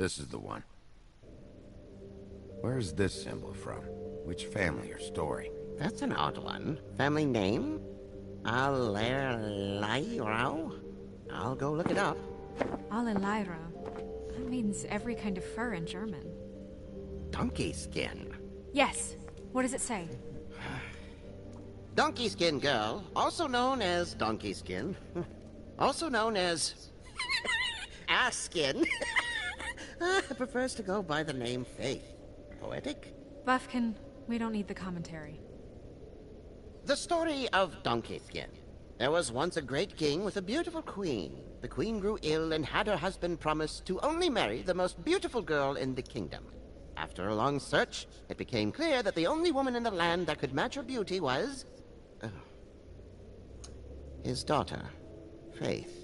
This is the one. Where's this symbol from? Which family or story? That's an odd one. Family name? Alerairo? I'll go look it up. Alelaira. That means every kind of fur in German. Donkey skin. Yes. What does it say? Donkey skin girl, also known as donkey skin. Also known as ass skin. Prefers to go by the name Faith. Poetic? Buffkin, we don't need the commentary. The story of Donkey Skin. There was once a great king with a beautiful queen. The queen grew ill and had her husband promise to only marry the most beautiful girl in the kingdom. After a long search, it became clear that the only woman in the land that could match her beauty was... his daughter, Faith.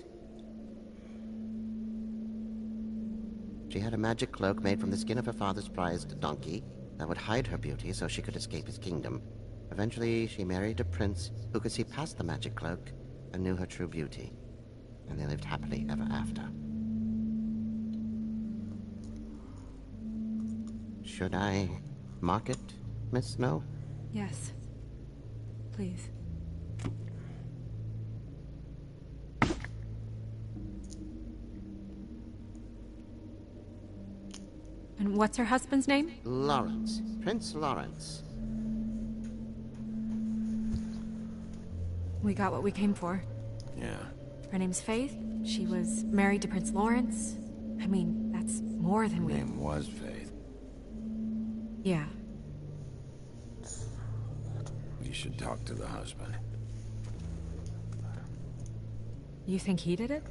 She had a magic cloak made from the skin of her father's prized donkey that would hide her beauty so she could escape his kingdom. Eventually, she married a prince who could see past the magic cloak and knew her true beauty. And they lived happily ever after. Should I mark it, Miss Snow? Yes. Please. And what's her husband's name? Lawrence. Prince Lawrence. We got what we came for. Yeah. Her name's Faith. She was married to Prince Lawrence. I mean, that's more than Her we... name was Faith. Yeah. You should talk to the husband. You think he did it?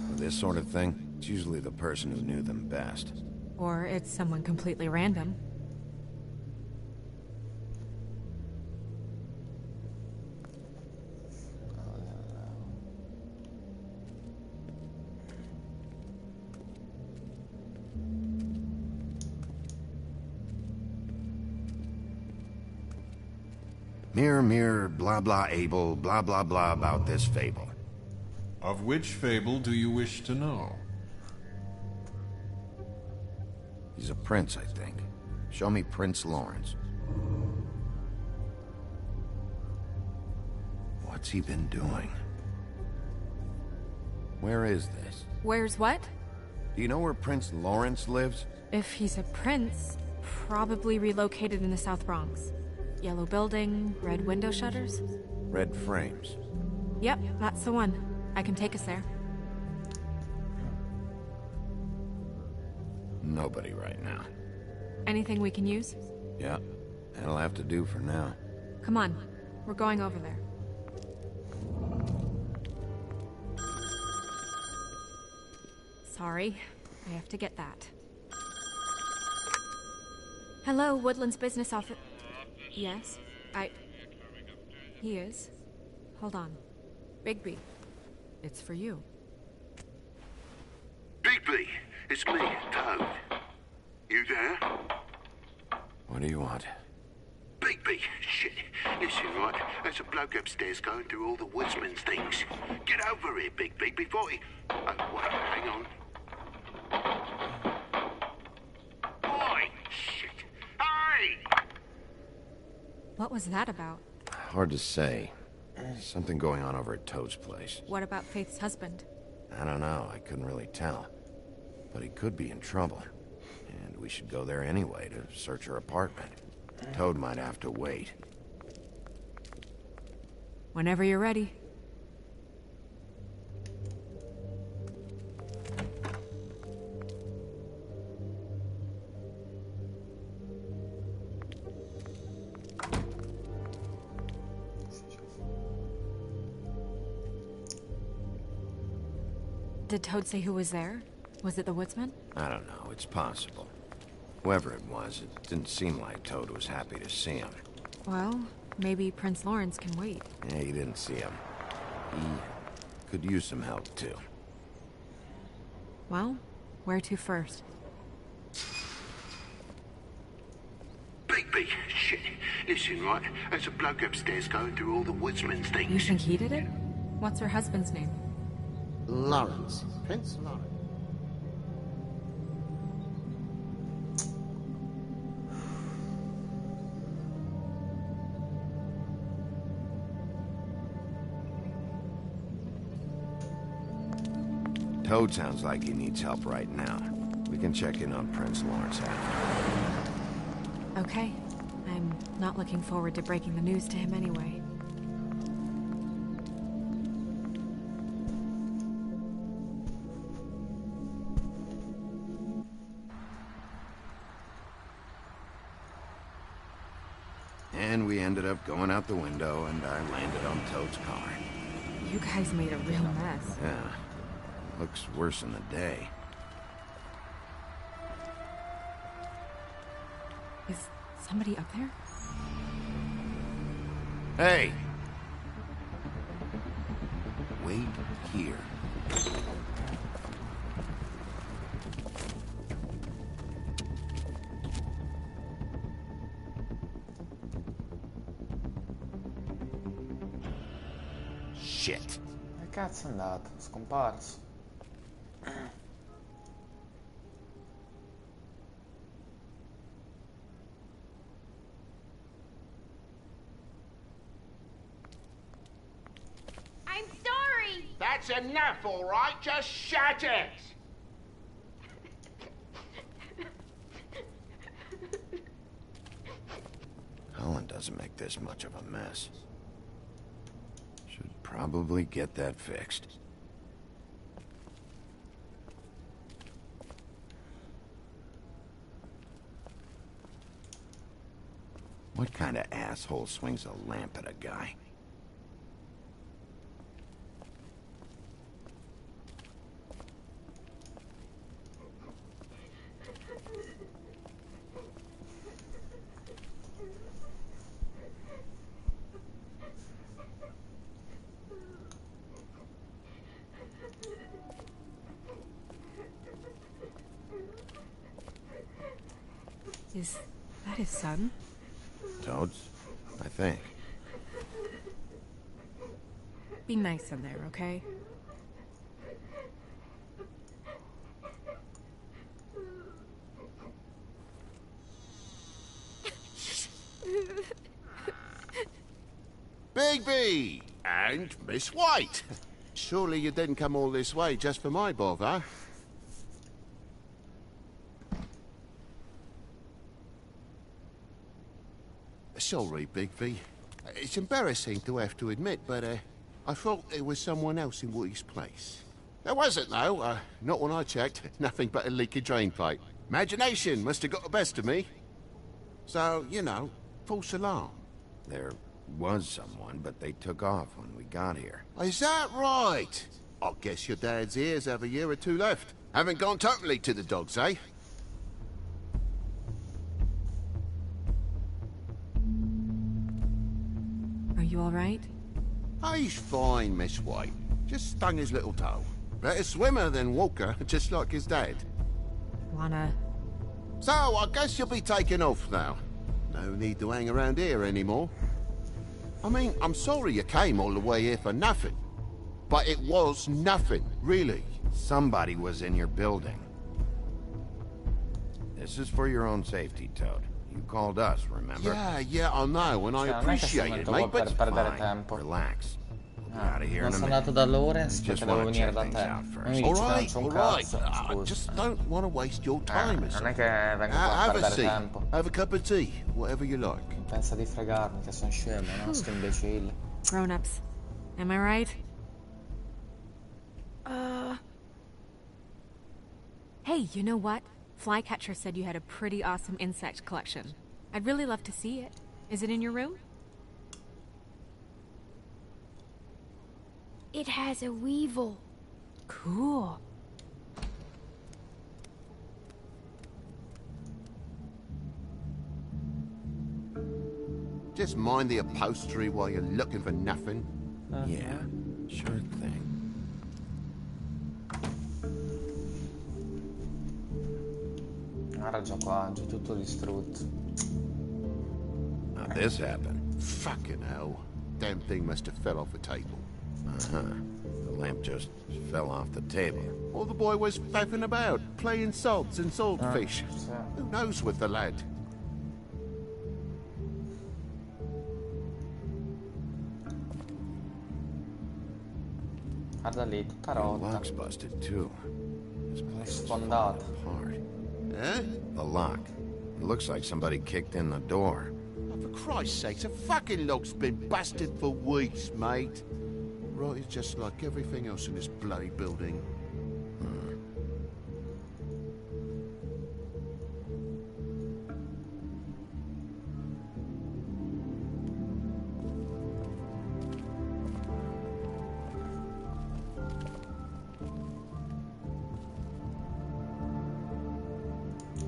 For this sort of thing, it's usually the person who knew them best. Or it's someone completely random. Mirror, mirror, blah blah able, blah blah blah about this fable. Of which fable do you wish to know? He's a prince, I think. Show me Prince Lawrence. What's he been doing? Where is this? Where's what? Do you know where Prince Lawrence lives? If he's a prince, probably relocated in the South Bronx. Yellow building, red window shutters? Red frames. Yep, that's the one. I can take us there. Nobody right now. Anything we can use? Yeah, that'll have to do for now. Come on, we're going over there. Sorry, I have to get that. Hello, Woodland's business office. Yes, He is. Hold on. Bigby, it's for you. Bigby, it's me, Toad. You there? What do you want? Bigby, shit. Listen, right, there's a bloke upstairs going through all the woodsman's things. Get over here, Bigby, before he... Oh, wait, hang on. Oi, shit. Hey! What was that about? Hard to say. Something going on over at Toad's place. What about Faith's husband? I don't know, I couldn't really tell. But he could be in trouble. And we should go there anyway to search her apartment. Toad might have to wait. Whenever you're ready. Did Toad say who was there? Was it the woodsman? I don't know, it's possible. Whoever it was, it didn't seem like Toad was happy to see him. Well, maybe Prince Lawrence can wait. Yeah, he didn't see him. He could use some help, too. Well, where to first? Bigby, shit. Listen, right, there's a bloke upstairs going through all the woodsman's things. You think he did it? What's her husband's name? Lawrence. Prince Lawrence. Toad sounds like he needs help right now. We can check in on Prince Lawrence after. Okay. I'm not looking forward to breaking the news to him anyway. And we ended up going out the window, and I landed on Toad's car. You guys made a real mess. Yeah. Looks worse in the day. Is somebody up there? Hey! Wait here. Shit. Che cazzo è andato? Scomparso. I'm sorry! That's enough, all right? Just shut it! Helen doesn't make this much of a mess. Should probably get that fixed. What kind of asshole swings a lamp at a guy? Is that his son? Toads? I think. Be nice in there, okay? Bigby! And Miss White! Surely you didn't come all this way just for my bother? Sorry, Bigby. It's embarrassing to have to admit, but I thought there was someone else in Woody's place. There wasn't, though. Not when I checked. Nothing but a leaky drain pipe. Imagination must have got the best of me. So, you know, false alarm. There was someone, but they took off when we got here. Is that right? I guess your dad's ears have a year or two left. Haven't gone totally to the dogs, eh? Are you all right? He's fine, Miss White. Just stung his little toe. Better swimmer than walker, just like his dad. Wanna... So, I guess you'll be taking off now. No need to hang around here anymore. I mean, I'm sorry you came all the way here for nothing. But it was nothing, really. Somebody was in your building. This is for your own safety, Toad. You called us, remember? Yeah, I know, and I Cioè, non è che sono appreciate it, venuto mate, qua but per perdere Fine. tempo. Relax. We'll be Ah, out of here non in a sono minute. andato da loro e Just devo wanna venire check da things te. out first. Non mi all dici, right, c'è un all right. cazzo, I scusa. just don't want to waste your time, or Non è che vengo qua a Have a perdere seat. tempo. Have a cup of tea, whatever you like. Pensa di fregarmi, che sono scemo, no? Sto imbecille. Grown-ups. Am I right? Hey, you know what? Flycatcher said you had a pretty awesome insect collection. I'd really love to see it. Is it in your room? It has a weevil. Cool. Just mind the upholstery while you're looking for nothing. Yeah, sure thing. Guarda già qua, già tutto distrutto. How'd this happen? Fucking hell. Damn thing must have fell off a table. Uh-huh. The lamp just fell off the table. Or the boy was faffing about, playing salts and saltfish. Sì. Who knows with the lad? Guarda lì, tutta The rotta. lock's busted too. This place is Sfondata. falling apart. Eh? The lock. It looks like somebody kicked in the door. Oh, for Christ's sake, the fucking lock's been busted for weeks, mate. Right, it's just like everything else in this bloody building.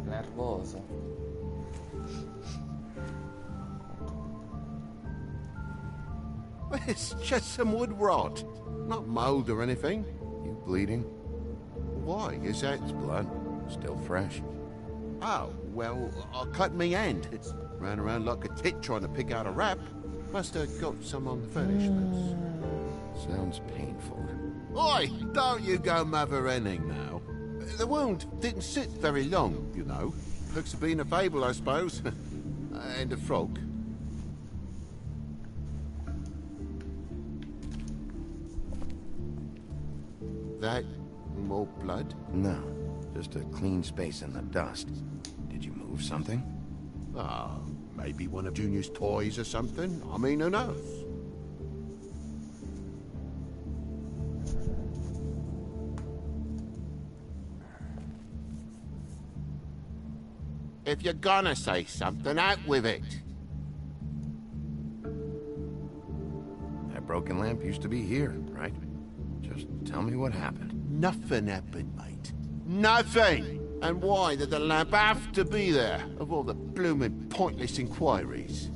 Nervoso. It's just some wood rot. Not mold or anything. You bleeding? Why? Is that... It's blood. Still fresh. Oh, well, I cut me hand. Ran around like a tit trying to pick out a wrap. Must have got some on the furnishments. Sounds painful. Oi, don't you go mother-henning now. The wound didn't sit very long, you know. Looks to be in a fable, I suppose. And a frog. That more blood? No, just a clean space in the dust. Did you move something? Ah, maybe one of Junior's toys or something. I mean, who knows? If you're gonna say something, out with it. That broken lamp used to be here, right? Just tell me what happened. Nothing happened, mate. Nothing! And why did the lamp have to be there, of all the blooming pointless inquiries?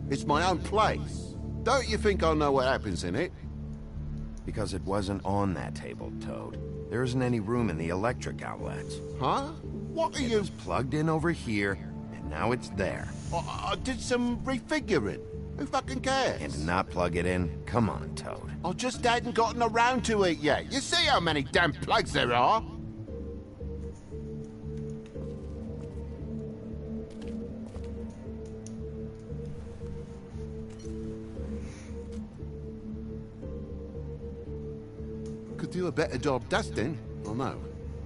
It's my own place. Don't you think I'll know what happens in it? Because it wasn't on that table, Toad. There isn't any room in the electric outlets. Huh? What are It you... was plugged in over here, and now it's there. I did some refiguring. Who fucking cares? And to not plug it in? Come on, Toad. I just hadn't gotten around to it yet. You see how many damn plugs there are? Could do a better job dusting, or no?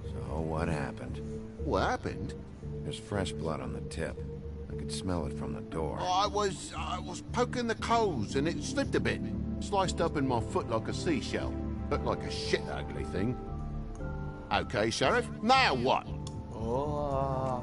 So what happened? What happened? There's fresh blood on the tip. I could smell it from the door. I was poking the coals and it slipped a bit. Sliced up in my foot like a seashell. Looked like a shit ugly thing. Okay, Sheriff, now what? Oh.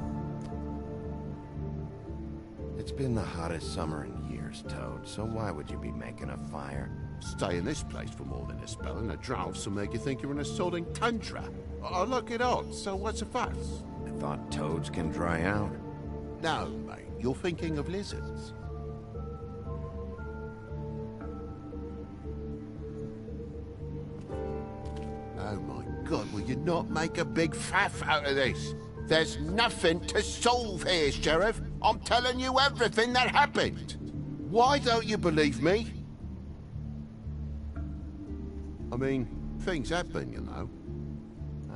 It's been the hottest summer in years, Toad, so why would you be making a fire? Stay in this place for more than a spell and the drafts will make you think you're in a sodding tundra. I look it odd, so what's the fuss? I thought toads can dry out. No, mate, you're thinking of lizards. Oh my God, will you not make a big faff out of this? There's nothing to solve here, Sheriff. I'm telling you everything that happened. Why don't you believe me? I mean, things happen, you know.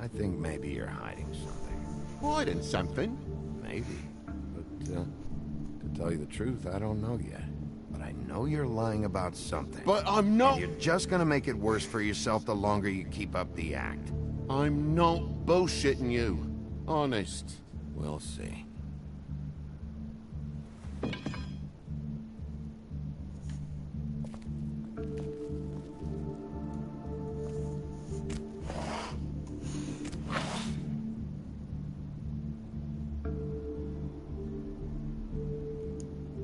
I think maybe you're hiding something. Hiding something? Maybe. But, to tell you the truth, I don't know yet. But I know you're lying about something. But I'm not... And you're just gonna make it worse for yourself the longer you keep up the act. I'm not bullshitting you. Honest. We'll see.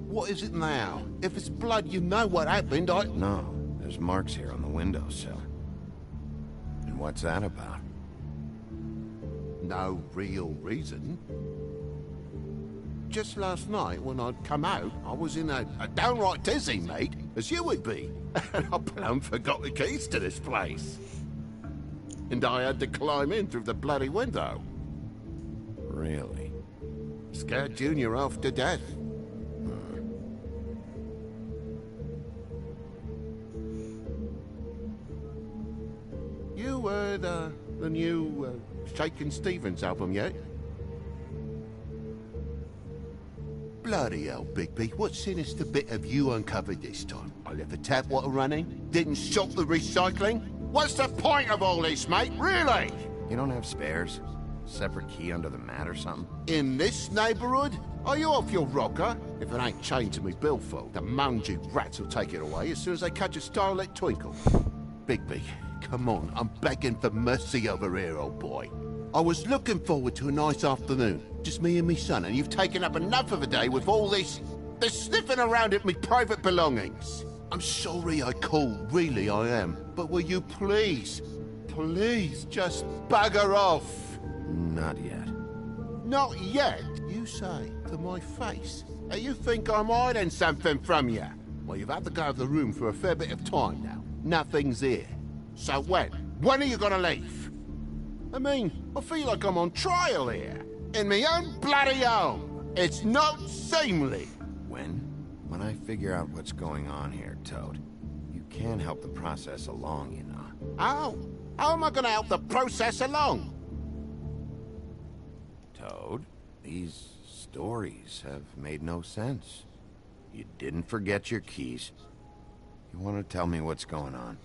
What is it now? If it's blood, you know what happened. No, there's marks here on the windowsill. And what's that about? No real reason. Just last night, when I'd come out, I was in a downright dizzy, mate, as you would be. And I plumb forgot the keys to this place. And I had to climb in through the bloody window. Really? Scared Junior off to death. you heard the new Shakin' Stevens album yet? Bloody hell, Bigby. What sinister bit have you uncovered this time? I left the tap water running, didn't stop the recycling. What's the point of all this, mate? Really? You don't have spares? Separate key under the mat or something? In this neighborhood? Are you off your rocker? If it ain't chained to me billfold, the mangy rats will take it away as soon as they catch a starlit twinkle. Bigby, come on, I'm begging for mercy over here, old boy. I was looking forward to a nice afternoon, just me and me son, and you've taken up enough of a day with all this sniffing around at me private belongings. I'm sorry I called, really I am, but will you please just bugger off? Not yet. Not yet, you say, to my face. You think I'm hiding something from you? Well, you've had to go out of the room for a fair bit of time now. Nothing's here. So when? When are you gonna leave? I mean, I feel like I'm on trial here. In my own bloody home. It's not seemly. When I figure out what's going on here, Toad. You can help the process along, you know. How? How am I gonna help the process along? Toad, these stories have made no sense. You didn't forget your keys. You want to tell me what's going on?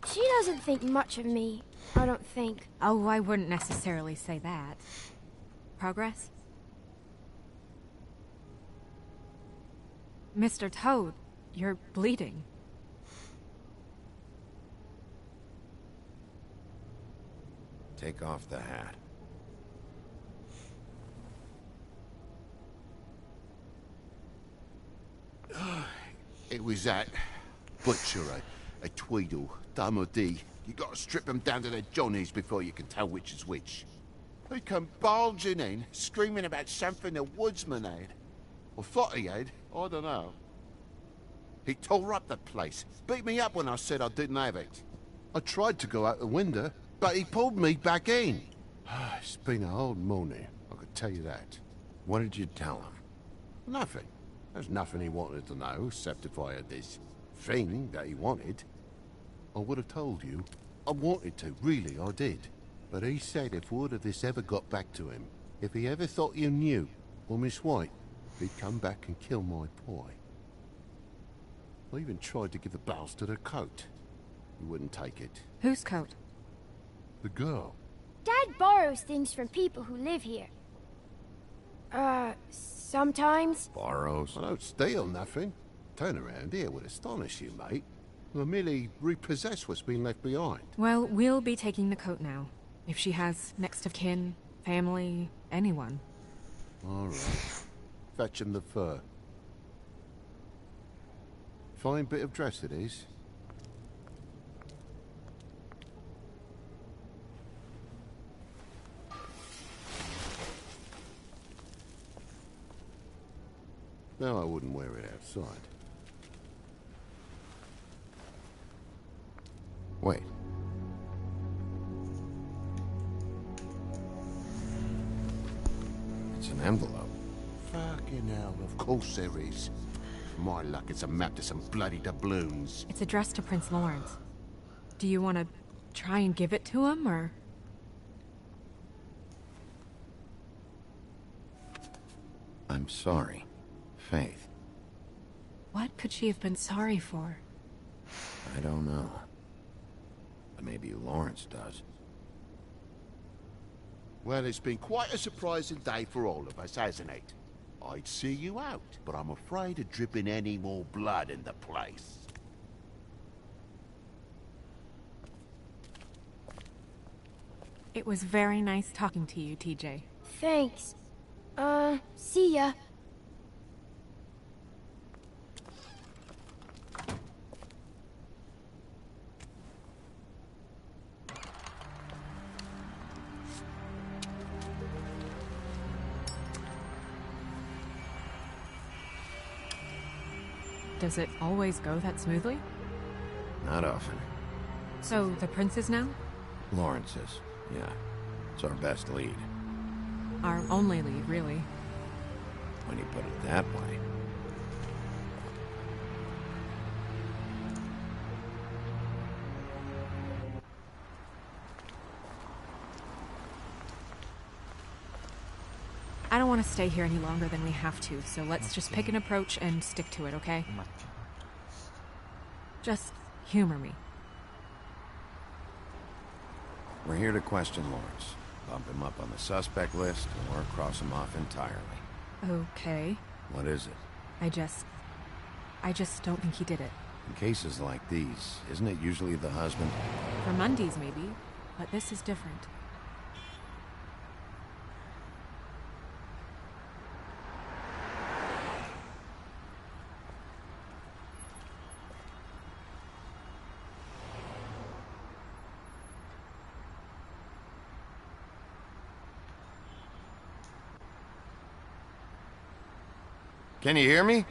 She doesn't think much of me, I don't think. Oh, I wouldn't necessarily say that. Progress? Mr. Toad, you're bleeding. Take off the hat. It was that butcher, a Tweedle, Dumody. You gotta strip them down to their johnnies before you can tell which is which. He come bulging in, screaming about something the woodsman had. Or thought he had, I don't know. He tore up the place, beat me up when I said I didn't have it. I tried to go out the window, but he pulled me back in. It's been a hard morning, I could tell you that. What did you tell him? Nothing. There's nothing he wanted to know, except if I had this thing that he wanted. I would have told you. I wanted to, really, I did. But he said if word of this ever got back to him, if he ever thought you knew, or Miss White, he'd come back and kill my boy. I even tried to give the bastard a coat. He wouldn't take it. Whose coat? The girl. Dad borrows things from people who live here. Sometimes. Borrows? I don't steal nothing. Turn around here would astonish you, mate. I merely repossess what's been left behind. Well, we'll be taking the coat now. If she has next of kin, family, anyone. All right. Fetch him the fur. Fine bit of dress it is. No, I wouldn't wear it outside. Wait. It's an envelope. Fucking hell, of course there is. For my luck, it's a map to some bloody doubloons. It's addressed to Prince Lawrence. Do you want to try and give it to him, or...? I'm sorry, Faith. What could she have been sorry for? I don't know. But maybe Lawrence does. Well, it's been quite a surprising day for all of us, hasn't it? I'd see you out, but I'm afraid of dripping any more blood in the place. It was very nice talking to you, TJ. Thanks. See ya. Does it always go that smoothly? Not often. So, the princes now? Lawrence is, yeah. It's our best lead. Our only lead, really. When you put it that way. I don't want to stay here any longer than we have to, so let's just pick an approach and stick to it, okay? Un attimo. Just humor me. We're here to question Lawrence. Bump him up on the suspect list, or cross him off entirely. Okay. What is it? I just don't think he did it. In cases like these, isn't it usually the husband? For Mundy's, maybe, but this is different. Can you hear me?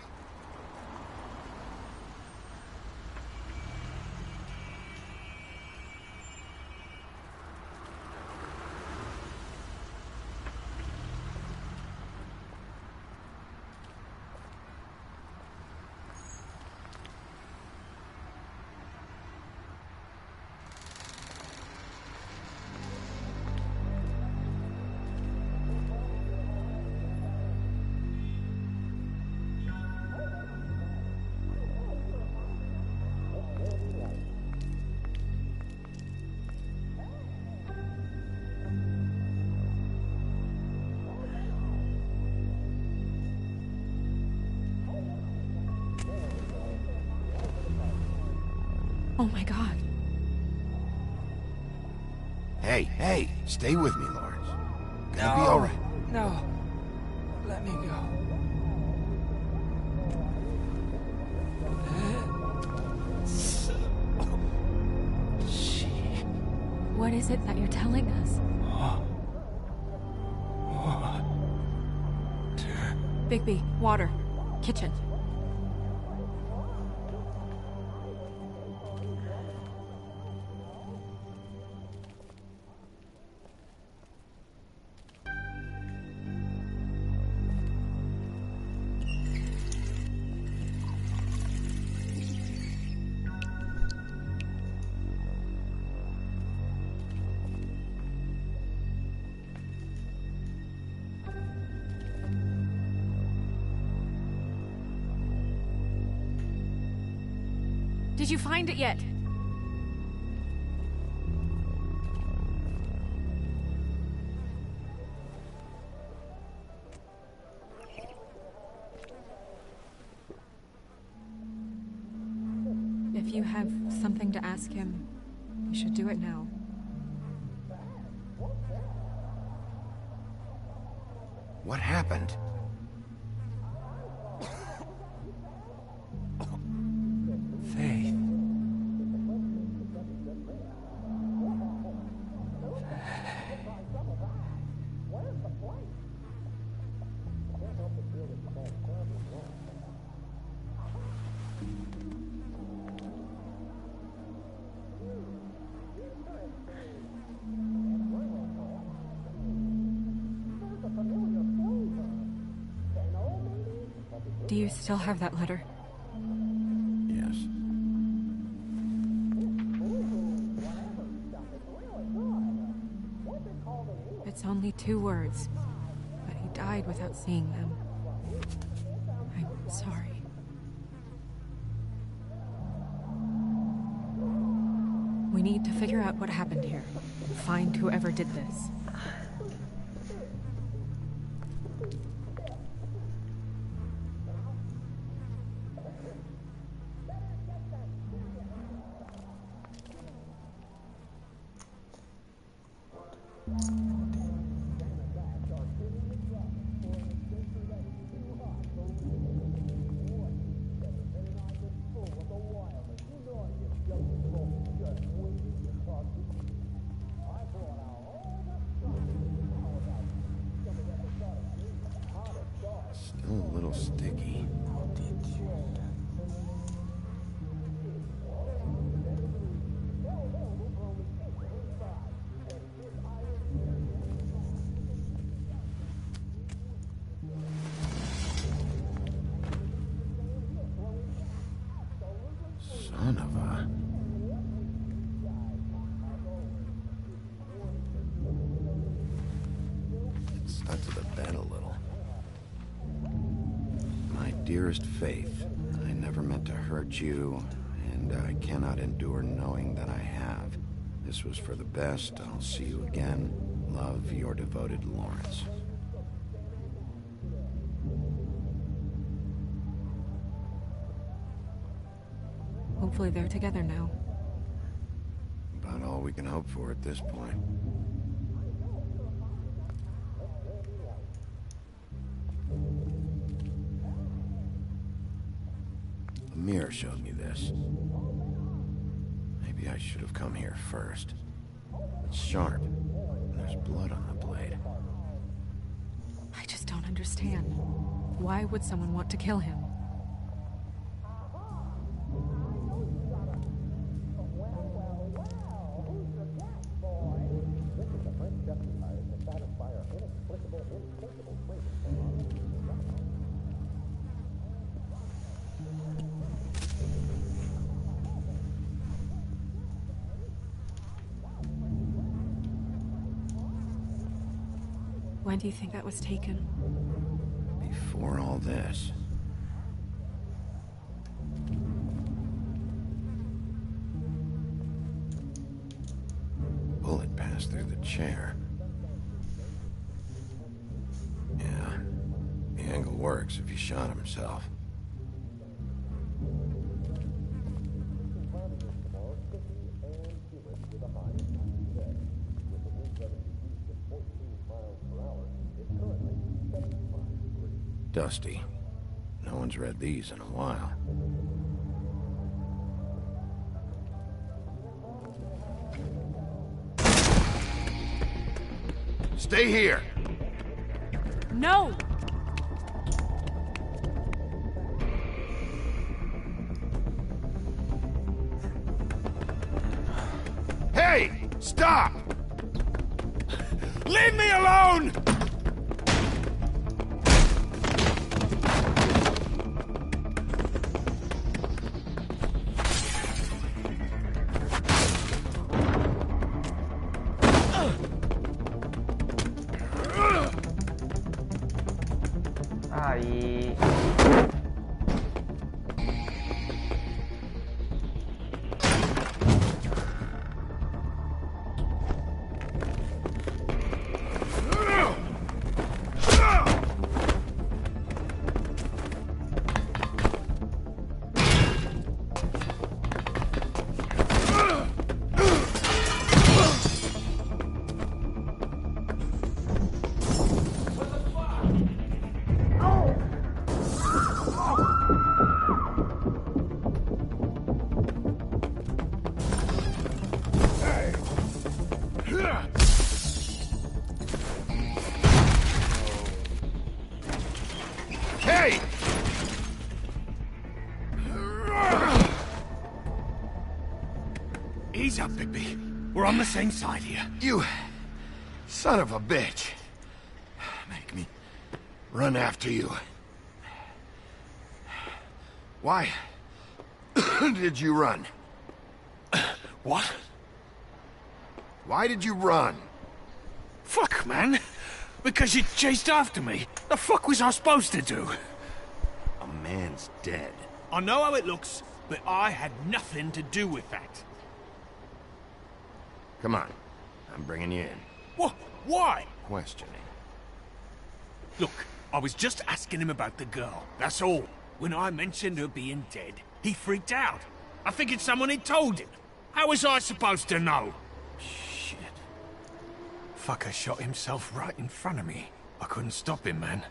Oh my god. Hey, stay with me, Lawrence. Gonna be all right. No. Let me go. What is it that you're telling us? Bigby, water. Kitchen. Did you find it yet? If you have something to ask him, you should do it now. What happened? Faith. Do you still have that letter? Yes. It's only 2 words, but he died without seeing them. I'm sorry. We need to figure out what happened here. Find whoever did this. Still a little sticky. Son of a... It's cut to the bed a little. My dearest Faith, I never meant to hurt you, and I cannot endure knowing that I have. This was for the best. I'll see you again. Love, your devoted Lawrence. Hopefully they're together now. About all we can hope for at this point. Amir showed me this. Maybe I should have come here first. It's sharp, and there's blood on the blade. I just don't understand. Why would someone want to kill him? When do you think that was taken? Before all this. Bullet passed through the chair. Yeah, the angle works if he shot himself. Dusty. No one's read these in a while. Stay here! No! Hey! Stop! Leave me alone! Aí. Hey! Ease up, Bigby. We're on the same side here. You son of a bitch. Make me run after you. Why did you run? What? Why did you run? Fuck, man. Because you chased after me. The fuck was I supposed to do? A man's dead. I know how it looks, but I had nothing to do with that. Come on. I'm bringing you in. What? Why? Questioning. Look, I was just asking him about the girl. That's all. When I mentioned her being dead, he freaked out. I figured someone had told him. How was I supposed to know? Shit. Fucker shot himself right in front of me. I couldn't stop him, man.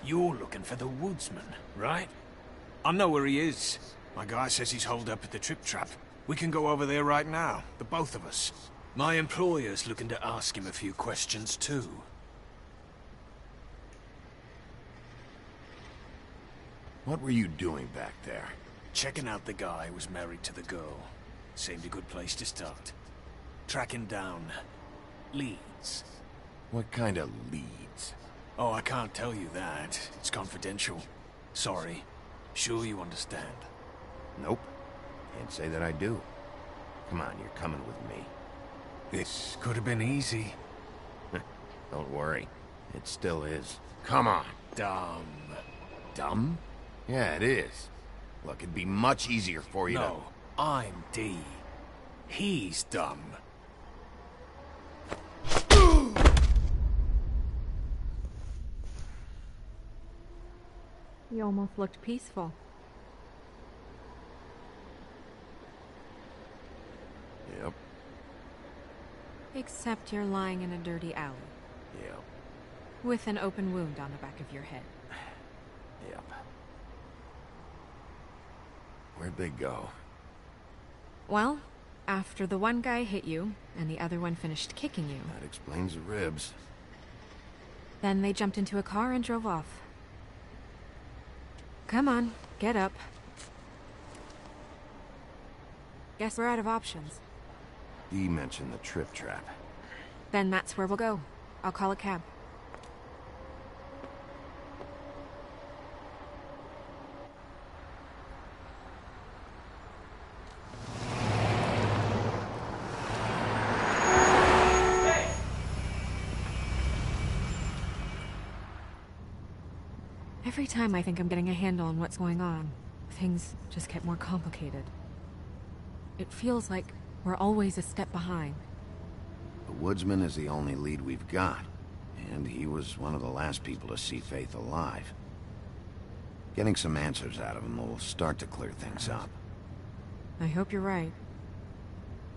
You're looking for the woodsman, right? I know where he is. My guy says he's holed up at the Trip Trap. We can go over there right now, the both of us. My employer's looking to ask him a few questions, too. What were you doing back there? Checking out the guy who was married to the girl. Seemed a good place to start. Tracking down leads. What kind of leads? Oh, I can't tell you that. It's confidential. Sorry. Sure you understand. Nope. Can't say that I do. Come on, you're coming with me. This could have been easy. Don't worry. It still is. Come on. Dumb. Dumb? Yeah, it is. Look, it'd be much easier for you No, I'm D. He's dumb. You almost looked peaceful. to... Yep. Except you're lying in a dirty alley. Yep. With an open wound on the back of your head. Yep. Where'd they go? Well, after the one guy hit you, and the other one finished kicking you, That explains the ribs. then they jumped into a car and drove off. Come on, get up. Guess we're out of options. Dee mentioned the trip trap. Then that's where we'll go. I'll call a cab. Every time I think I'm getting a handle on what's going on, things just get more complicated. It feels like we're always a step behind. The woodsman is the only lead we've got, and he was one of the last people to see Faith alive. Getting some answers out of him will start to clear things up. I hope you're right.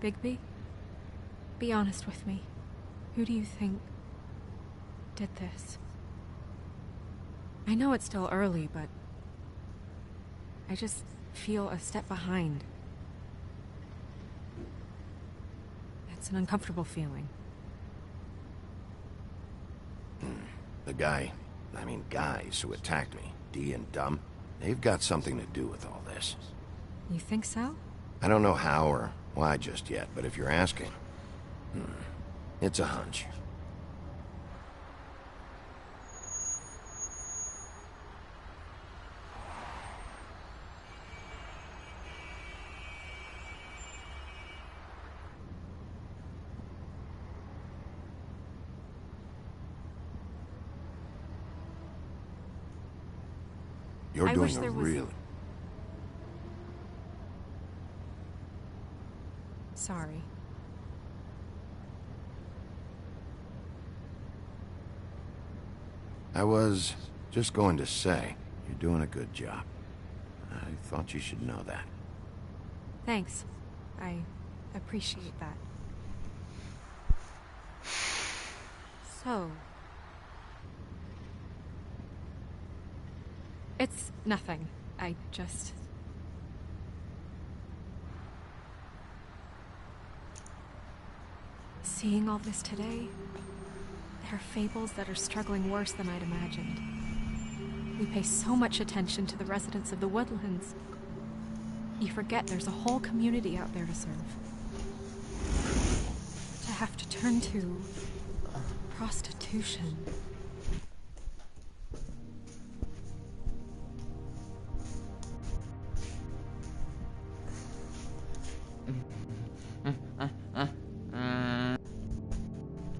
Bigby, be honest with me. Who do you think did this? I know it's still early, but I just feel a step behind. It's an uncomfortable feeling. The guys who attacked me, Dee and Dumb, they've got something to do with all this. You think so? I don't know how or why just yet, but if you're asking, it's a hunch. You're I wish doing a there was- really... Sorry. I was just going to say, you're doing a good job. I thought you should know that. Thanks. I appreciate that. So... It's nothing. I just... Seeing all this today, there are fables that are struggling worse than I'd imagined. We pay so much attention to the residents of the woodlands. You forget there's a whole community out there to serve. To have to turn to prostitution.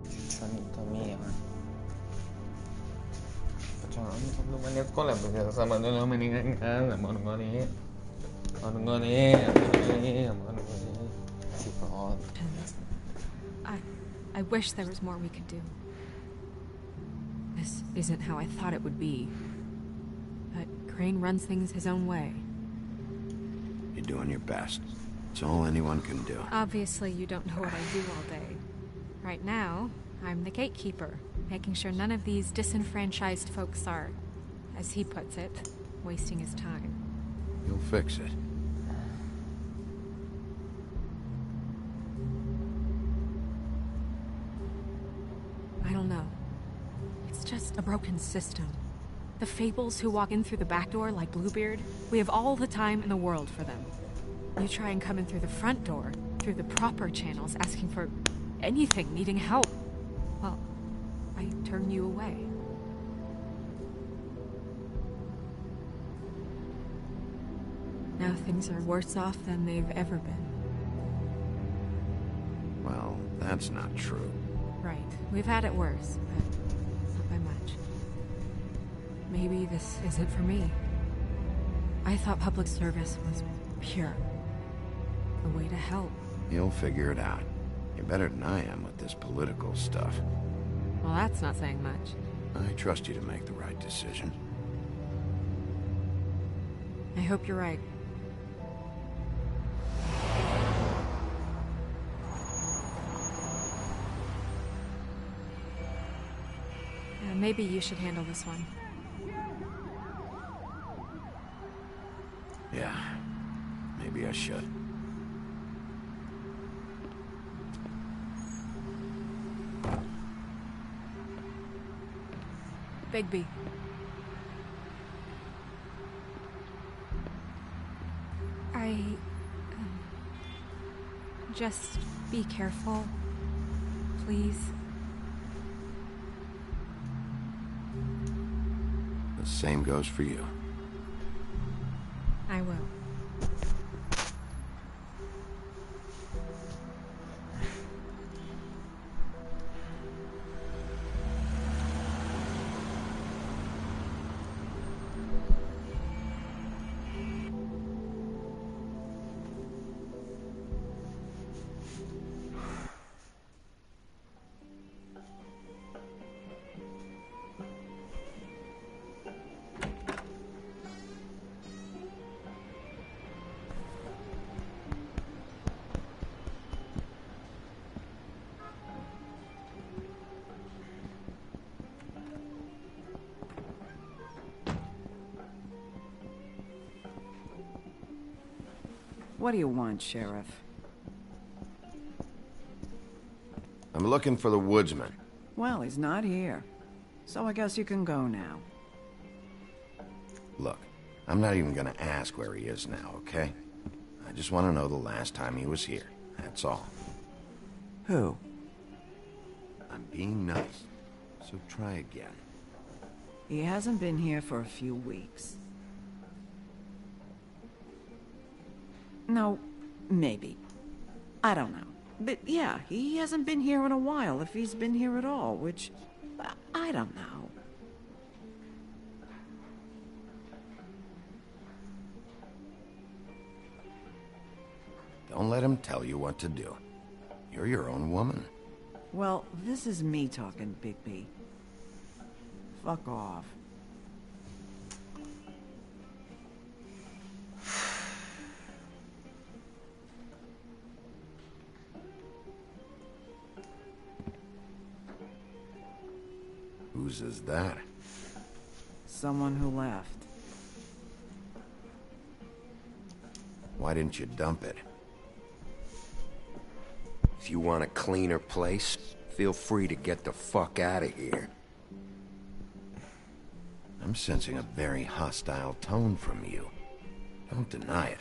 Ciccionita mia. Facciamo domani a scuola perché sabato domenica in casa, morgoni. Si può. I wish there was more we could do. This isn't how I thought it would be. But Crane runs things his own way. You're doing your best. It's all anyone can do. Obviously, you don't know what I do all day. Right now, I'm the gatekeeper, making sure none of these disenfranchised folks are, as he puts it, wasting his time. You'll fix it. I don't know. It's just a broken system. The fables who walk in through the back door like Bluebeard, we have all the time in the world for them. You try and come in through the front door, through the proper channels, asking for anything, needing help. Well, I turn you away. Now things are worse off than they've ever been. Well, that's not true. Right. We've had it worse, but not by much. Maybe this isn't for me. I thought public service was pure. A way to help. You'll figure it out. You're better than I am with this political stuff. Well, that's not saying much. I trust you to make the right decision. I hope you're right. Maybe you should handle this one. Yeah, maybe I should. Bigby. Just be careful, please. The same goes for you. I will. What do you want, Sheriff? I'm looking for the woodsman. Well, he's not here. So I guess you can go now. Look, I'm not even gonna ask where he is now, okay? I just want to know the last time he was here. That's all. Who? I'm being nice, so try again. He hasn't been here for a few weeks. No, maybe. I don't know. But yeah, he hasn't been here in a while, if he's been here at all, which... I don't know. Don't let him tell you what to do. You're your own woman. Well, this is me talking, Bigby. Fuck off. Whose is that? Someone who left. Why didn't you dump it? If you want a cleaner place, feel free to get the fuck out of here. I'm sensing a very hostile tone from you. Don't deny it.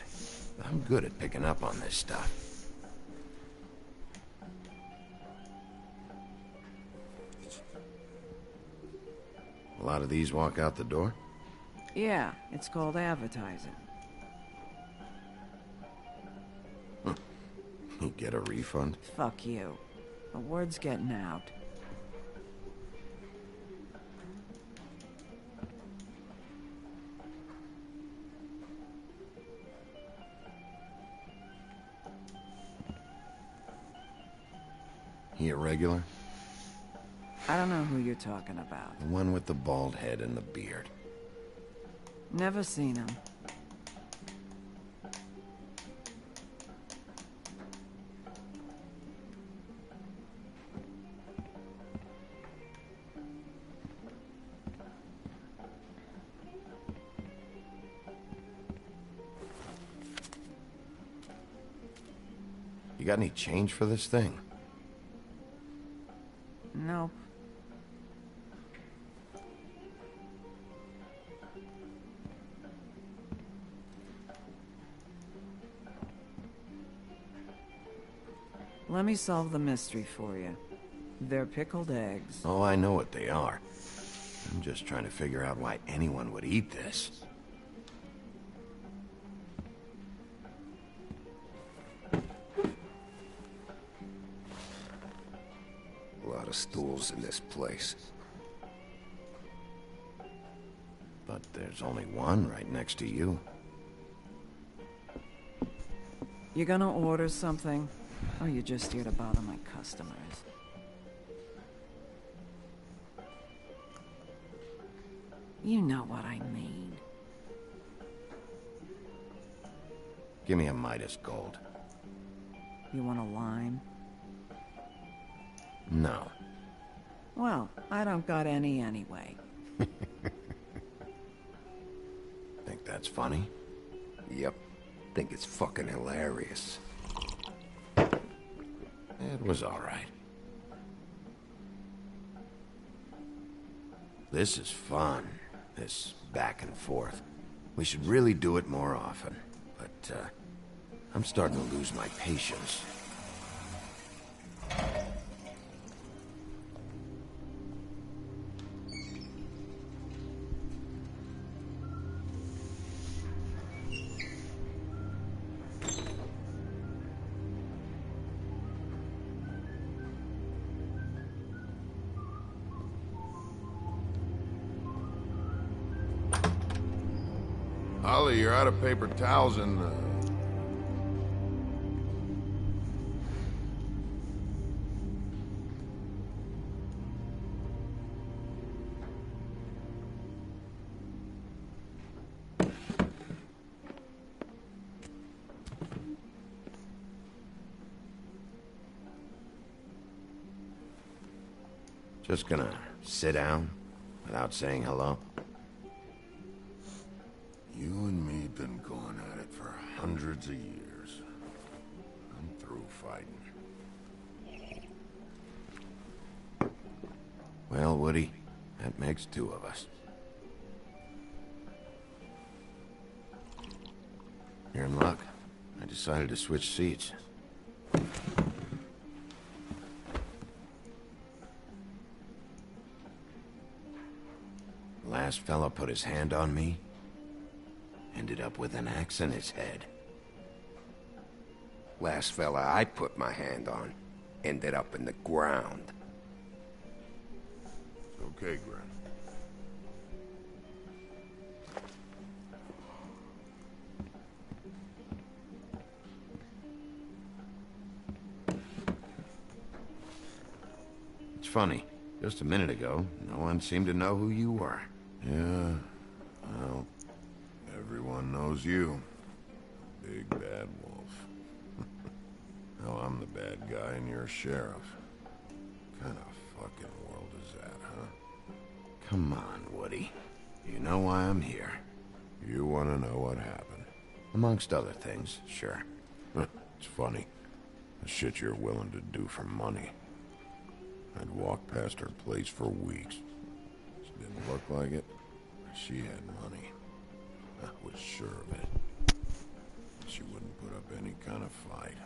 I'm good at picking up on this stuff. A lot of these walk out the door? Yeah, it's called advertising. You get a refund? Fuck you. The word's getting out. He a regular? I don't know who you're talking about. The one with the bald head and the beard. Never seen him. You got any change for this thing? Nope. Let me solve the mystery for you. They're pickled eggs. Oh, I know what they are. I'm just trying to figure out why anyone would eat this. of stools in this place. But there's only one right next to you. You gonna order something? Or you just here to bother my customers? You know what I mean. Give me a Midas Gold. You want a lime? No. Well, I don't got any anyway. Think that's funny? Yep. Think it's fucking hilarious. It was all right. This is fun. This back and forth. We should really do it more often. But, I'm starting to lose my patience. Ollie, you're out of paper towels and, Just gonna sit down without saying hello? You and me been going at it for hundreds of years. I'm through fighting. Well, Woody, that makes two of us. You're in luck. I decided to switch seats. The last fella put his hand on me. Ended up with an axe in his head. Last fella I put my hand on ended up in the ground. It's okay, Gren. It's funny. Just a minute ago, no one seemed to know who you were. Yeah, well, everyone knows you. Big bad wolf. Now I'm the bad guy and you're a sheriff. What kind of fucking world is that, huh? Come on, Woody. You know why I'm here. You want to know what happened? Amongst other things, sure. It's funny. The shit you're willing to do for money. I'd walk past her place for weeks. She didn't look like it. She had money. I was sure of it. She wouldn't put up any kind of fight.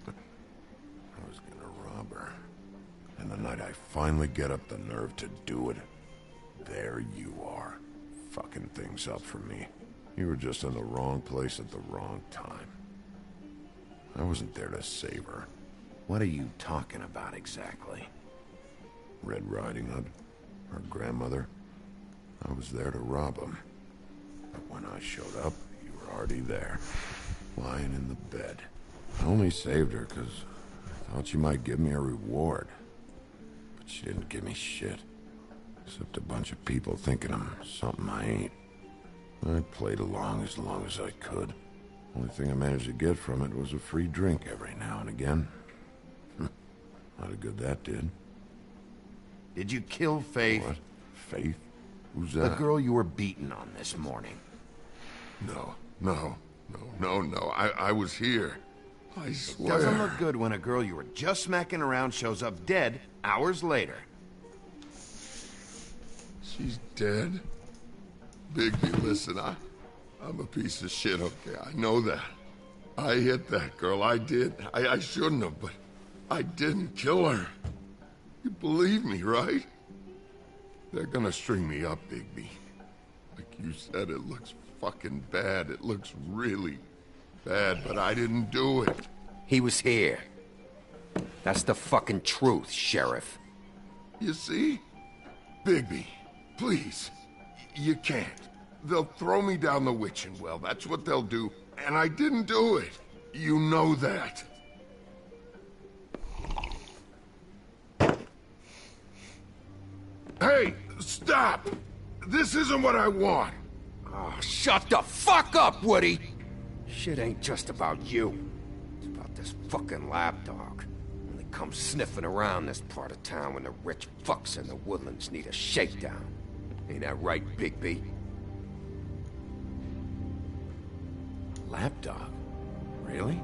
I was gonna rob her. And the night I finally get up the nerve to do it, there you are, fucking things up for me. You were just in the wrong place at the wrong time. I wasn't there to save her. What are you talking about exactly? Red Riding Hood, her grandmother. I was there to rob him. But when I showed up, you were already there, lying in the bed. I only saved her because I thought she might give me a reward. But she didn't give me shit. Except a bunch of people thinking I'm something I ain't. I played along as I could. Only thing I managed to get from it was a free drink every now and again. Not a good that did. Did you kill Faith? What? Faith? Who's that? The girl you were beating on this morning. No. I was here. I swear. Doesn't look good when a girl you were just smacking around shows up dead hours later. She's dead? Bigby, listen, I'm a piece of shit, okay? I know that. I hit that girl, I did. I shouldn't have, but I didn't kill her. You believe me, right? They're gonna string me up, Bigby. Like you said, it looks fucking bad. It looks really bad, but I didn't do it. He was here. That's the fucking truth, Sheriff. You see? Bigby, please. You can't. They'll throw me down the witching well, that's what they'll do. And I didn't do it. You know that. Hey, stop! This isn't what I want. Oh, shut the fuck up, Woody! Shit ain't just about you. It's about this fucking lapdog. When they come sniffing around this part of town when the rich fucks in the woodlands need a shakedown. Ain't that right, Bigby? Lapdog? Really?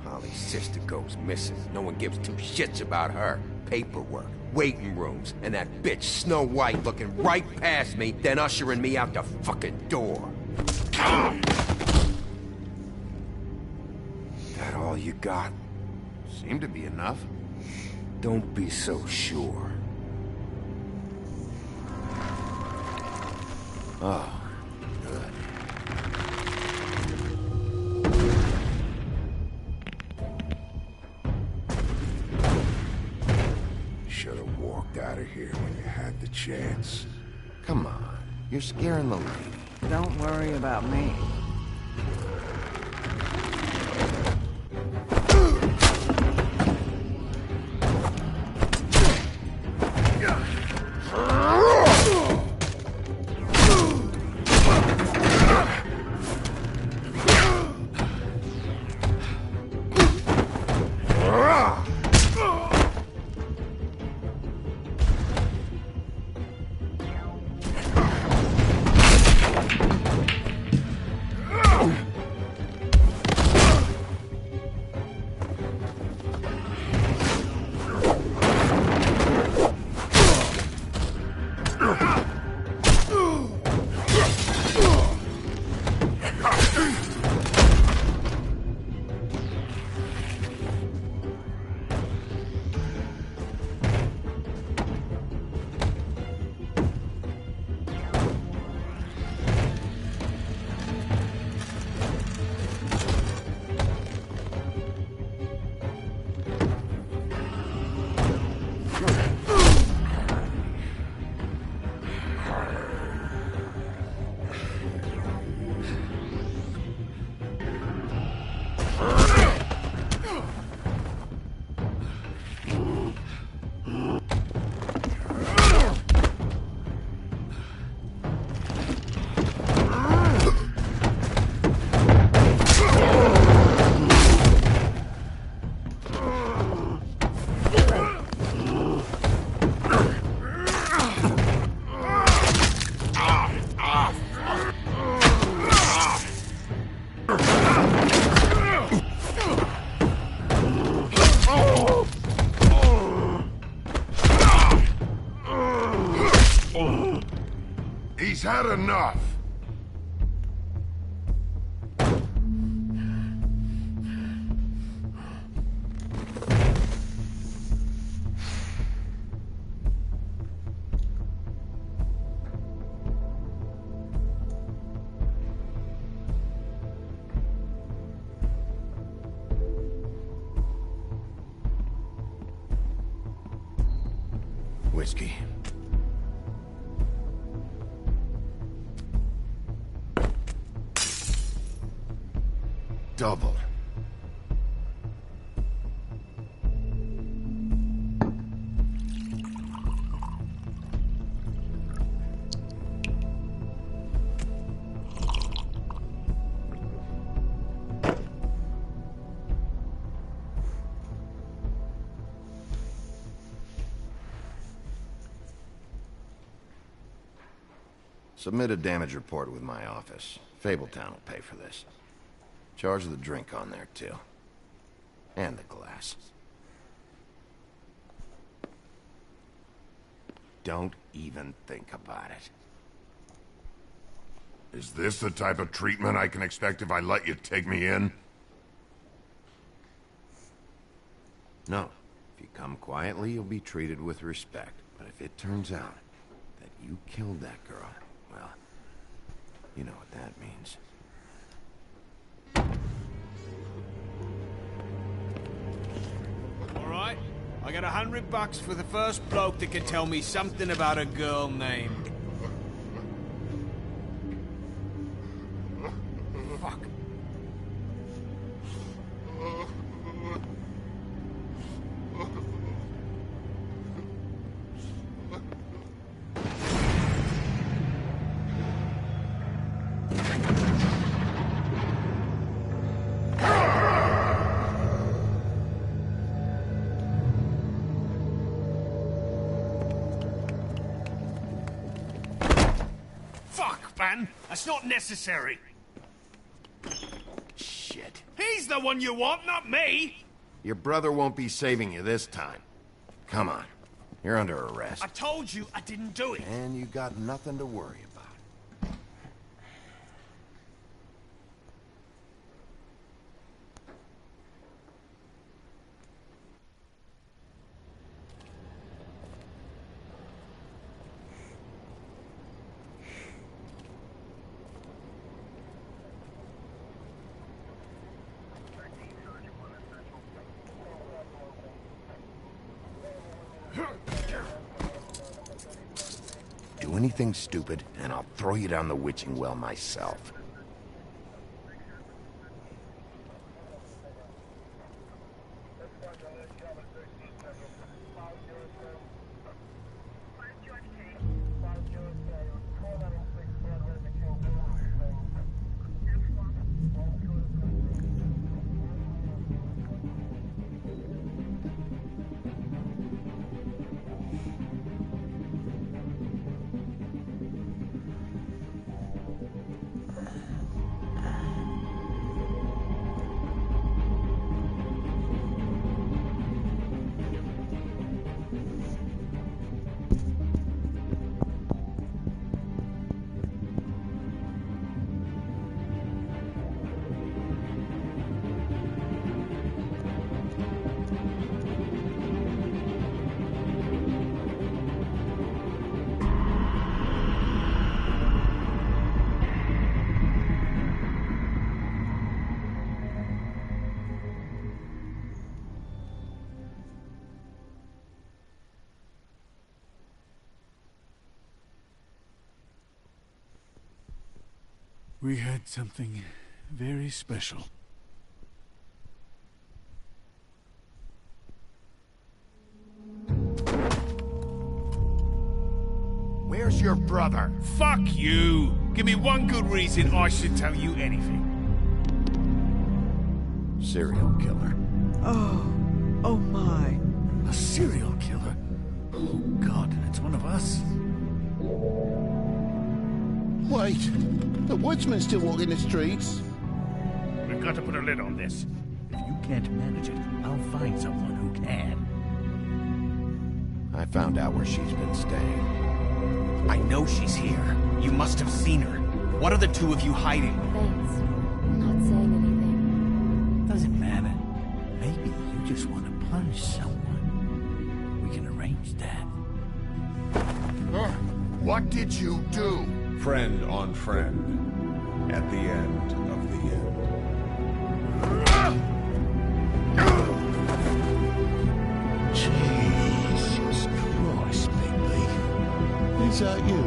Holly's sister goes missing. No one gives two shits about her. Paperwork, waiting rooms, and that bitch Snow White looking right past me, then ushering me out the fucking door. That all you got? Seemed to be enough. Don't be so sure. Oh, good. Should have walked out of here when you had the chance. Come on, you're scaring the lady. Don't worry about me. He's had enough. Whiskey. Double. Submit a damage report with my office. Fabletown will pay for this. Charge the drink on there, too. And the glass. Don't even think about it. Is this the type of treatment I can expect if I let you take me in? No. If you come quietly, you'll be treated with respect. But if it turns out that you killed that girl, well, you know what that means. got $100 for the first bloke that can tell me something about a girl named... Fuck. Man, that's not necessary. Shit. He's the one you want, not me! Your brother won't be saving you this time. Come on. You're under arrest. I told you I didn't do it. And you got nothing to worry about. Do anything stupid, and I'll throw you down the witching well myself. We had something very special. Where's your brother? Fuck you! Give me one good reason I should tell you anything. Serial killer. Oh my. A serial killer? Oh God, and it's one of us? Wait, the woodsman's still walking the streets. We've got to put a lid on this. If you can't manage it, I'll find someone who can. I found out where she's been staying. I know she's here. You must have seen her. What are the two of you hiding? Thanks. Not saying anything. Doesn't matter. Maybe you just want to punish someone. We can arrange that. What did you do? Friend on friend. At the end of the end. Jesus Christ, Bigby. Is that you?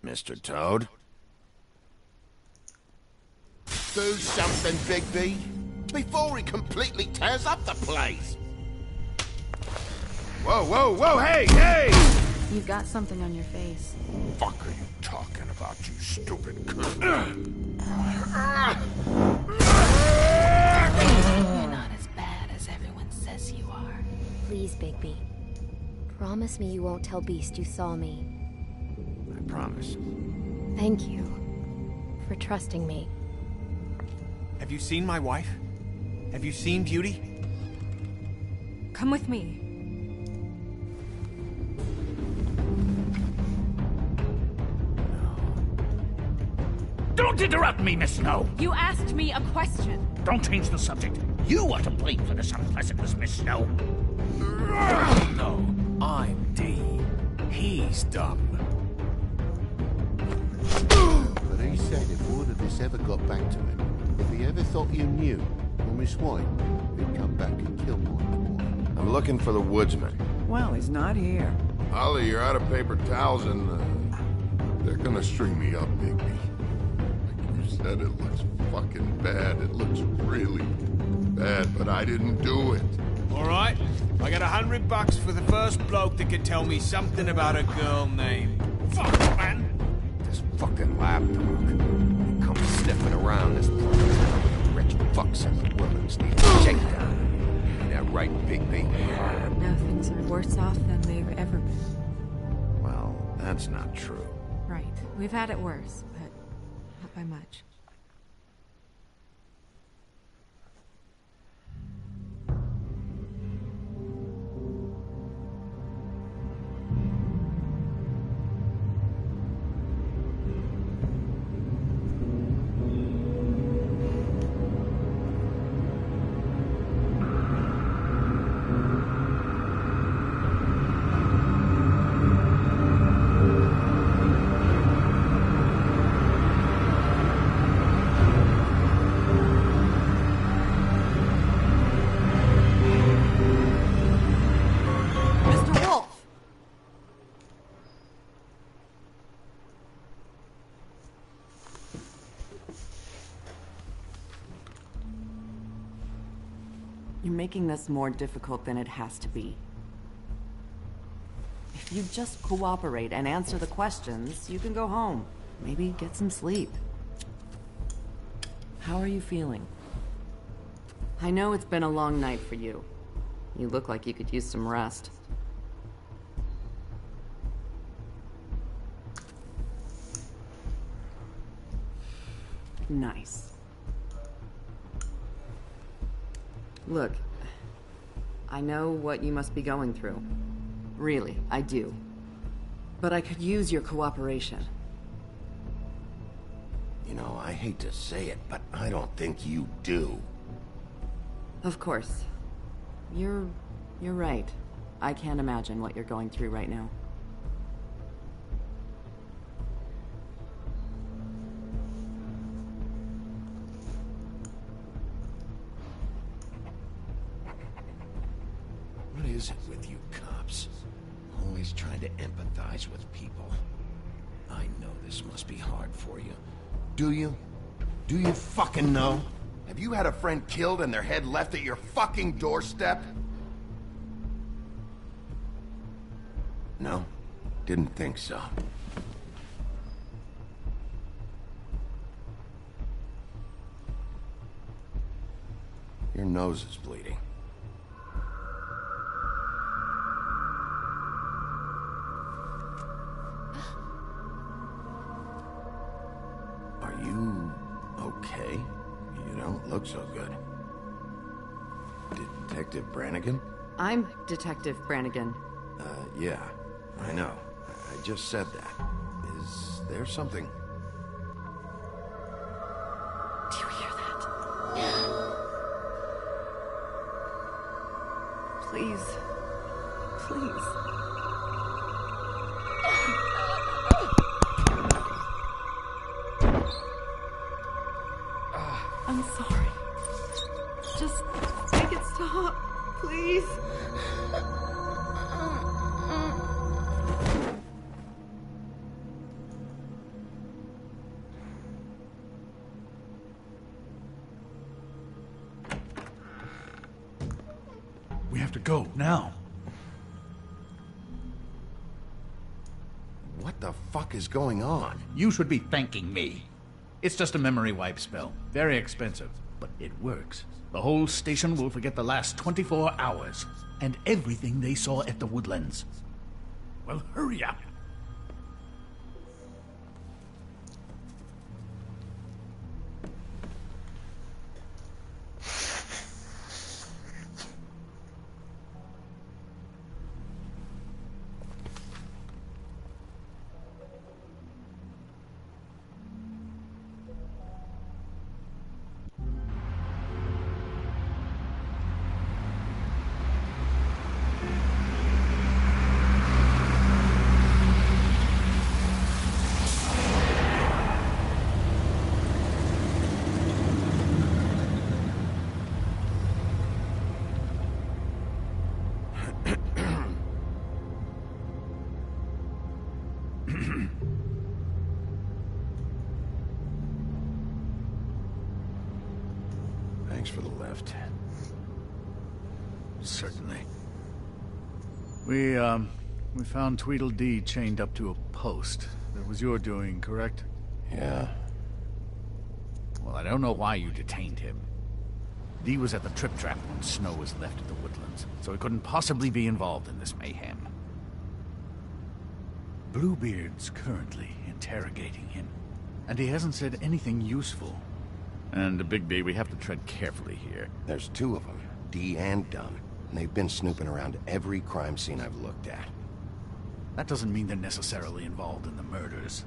Mr. Toad? Do something, Bigby, before he completely tears up the place. Whoa, whoa, whoa, hey, hey! You've got something on your face. Fuck are you talking about, you stupid cunt? You're not as bad as everyone says you are. Please, Bigby. Promise me you won't tell Beast you saw me. I promise. Thank you for trusting me. Have you seen my wife? Have you seen Beauty? Come with me. Don't interrupt me, Miss Snow! You asked me a question. Don't change the subject. You are to blame for this unpleasantness, Miss Snow. No, I'm D. He's dumb. But he said if all of this ever got back to him, if he ever thought you knew, or Miss White, he'd come back and kill my boy. I'm looking for the woodsman. Well, he's not here. Ollie, you're out of paper towels and, they're gonna string me up, Bigby. Like you said, it looks fucking bad. It looks really bad, but I didn't do it. All right, I got $100 for the first bloke that can tell me something about a girl named... Fuck, man! This fucking lapdog. He comes sniffing around this part of town with the rich fucks and the women's need a shakedown. Ain't that right, Bigby? Now things are worse off than they've ever been. Well, that's not true. Right. We've had it worse, but not by much. You're making this more difficult than it has to be. If you just cooperate and answer the questions, you can go home. Maybe get some sleep. How are you feeling? I know it's been a long night for you. You look like you could use some rest. Nice. Look, I know what you must be going through. Really, I do. But I could use your cooperation. You know, I hate to say it, but I don't think you do. Of course. You're right. I can't imagine what you're going through right now. What is it with you cops? Always trying to empathize with people. I know this must be hard for you. Do you? Do you fucking know? Have you had a friend killed and their head left at your fucking doorstep? No, didn't think so. Your nose is bleeding. You okay? You don't look so good. Detective Brannigan? I'm Detective Brannigan. Yeah, I know. I just said that. Is there something? Do you hear that? Please. Please. I'm sorry. Just make it stop, please. We have to go, now. What the fuck is going on? You should be thanking me. It's just a memory wipe spell. Very expensive, but it works. The whole station will forget the last 24 hours, and everything they saw at the Woodlands. Well, hurry up. Thanks for the lift. Certainly. We found Tweedledee chained up to a post. That was your doing, correct? Yeah. Well, I don't know why you detained him. Dee was at the Trip Trap when Snow was left at the Woodlands, so he couldn't possibly be involved in this mayhem. Bluebeard's currently interrogating him, and he hasn't said anything useful. And Bigby, we have to tread carefully here. There's two of them, Dee and Dunn. And they've been snooping around every crime scene I've looked at. That doesn't mean they're necessarily involved in the murders.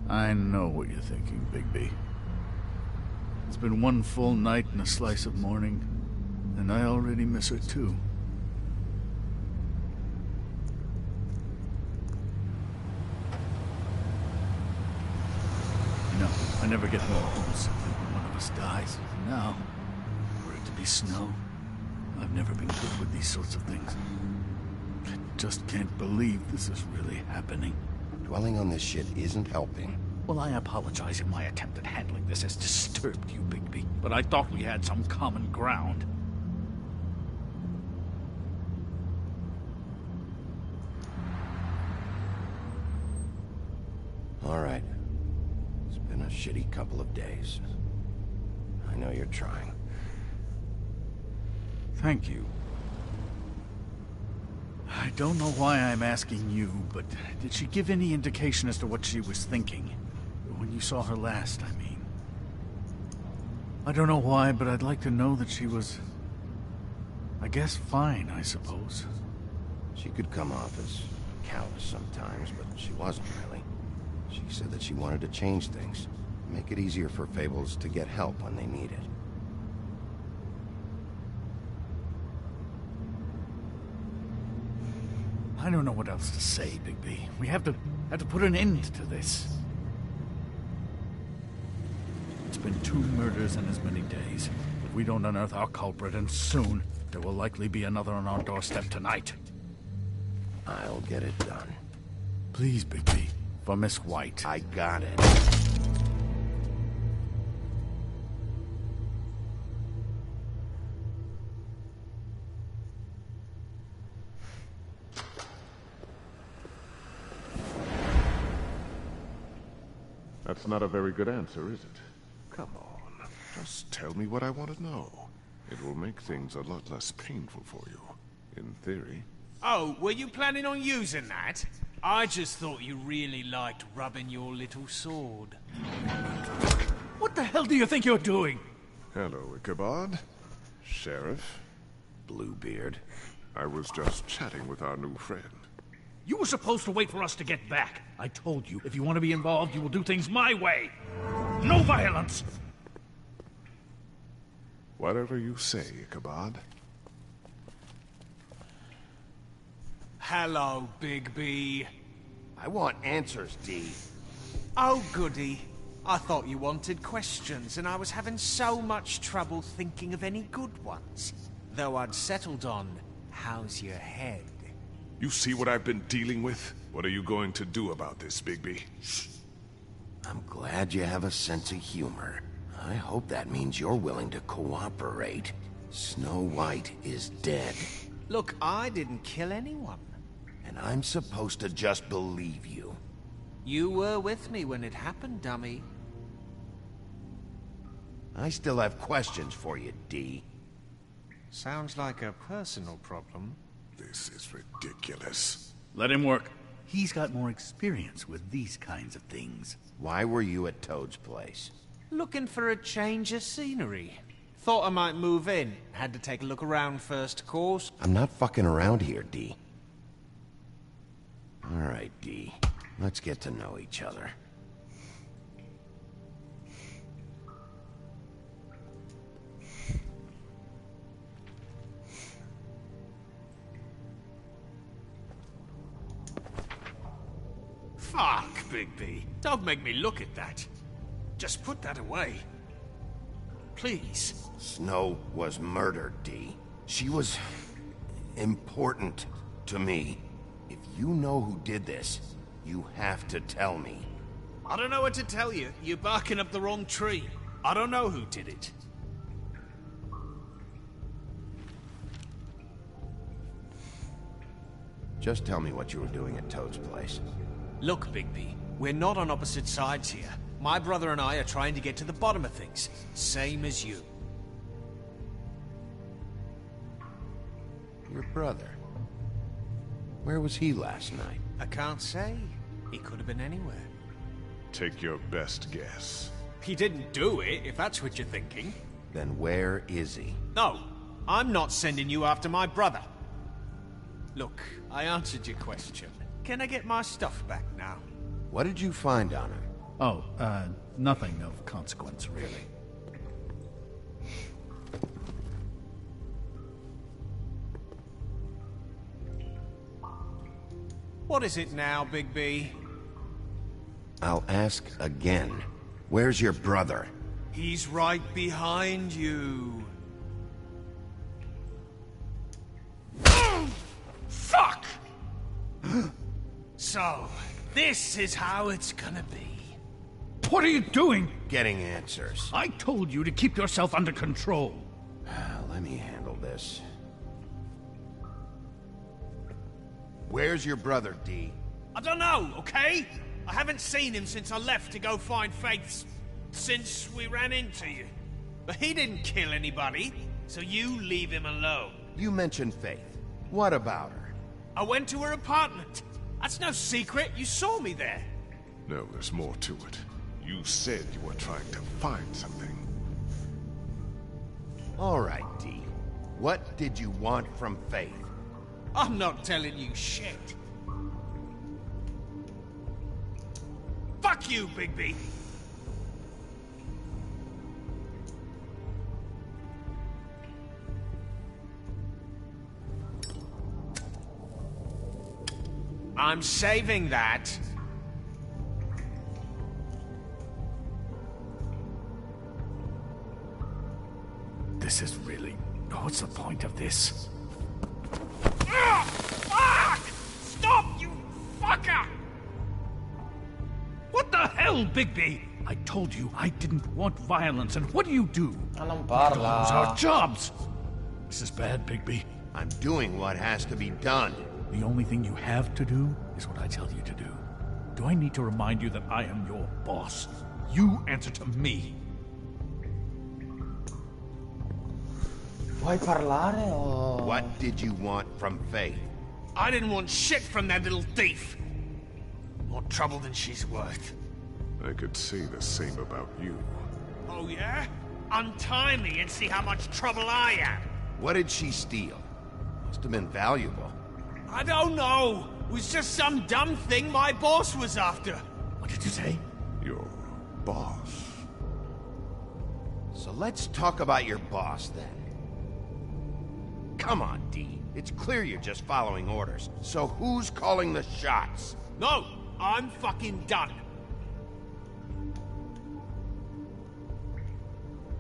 I know what you're thinking, Bigby. It's been one full night and a slice of morning, and I already miss her too. You know, I never get more homesick than when one of us dies. Now, were it to be Snow, I've never been good with these sorts of things. I just can't believe this is really happening. Dwelling on this shit isn't helping. Well, I apologize if my attempt at handling this has disturbed you, Bigby, but I thought we had some common ground. All right. It's been a shitty couple of days. I know you're trying. Thank you. I don't know why I'm asking you, but did she give any indication as to what she was thinking? When you saw her last, I mean. I don't know why, but I'd like to know that she was... I guess fine, I suppose. She could come off as callous sometimes, but she wasn't really. She said that she wanted to change things. Make it easier for Fables to get help when they need it. I don't know what else to say, Bigby. We have to put an end to this. It's been 2 murders in as many days. If we don't unearth our culprit, and soon, there will likely be another on our doorstep tonight. I'll get it done. Please, Bigby. For Miss White. I got it. That's not a very good answer, is it? Come on, just tell me what I want to know. It will make things a lot less painful for you, in theory. Oh, were you planning on using that? I just thought you really liked rubbing your little sword. What the hell do you think you're doing? Hello, Ichabod. Sheriff. Bluebeard. I was just chatting with our new friend. You were supposed to wait for us to get back. I told you, if you want to be involved, you will do things my way. No violence! Whatever you say, Ichabod. Hello, Bigby. I want answers, D. Oh, goody. I thought you wanted questions, and I was having so much trouble thinking of any good ones. Though I'd settled on, how's your head? You see what I've been dealing with? What are you going to do about this, Bigby? I'm glad you have a sense of humor. I hope that means you're willing to cooperate. Snow White is dead. Look, I didn't kill anyone. And I'm supposed to just believe you. You were with me when it happened, dummy. I still have questions for you, D. Sounds like a personal problem. This is ridiculous. Let him work. He's got more experience with these kinds of things. Why were you at Toad's place? Looking for a change of scenery. Thought I might move in. Had to take a look around first, of course. I'm not fucking around here, D. All right, D. Let's get to know each other. Fuck, Bigby. Don't make me look at that. Just put that away. Please. Snow was murdered, D. She was important to me. If you know who did this, you have to tell me. I don't know what to tell you. You're barking up the wrong tree. I don't know who did it. Just tell me what you were doing at Toad's place. Look, Bigby, we're not on opposite sides here. My brother and I are trying to get to the bottom of things. Same as you. Your brother? Where was he last night? I can't say. He could have been anywhere. Take your best guess. He didn't do it, if that's what you're thinking. Then where is he? No, I'm not sending you after my brother. Look, I answered your question. Can I get my stuff back now? What did you find on him? Oh, nothing of consequence, really. What is it now, Bigby? I'll ask again. Where's your brother? He's right behind you. Fuck! So, this is how it's gonna be. What are you doing? Getting answers. I told you to keep yourself under control. Let me handle this. Where's your brother, D? I don't know, okay? I haven't seen him since I left to go find Faith, since we ran into you. But he didn't kill anybody, so you leave him alone. You mentioned Faith. What about her? I went to her apartment. That's no secret. You saw me there. No, there's more to it. You said you were trying to find something. All right, D. What did you want from Faith? I'm not telling you shit. Fuck you, Bigby! I'm saving that. This is really... What's the point of this? Fuck! Stop, you fucker! What the hell, Bigby? I told you I didn't want violence, and what do? Anong Lose parla? our jobs! This is bad, Bigby. I'm doing what has to be done. The only thing you have to do is what I tell you to do. Do I need to remind you that I am your boss? You answer to me. Vuoi parlare o... What did you want from Faith? I didn't want shit from that little thief. More trouble than she's worth. I could say the same about you. Oh yeah? Untie me and see how much trouble I am. What did she steal? Must have been valuable. I don't know. It was just some dumb thing my boss was after. What did you say? Your boss. So let's talk about your boss, then. Come on, D. It's clear you're just following orders. So who's calling the shots? No, I'm fucking done.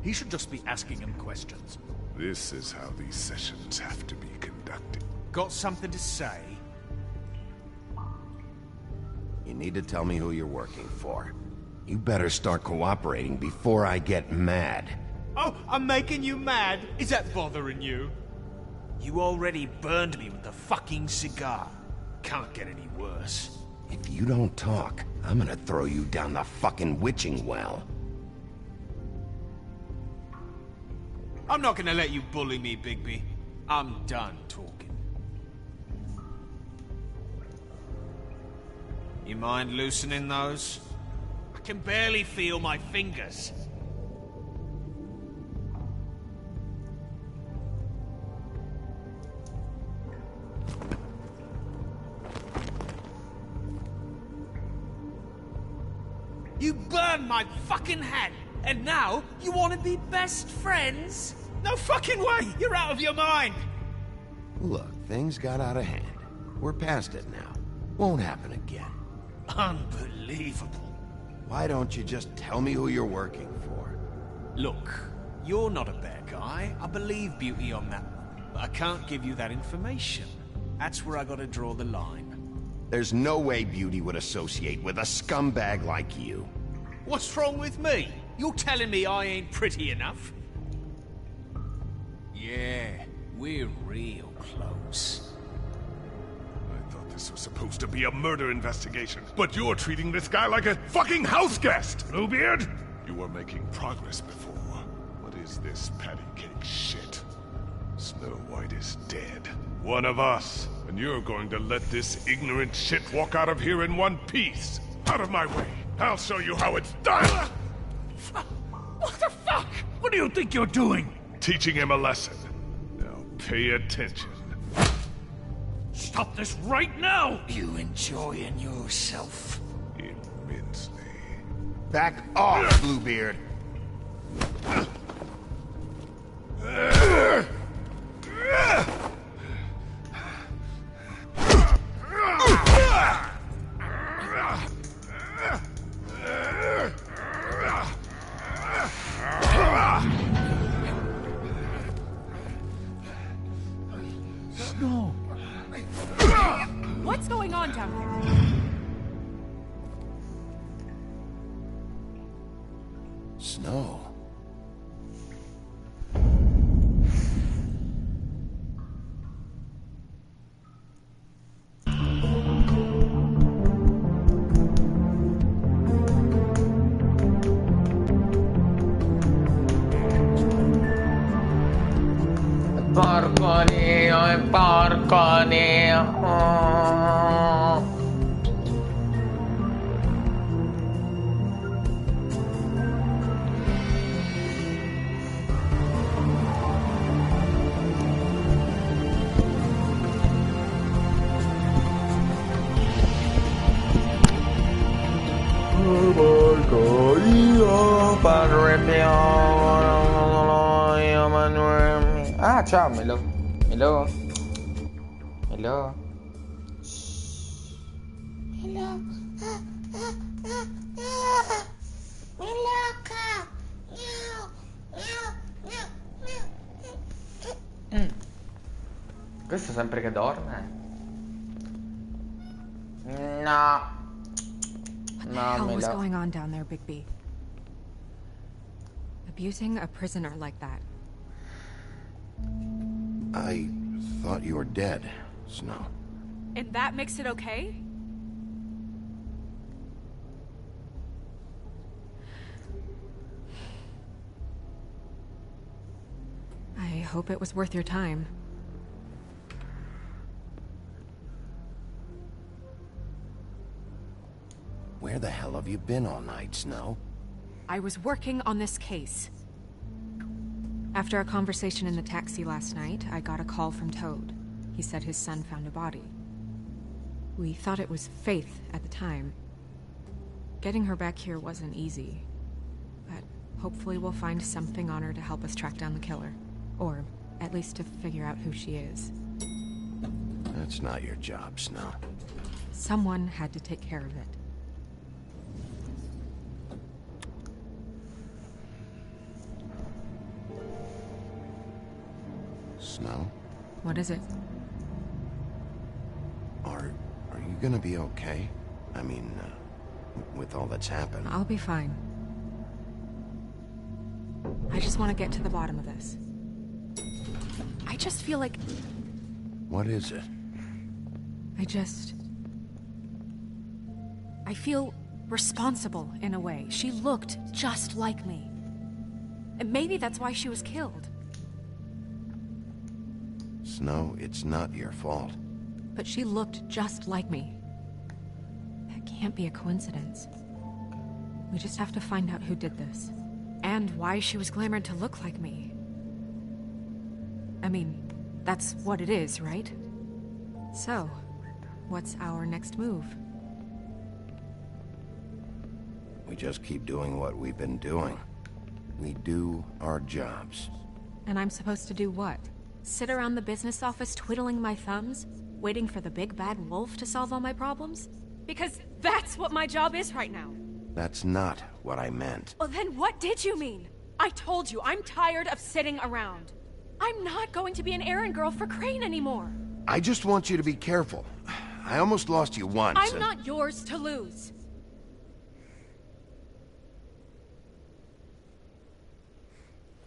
He should just be asking him questions. This is how these sessions have to be conducted. Got something to say? You need to tell me who you're working for. You better start cooperating before I get mad. Oh, I'm making you mad? Is that bothering you? You already burned me with the fucking cigar. Can't get any worse. If you don't talk, I'm gonna throw you down the fucking witching well. I'm not gonna let you bully me, Bigby. I'm done talking. You mind loosening those? I can barely feel my fingers. You burned my fucking hand, and now you want to be best friends? No fucking way! You're out of your mind! Look, things got out of hand. We're past it now. Won't happen again. Unbelievable. Why don't you just tell me who you're working for? Look, you're not a bad guy. I believe Beauty on that one. But I can't give you that information. That's where I gotta draw the line. There's no way Beauty would associate with a scumbag like you. What's wrong with me? You're telling me I ain't pretty enough? Yeah, we're real close. I thought this was supposed to be a murder investigation, but you're treating this guy like a fucking house guest, Bluebeard! You were making progress before. What is this patty cake shit? Snow White is dead. One of us. And you're going to let this ignorant shit walk out of here in one piece. Out of my way. I'll show you how it's done! What the fuck? What do you think you're doing? Teaching him a lesson. Now pay attention. Stop this right now! You enjoying yourself? Immensely. Back off, Bluebeard! Snow! What's going on down here? Snow. Porco Dio, porco Dio. Oh. Porco Dio, Padre Pio, io Manuel. Ah, ciao, Melo. Melo. Melo. Melo. Questo sempre che dorme? No. What the hell was going on down there, Bigby? Abusing a prisoner like that. I thought you were dead, Snow. And that makes it okay? I hope it was worth your time. Where the hell have you been all night, Snow? I was working on this case. After a conversation in the taxi last night, I got a call from Toad. He said his son found a body. We thought it was Faith at the time. Getting her back here wasn't easy. But hopefully we'll find something on her to help us track down the killer. Or at least to figure out who she is. That's not your job, Snow. Someone had to take care of it. Snow? What is it? Are you gonna be okay? I mean, with all that's happened. I'll be fine. I just want to get to the bottom of this. I just feel like... What is it? I feel responsible in a way. She looked just like me. And maybe that's why she was killed. Snow, it's not your fault. But she looked just like me. That can't be a coincidence. We just have to find out who did this. And why she was glamored to look like me. I mean, that's what it is, right? So, what's our next move? We just keep doing what we've been doing. We do our jobs. And I'm supposed to do what? Sit around the business office twiddling my thumbs? Waiting for the big bad wolf to solve all my problems? Because that's what my job is right now. That's not what I meant. Well, then what did you mean? I told you, I'm tired of sitting around. I'm not going to be an errand girl for Crane anymore. I just want you to be careful. I almost lost you once. I'm not yours to lose.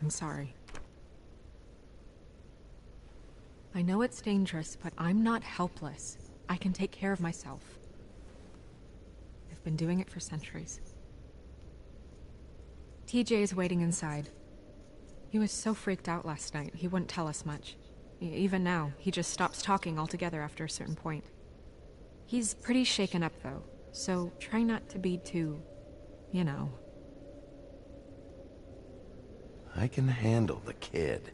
I'm sorry. I know it's dangerous, but I'm not helpless. I can take care of myself. I've been doing it for centuries. TJ is waiting inside. He was so freaked out last night, he wouldn't tell us much. Even now, he just stops talking altogether after a certain point. He's pretty shaken up, though, so try not to be too, you know. I can handle the kid.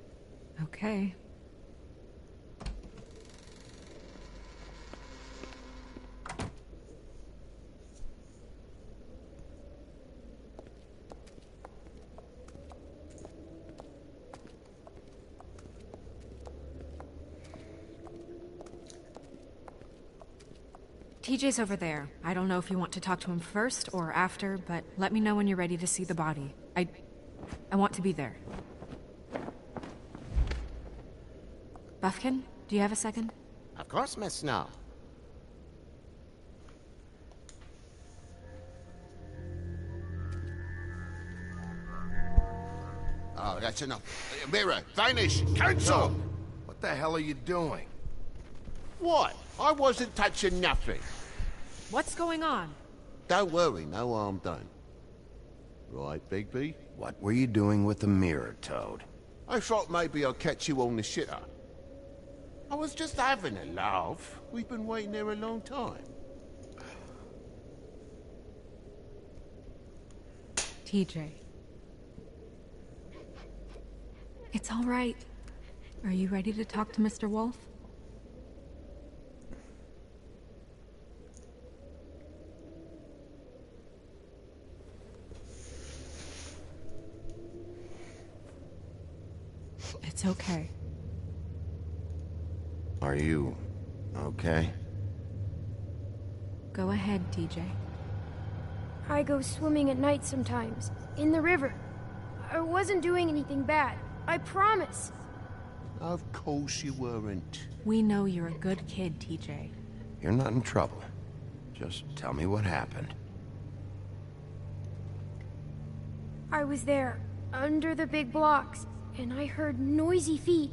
Okay. TJ's over there. I don't know if you want to talk to him first or after, but let me know when you're ready to see the body. I want to be there. Buffkin, do you have a second? Of course, Miss Snow. Oh, that's enough. Mirror, vanish, cancel! No. What the hell are you doing? What? I wasn't touching nothing. What's going on? Don't worry, no harm done. Right, Bigby? What were you doing with the mirror, Toad? I thought maybe I'd catch you on the shitter. I was just having a laugh. We've been waiting there a long time. TJ. It's all right. Are you ready to talk to Mr. Wolf? It's okay. Are you okay? Go ahead, TJ. I go swimming at night sometimes, in the river. I wasn't doing anything bad, I promise. Of course you weren't. We know you're a good kid, TJ. You're not in trouble. Just tell me what happened. I was there, under the big blocks, and I heard noisy feet.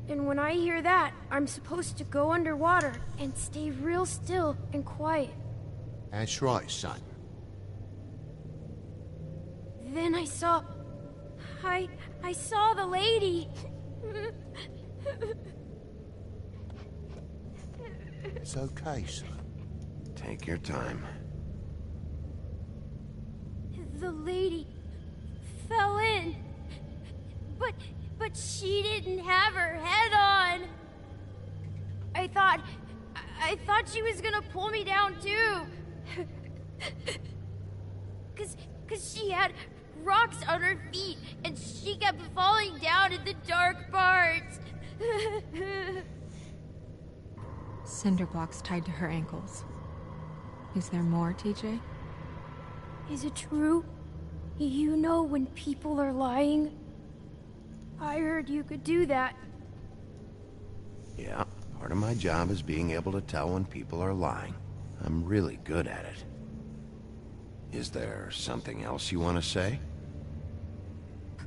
And when I hear that, I'm supposed to go underwater and stay real still and quiet. That's right, son. Then I saw... I saw the lady. It's okay, son. Take your time. The lady fell in. But she didn't have her head on. I thought she was gonna pull me down too. Cause she had rocks on her feet and she kept falling down in the dark parts. Cinder blocks tied to her ankles. Is there more, TJ? Is it true? You know when people are lying? I heard you could do that. Yeah, part of my job is being able to tell when people are lying. I'm really good at it. Is there something else you want to say?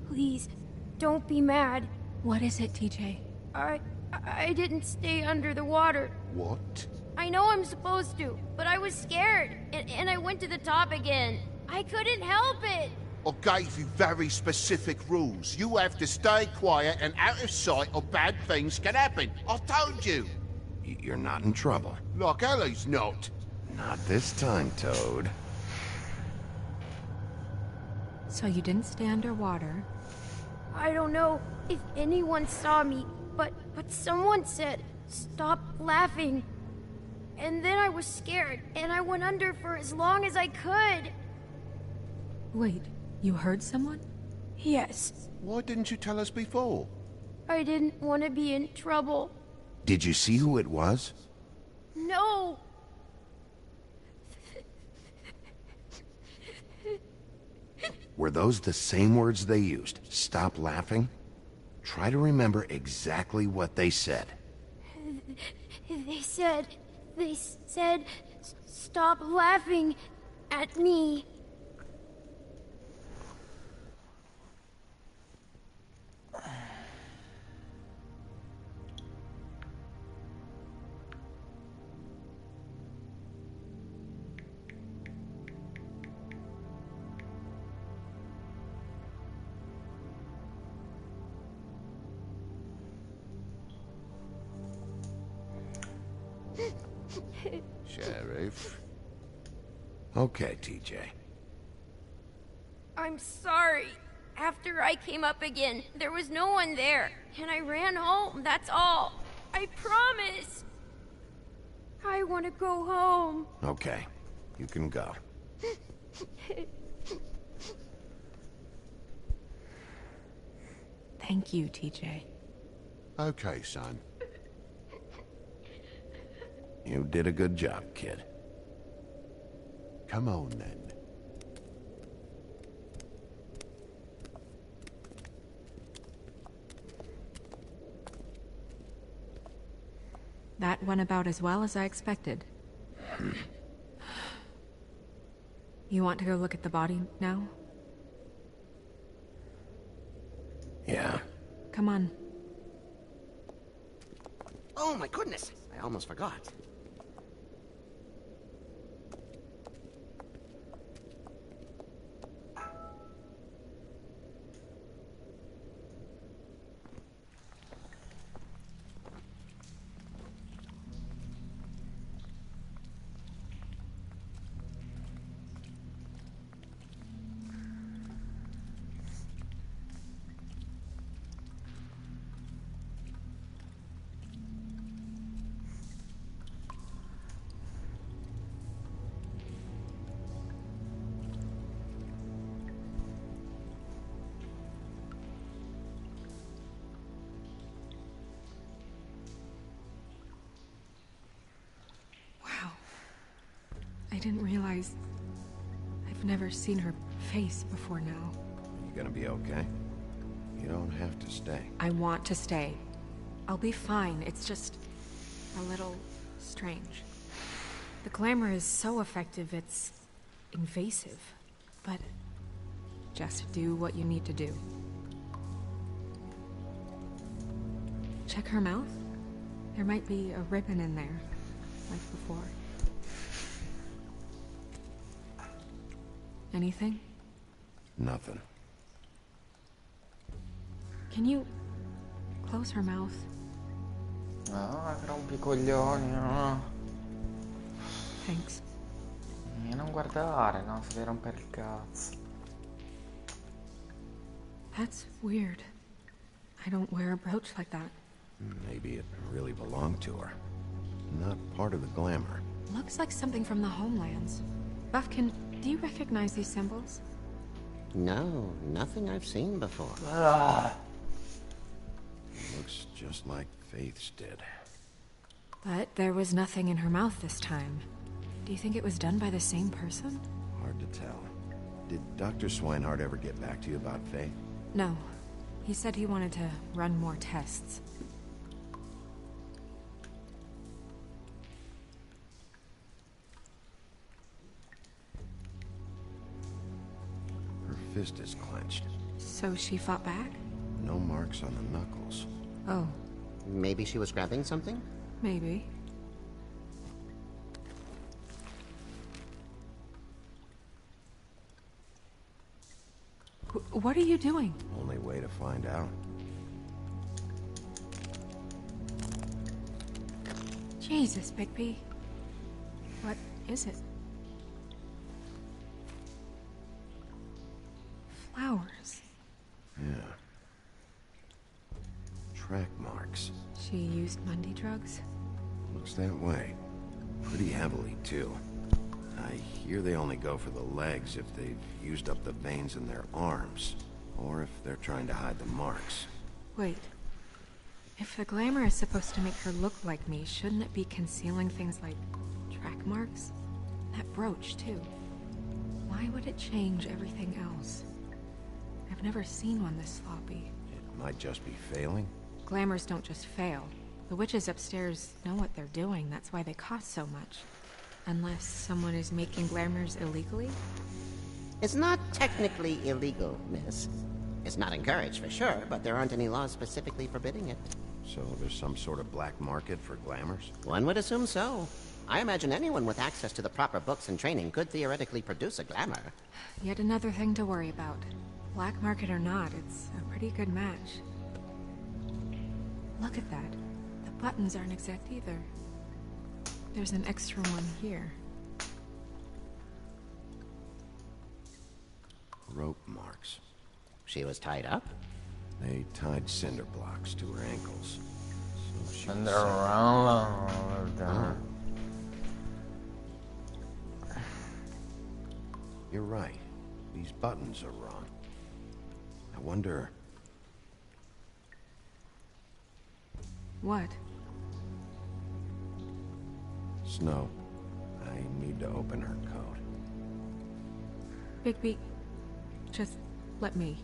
Please, don't be mad. What is it, TJ? I didn't stay under the water. What? I know I'm supposed to, but I was scared, and I went to the top again. I couldn't help it. I gave you very specific rules. You have to stay quiet and out of sight or bad things can happen. I told you. You're not in trouble. Like Ellie's not. Not this time, Toad. So you didn't stay underwater. I don't know if anyone saw me, but someone said, "Stop laughing." And then I was scared, and I went under for as long as I could. Wait, you heard someone? Yes. Why didn't you tell us before? I didn't want to be in trouble. Did you see who it was? No! Were those the same words they used? Stop laughing? Try to remember exactly what they said. They said, "Stop laughing at me." Sheriff. Okay, TJ. I'm sorry. After I came up again, there was no one there, and I ran home, that's all. I promise. I want to go home. Okay, you can go. Thank you, TJ. Okay, son. You did a good job, kid. Come on, then. That went about as well as I expected. You want to go look at the body now? Yeah. Come on. Oh my goodness, I almost forgot. I didn't realize... I've never seen her face before now. You gonna be okay? You don't have to stay. I want to stay. I'll be fine. It's just... a little... strange. The glamour is so effective, it's... invasive. But... just do what you need to do. Check her mouth. There might be a ribbon in there, like before. Anything? Nothing. Can you Close her mouth. No, che rompi i coglioni, no? Thanks. Non guardare, no? Se devi rompere il cazzo. That's weird. I don't wear a brooch like that. Maybe it really belonged to her. Not part of the glamour. Looks like something from the homelands. Buffkin, do you recognize these symbols? No, nothing I've seen before. Looks just like Faith's did. But there was nothing in her mouth this time. Do you think it was done by the same person? Hard to tell. Did Dr. Swinehart ever get back to you about Faith? No. He said he wanted to run more tests. Her fist is clenched. So she fought back? No marks on the knuckles. Oh. Maybe she was grabbing something? Maybe. What are you doing? Only way to find out. Jesus, Bigby. What is it? Flowers. Yeah. Track marks. She used Mundy drugs? Looks that way. Pretty heavily, too. I hear they only go for the legs if they've used up the veins in their arms, or if they're trying to hide the marks. Wait. If the glamour is supposed to make her look like me, shouldn't it be concealing things like track marks? That brooch, too. Why would it change everything else? I've never seen one this sloppy. It might just be failing. Glamours don't just fail. The witches upstairs know what they're doing, that's why they cost so much. Unless someone is making glamours illegally? It's not technically illegal, miss. It's not encouraged for sure, but there aren't any laws specifically forbidding it. So there's some sort of black market for glamours? One would assume so. I imagine anyone with access to the proper books and training could theoretically produce a glamour. Yet another thing to worry about. Black market or not, it's a pretty good match. Look at that. The buttons aren't exact either. There's an extra one here. Rope marks. She was tied up? They tied cinder blocks to her ankles. So she And was they're around. You're right. These buttons are wrong. I wonder... What? Snow, I need to open her coat. Bigby, just let me.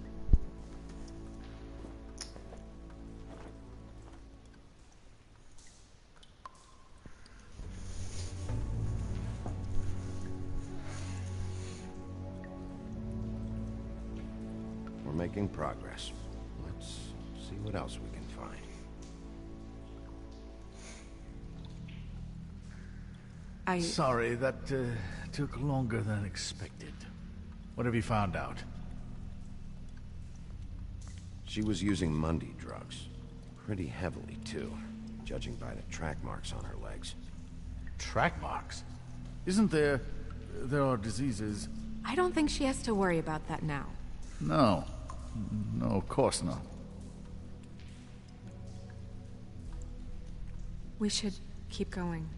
We're making progress. Let's see what else we can find. Sorry, that took longer than expected. What have you found out? She was using Mundy drugs. Pretty heavily, too, judging by the track marks on her legs. Track marks? Isn't there... there are diseases... I don't think she has to worry about that now. No. No, of course not. We should keep going.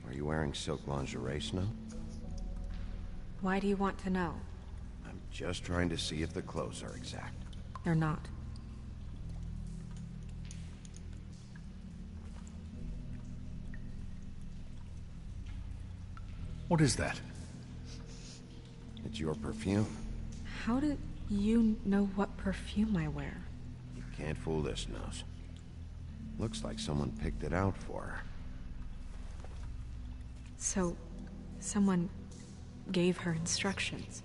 Are you wearing silk lingerie, Snow? Why do you want to know? I'm just trying to see if the clothes are exact. They're not. What is that? It's your perfume. How do you know what perfume I wear? You can't fool this nose. Looks like someone picked it out for her. So, someone gave her instructions.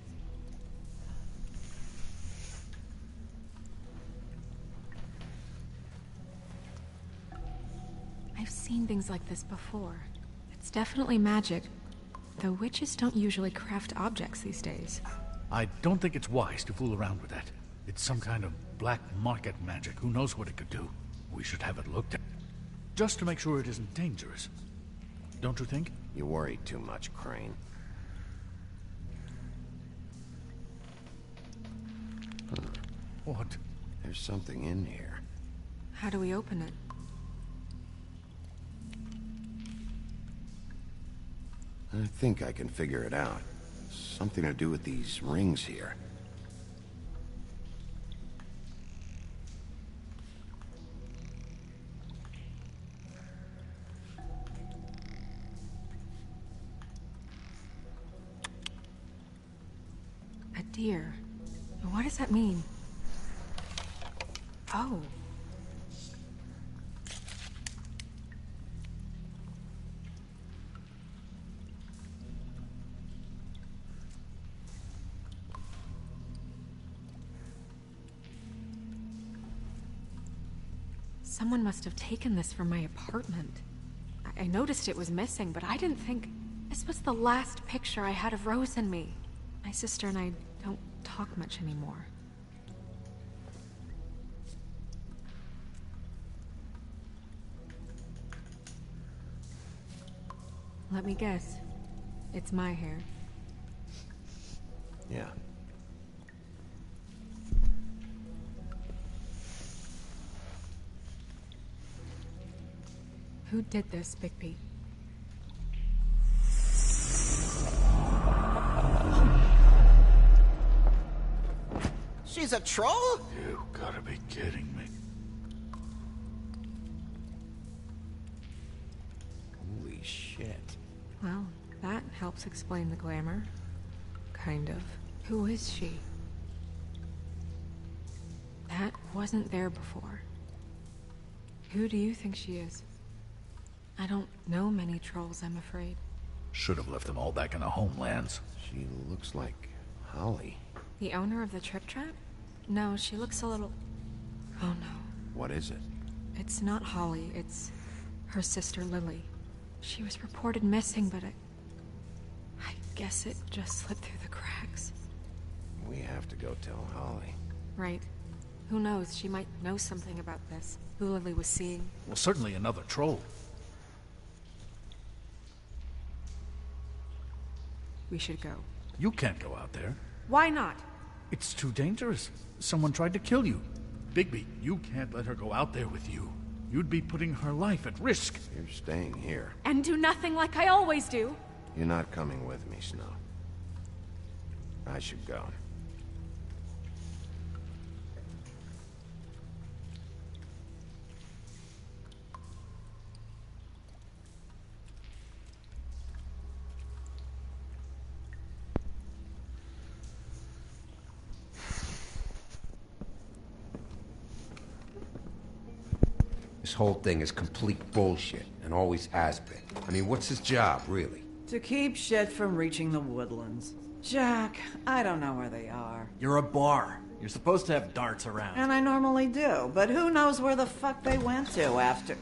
I've seen things like this before. It's definitely magic, The witches don't usually craft objects these days. I don't think it's wise to fool around with that. It's some kind of black market magic. Who knows what it could do? We should have it looked at. Just to make sure it isn't dangerous. Don't you think? You worry too much, Crane. What? There's something in here. How do we open it? I think I can figure it out. Something to do with these rings here. A deer. What does that mean? Oh. Someone must have taken this from my apartment. I noticed it was missing, but I didn't think... This was the last picture I had of Rose and me. My sister and I don't talk much anymore. Let me guess. It's my hair. Yeah. Who did this, Bigby? She's a troll? You gotta be kidding me. Holy shit. Well, that helps explain the glamour. Kind of. Who is she? That wasn't there before. Who do you think she is? I don't know many trolls, I'm afraid. Should have left them all back in the homelands. She looks like Holly. The owner of the Trip Trap? No, she looks a little... Oh no. What is it? It's not Holly, it's her sister Lily. She was reported missing, but I guess it just slipped through the cracks. We have to go tell Holly. Right. Who knows, she might know something about this. Who Lily was seeing. Well, certainly another troll. We should go. You can't go out there. Why not? It's too dangerous. Someone tried to kill you. Bigby, you can't let her go out there with you. You'd be putting her life at risk. You're staying here. And do nothing like I always do. You're not coming with me, Snow. I should go. This whole thing is complete bullshit, and always has been. I mean, what's his job, really? To keep shit from reaching the woodlands. Jack, I don't know where they are. You're a bar. You're supposed to have darts around. And I normally do, but who knows where the fuck they went to after...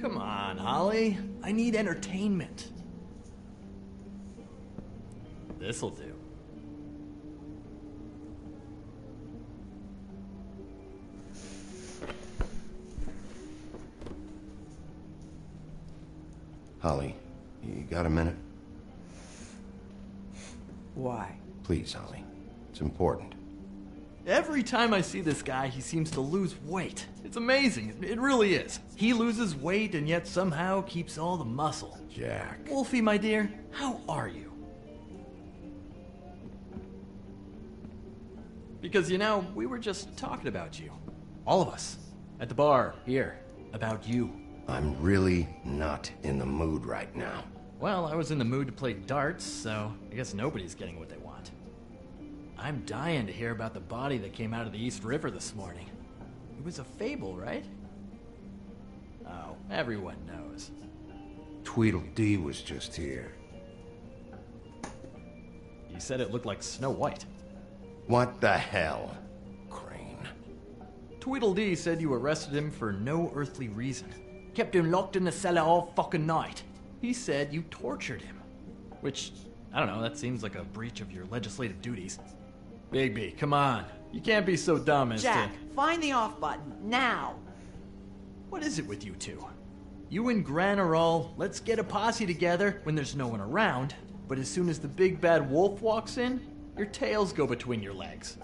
Come on, Holly. I need entertainment. This'll do. Holly, you got a minute? Why? Please, Holly. It's important. Every time I see this guy, he seems to lose weight. It's amazing. It really is. He loses weight and yet somehow keeps all the muscle. Jack. Wolfie, my dear, how are you? Because, you know, we were just talking about you. All of us. At the bar, here. About you. I'm really not in the mood right now. Well, I was in the mood to play darts, so I guess nobody's getting what they want. I'm dying to hear about the body that came out of the East River this morning. It was a fable, right? Oh, everyone knows. Tweedledee was just here. You said it looked like Snow White. What the hell, Crane? Tweedledee said you arrested him for no earthly reason. Kept him locked in the cellar all fucking night. He said you tortured him. Which, I don't know, that seems like a breach of your legislative duties. Bigby, come on. You can't be so dumb as Jack, to... find the off button, now! What is it with you two? You and Gran are all, let's get a posse together when there's no one around, but as soon as the big bad wolf walks in, your tails go between your legs.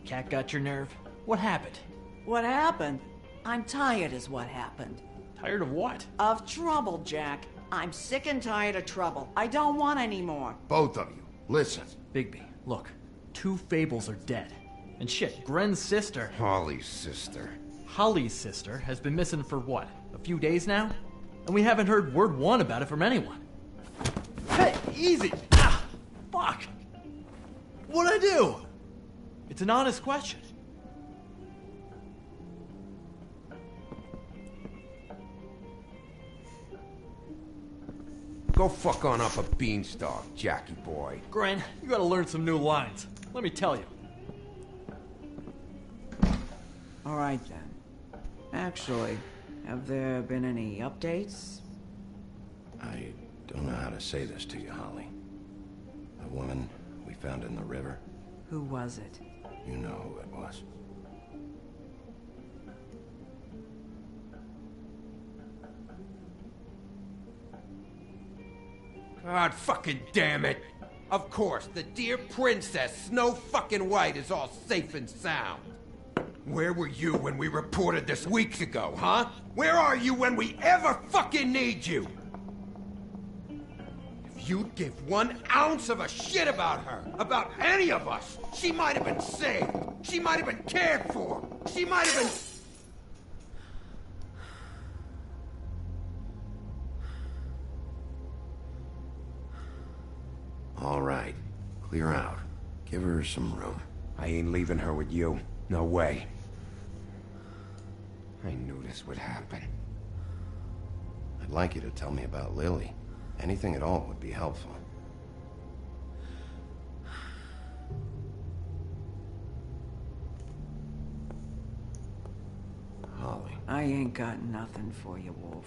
Cat got your nerve? What happened? What happened? I'm tired is what happened. Tired of what? Of trouble, Jack. I'm sick and tired of trouble. I don't want any more. Both of you, listen. Bigby, look. 2 fables are dead. And shit, Gren's sister... Holly's sister. Holly's sister has been missing for what? A few days now? And we haven't heard word one about it from anyone. Hey, easy! Ah, fuck! What'd I do? It's an honest question. Go fuck on up a beanstalk, Jackie boy. Gren, you gotta learn some new lines. Let me tell you. All right, then. Actually, have there been any updates? I don't know how to say this to you, Holly. The woman we found in the river. Who was it? You know who it was. God fucking damn it! Of course, the dear Princess Snow fucking White is all safe and sound. Where were you when we reported this weeks ago, huh? Where are you when we ever fucking need you? If you'd give 1 ounce of a shit about her, about any of us, she might have been saved. She might have been cared for. She might have been... All right. Clear out. Give her some room. I ain't leaving her with you. No way. I knew this would happen. I'd like you to tell me about Lily. Anything at all would be helpful. Holly. I ain't got nothing for you, Wolf.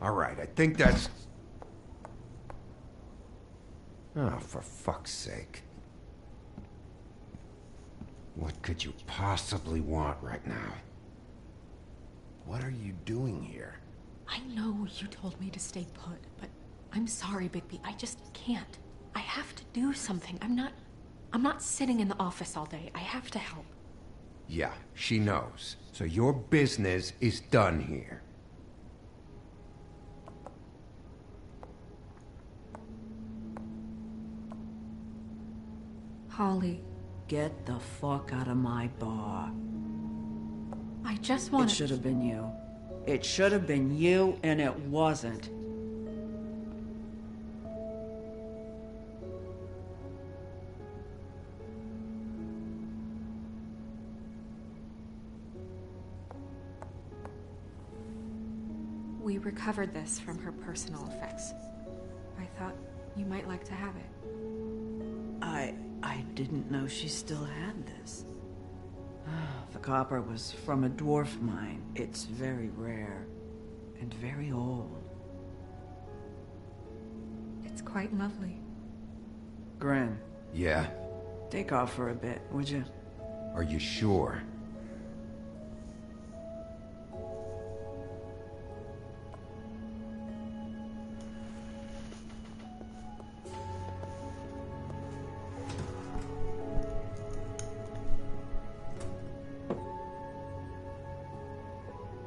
All right, I think that's... Oh, for fuck's sake. What could you possibly want right now? What are you doing here? I know you told me to stay put, but I'm sorry, Bigby. I just can't. I have to do something. I'm not sitting in the office all day. I have to help. Yeah, she knows. So your business is done here. Holly. Get the fuck out of my bar. I just want It should have been you. It should have been you, and it wasn't. We recovered this from her personal effects. I thought you might like to have it. I didn't know she still had this. The copper was from a dwarf mine. It's very rare and very old. It's quite lovely. Gren, Yeah? take off for a bit, would you? Are you sure?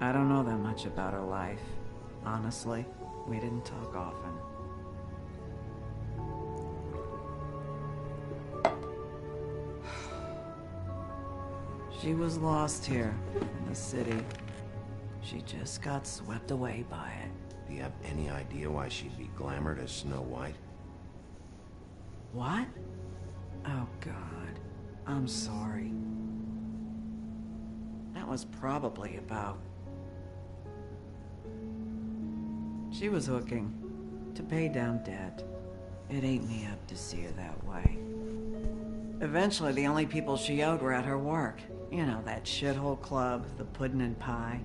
I don't know that much about her life. Honestly, we didn't talk often. She was lost here in the city. She just got swept away by it. Do you have any idea why she'd be glamored as Snow White? What? Oh, God. I'm sorry. That was probably about... She was hooking to pay down debt. It ate me up to see her that way. Eventually, the only people she owed were at her work. You know, that shithole club, the Puddin' and Pie.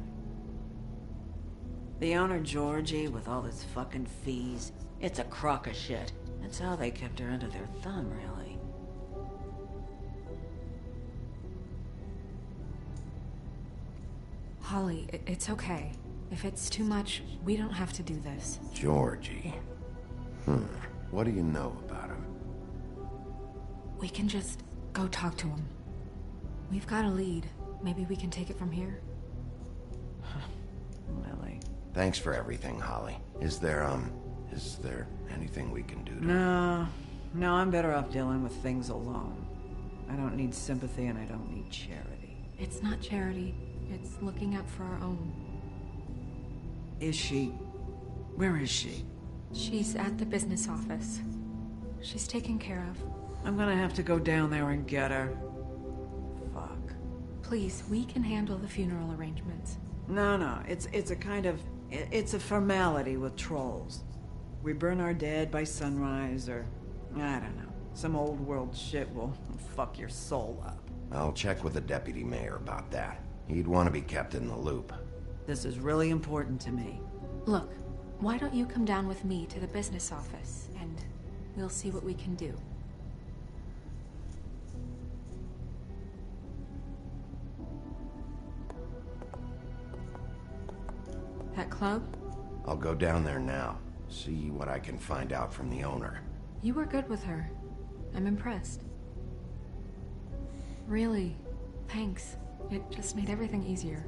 The owner, Georgie, with all his fucking fees, it's a crock of shit. That's how they kept her under their thumb, really. Holly, it's okay. If it's too much, we don't have to do this. Georgie. What do you know about him? We can just go talk to him. We've got a lead. Maybe we can take it from here? Lily. Thanks for everything, Holly. Is there anything we can do to... No, I'm better off dealing with things alone. I don't need sympathy and I don't need charity. It's not charity. It's looking out for our own. Is she... Where is she? She's at the business office. She's taken care of. I'm gonna have to go down there and get her. Fuck. Please, we can handle the funeral arrangements. No, it's a kind of... It's a formality with trolls. We burn our dead by sunrise, or... I don't know. Some old world shit will fuck your soul up. I'll check with the deputy mayor about that. He'd want to be kept in the loop. This is really important to me. Look, why don't you come down with me to the business office, and we'll see what we can do. That club? I'll go down there now. See what I can find out from the owner. You were good with her. I'm impressed. Really, thanks. It just made everything easier.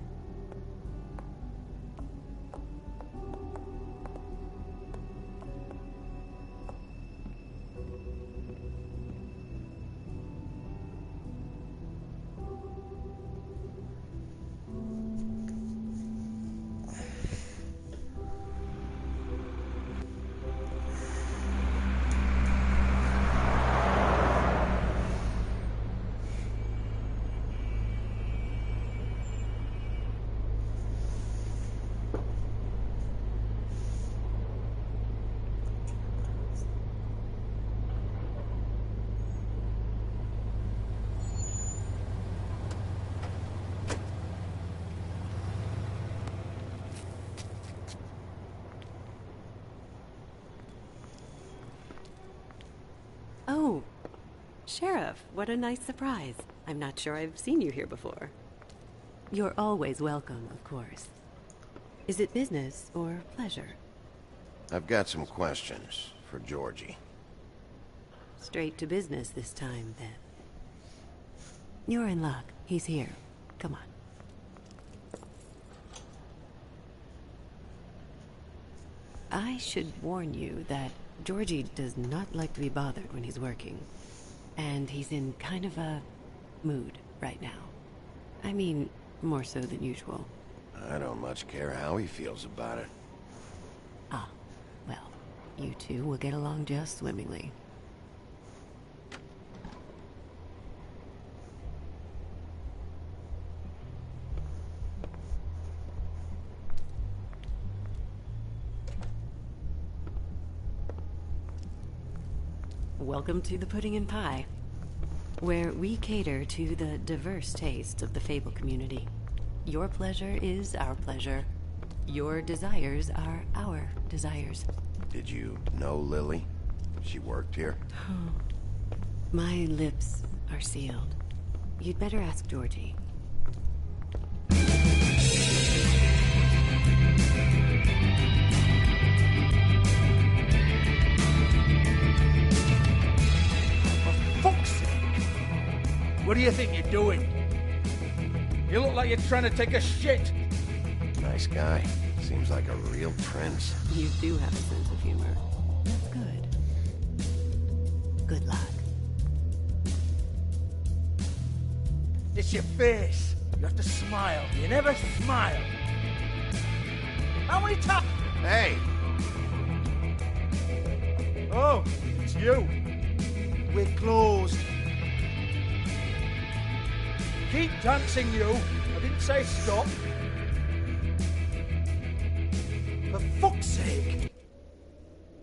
Oh, Sheriff, what a nice surprise. I'm not sure I've seen you here before. You're always welcome, of course. Is it business or pleasure? I've got some questions for Georgie. Straight to business this time, then. You're in luck. He's here. Come on. I should warn you that Georgie does not like to be bothered when he's working. And he's in kind of a mood right now. I mean, more so than usual. I don't much care how he feels about it. Ah, well, you two will get along just swimmingly. Welcome to the Pudding and Pie, where we cater to the diverse tastes of the Fable community. Your pleasure is our pleasure. Your desires are our desires. Did you know Lily? She worked here? My lips are sealed. You'd better ask Georgie. What do you think you're doing? You look like you're trying to take a shit. Nice guy. Seems like a real prince. You do have a sense of humor. That's good. Good luck. It's your face. You have to smile. You never smile. How many times? Hey! Oh, it's you. We're closed. Keep dancing, you. I didn't say stop. For fuck's sake.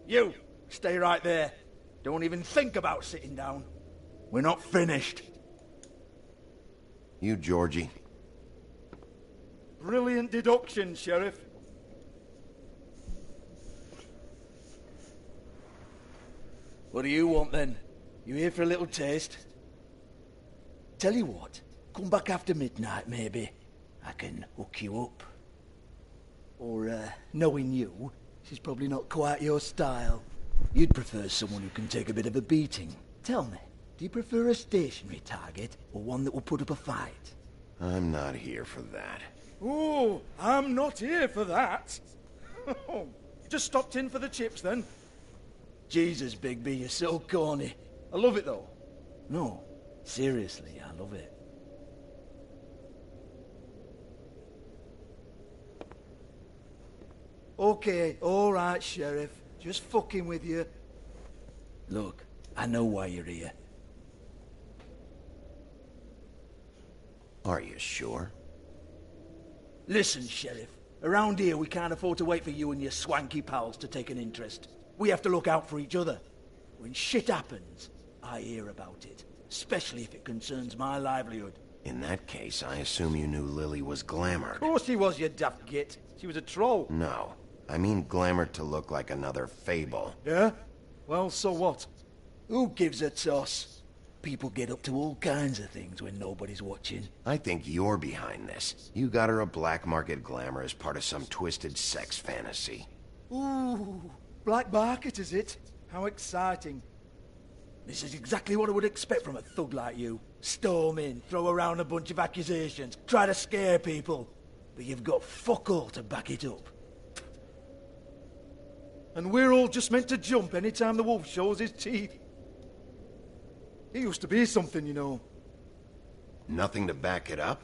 You, stay right there. Don't even think about sitting down. We're not finished. You, Georgie. Brilliant deduction, Sheriff. What do you want, then? You here for a little taste? Tell you what, come back after midnight, maybe. I can hook you up. Or, knowing you, she's probably not quite your style. You'd prefer someone who can take a bit of a beating. Tell me, do you prefer a stationary target, or one that will put up a fight? I'm not here for that. Oh, I'm not here for that. Just stopped in for the chips, then. Jesus, Bigby, you're so corny. I love it, though. No, seriously, I love it. Okay, all right, Sheriff. Just fucking with you. Look, I know why you're here. Are you sure? Listen, Sheriff. Around here, we can't afford to wait for you and your swanky pals to take an interest. We have to look out for each other. When shit happens, I hear about it. Especially if it concerns my livelihood. In that case, I assume you knew Lily was glamored. Of course she was, you daft git. She was a troll. No. I mean glamored to look like another fable. Yeah? Well, so what? Who gives a toss? People get up to all kinds of things when nobody's watching. I think you're behind this. You got her a black market glamour as part of some twisted sex fantasy. Ooh, black market, is it? How exciting. This is exactly what I would expect from a thug like you. Storm in, throw around a bunch of accusations, try to scare people. But you've got fuck all to back it up. And we're all just meant to jump any time the wolf shows his teeth. He used to be something, you know. Nothing to back it up?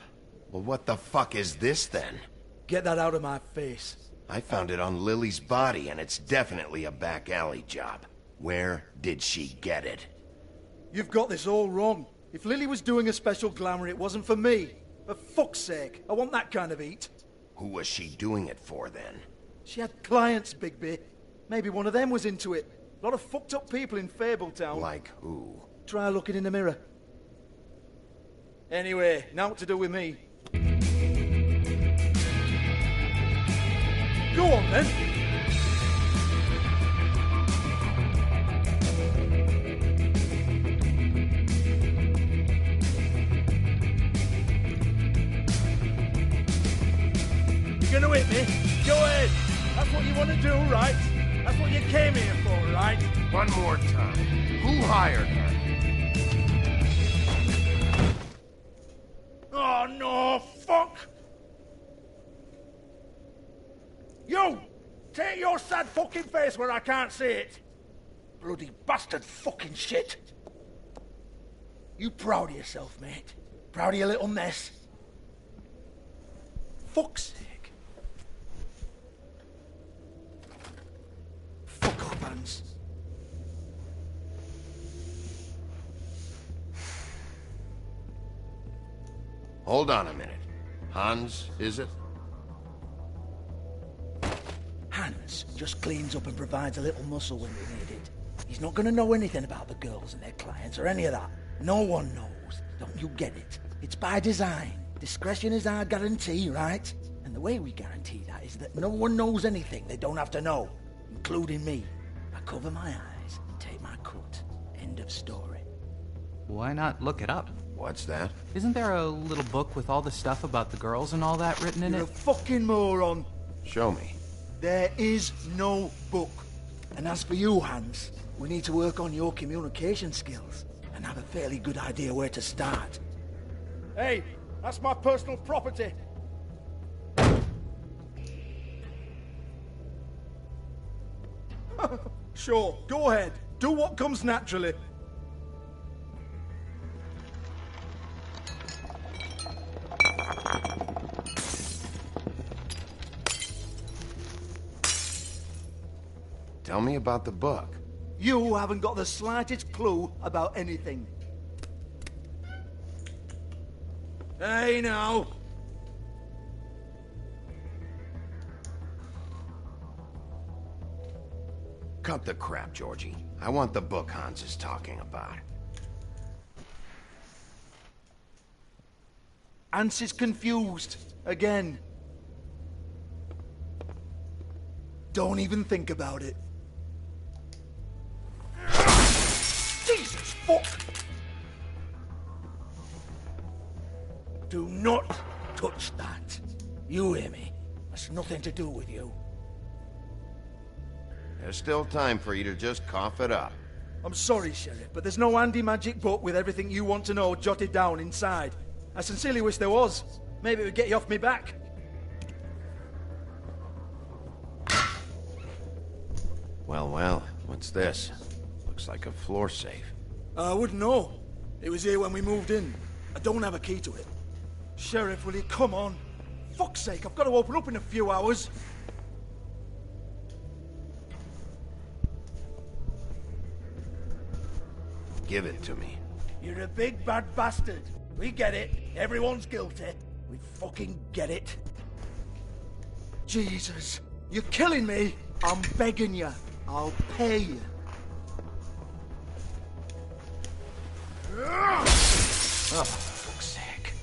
Well, what the fuck is this, then? Get that out of my face. I found it on Lily's body, and it's definitely a back alley job. Where did she get it? You've got this all wrong. If Lily was doing a special glamour, it wasn't for me. For fuck's sake, I want that kind of eat. Who was she doing it for, then? She had clients, Bigby. Maybe one of them was into it. A lot of fucked up people in Fabletown. Like who? Try looking in the mirror. Anyway, now what to do with me. Go on, then. You're gonna hit me? Go ahead. That's what you want to do, right? That's what you came here for, right? One more time. Who hired her? Oh, no, fuck! You! Take your sad fucking face where I can't see it! Bloody bastard fucking shit! You proud of yourself, mate? Proud of your little mess? Fuck's sake. Fuck off, Hans. Hold on a minute. Hans, is it? Hans just cleans up and provides a little muscle when we need it. He's not gonna know anything about the girls and their clients or any of that. No one knows. Don't you get it? It's by design. Discretion is our guarantee, right? And the way we guarantee that is that no one knows anything they don't have to know, including me. I cover my eyes and take my cut. End of story. Why not look it up? What's that? Isn't there a little book with all the stuff about the girls and all that written in You're it? a fucking moron. Show me. There is no book. And as for you, Hans, we need to work on your communication skills and have a fairly good idea where to start. Hey, that's my personal property. Sure, go ahead. Do what comes naturally. Tell me about the book. You haven't got the slightest clue about anything. Hey, now. Cut the crap, Georgie. I want the book Hans is talking about. Ansie's confused. Again. Don't even think about it. Jesus fuck! Do not touch that. You hear me? That's nothing to do with you. There's still time for you to just cough it up. I'm sorry, Sheriff, but there's no handy magic book with everything you want to know jotted down inside. I sincerely wish there was. Maybe it would get you off me back. Well, what's this? Looks like a floor safe. I wouldn't know. It was here when we moved in. I don't have a key to it. Sheriff, will you come on? Fuck's sake, I've got to open up in a few hours. Give it to me. You're a big bad bastard. We get it. Everyone's guilty. We fucking get it. Jesus, you're killing me. I'm begging you. I'll pay you. Oh, for fuck's sake.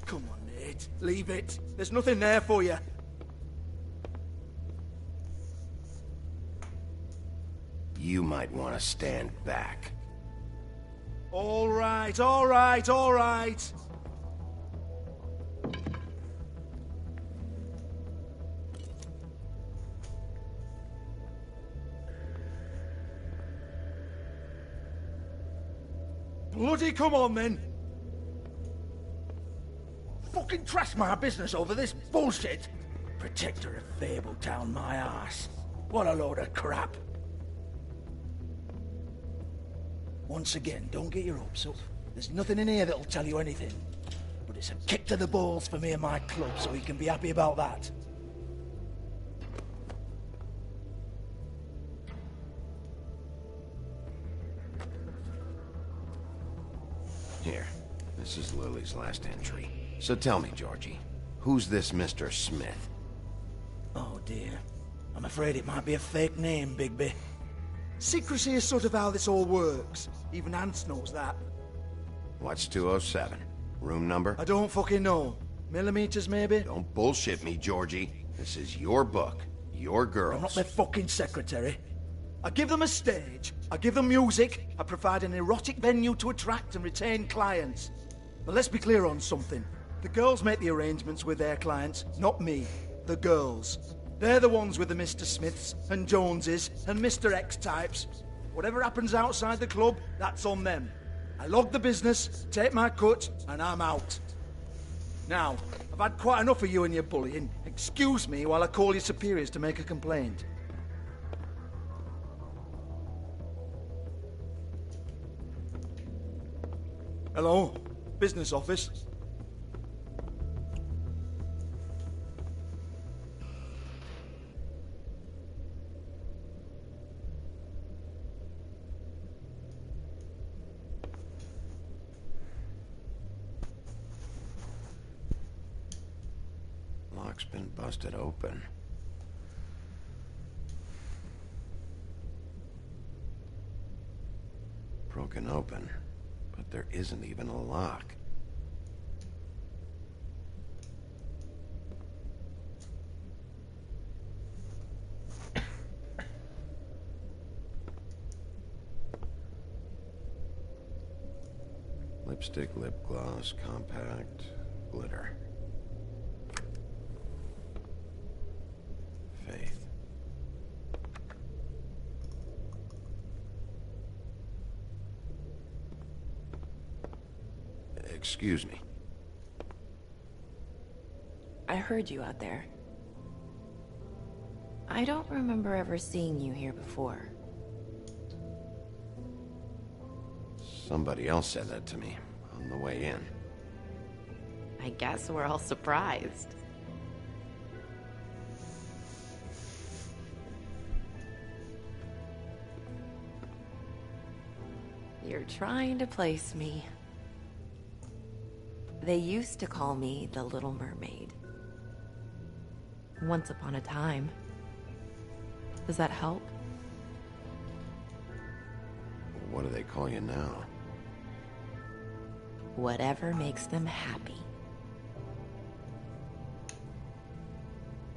Come on, Nate. Leave it. There's nothing there for you. You might want to stand back. All right, all right, all right. Bloody come on, then. Fucking trash my business over this bullshit. Protector of Fabletown, my ass. What a load of crap. Once again, don't get your hopes up. There's nothing in here that'll tell you anything. But it's a kick to the balls for me and my club, so you can be happy about that. Here, this is Lily's last entry. So tell me, Georgie, who's this Mr. Smith? Oh dear. I'm afraid it might be a fake name, Bigby. Secrecy is sort of how this all works. Even Ants knows that. What's 207? Room number? I don't fucking know. Millimeters, maybe? Don't bullshit me, Georgie. This is your book. Your girls. I'm not their fucking secretary. I give them a stage, I give them music, I provide an erotic venue to attract and retain clients. But let's be clear on something. The girls make the arrangements with their clients, not me. The girls. They're the ones with the Mr. Smiths and Joneses and Mr. X types. Whatever happens outside the club, that's on them. I log the business, take my cut, and I'm out. Now, I've had quite enough of you and your bullying. Excuse me while I call your superiors to make a complaint. Hello? Business office? Lock's been busted open. Broken open. But there isn't even a lock. Lipstick, lip gloss, compact, glitter. Faith. Excuse me. I heard you out there. I don't remember ever seeing you here before. Somebody else said that to me on the way in. I guess we're all surprised. You're trying to place me. They used to call me the Little Mermaid. Once upon a time. Does that help? What do they call you now? Whatever makes them happy.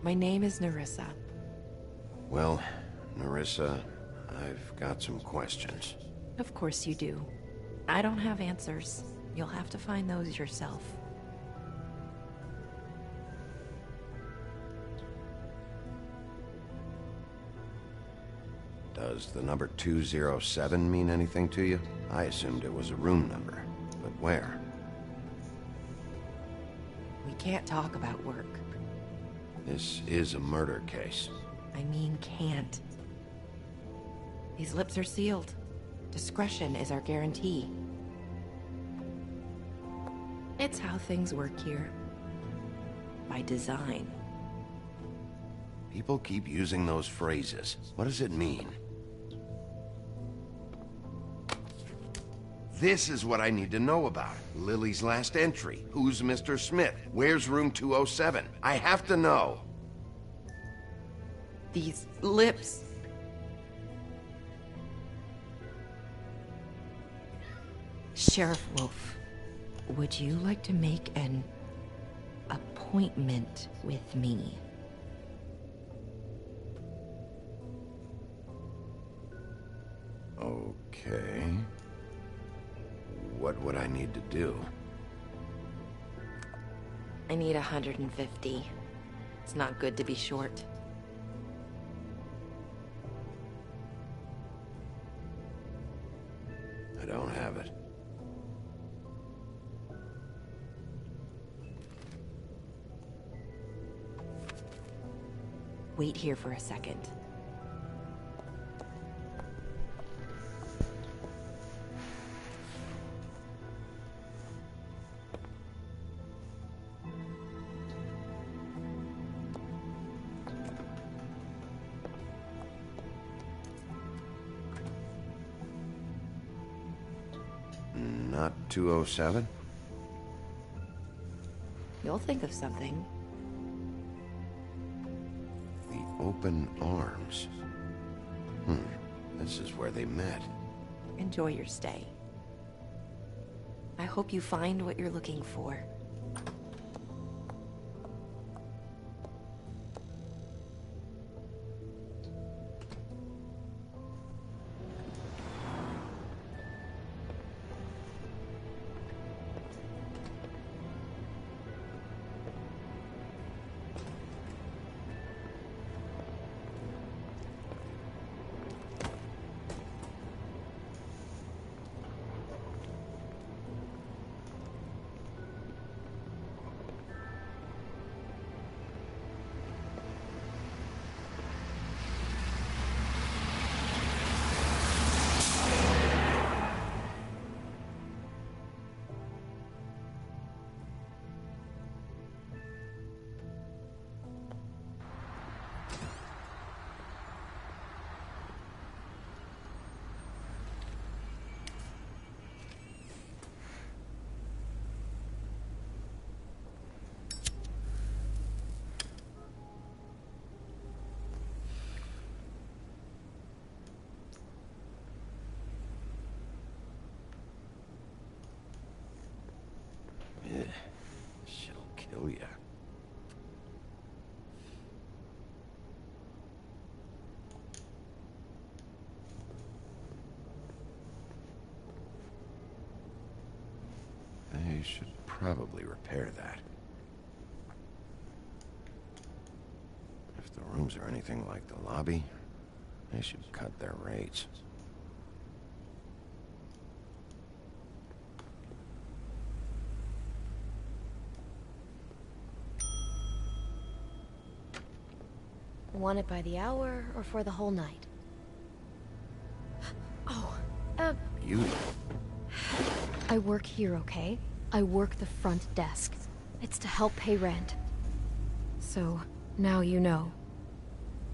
My name is Nerissa. Well, Nerissa, I've got some questions. Of course you do. I don't have answers. You'll have to find those yourself. Does the number 207 mean anything to you? I assumed it was a room number, but where? We can't talk about work. This is a murder case. I mean can't. These lips are sealed. Discretion is our guarantee. It's how things work here. By design. People keep using those phrases. What does it mean? This is what I need to know about. Lily's last entry. Who's Mr. Smith? Where's room 207? I have to know. These lips. Sheriff Wolf, would you like to make an appointment with me? Okay. What would I need to do? I need 150. It's not good to be short. I don't have it. Wait here for a second. Not 207? You'll think of something. The open arms. This is where they met. Enjoy your stay. I hope you find what you're looking for. She'll kill ya. They should probably repair that. If the rooms are anything like the lobby, they should cut their rates. Want it by the hour or for the whole night? Oh, Beauty. I work here, okay? I work the front desk. It's to help pay rent. So, now you know.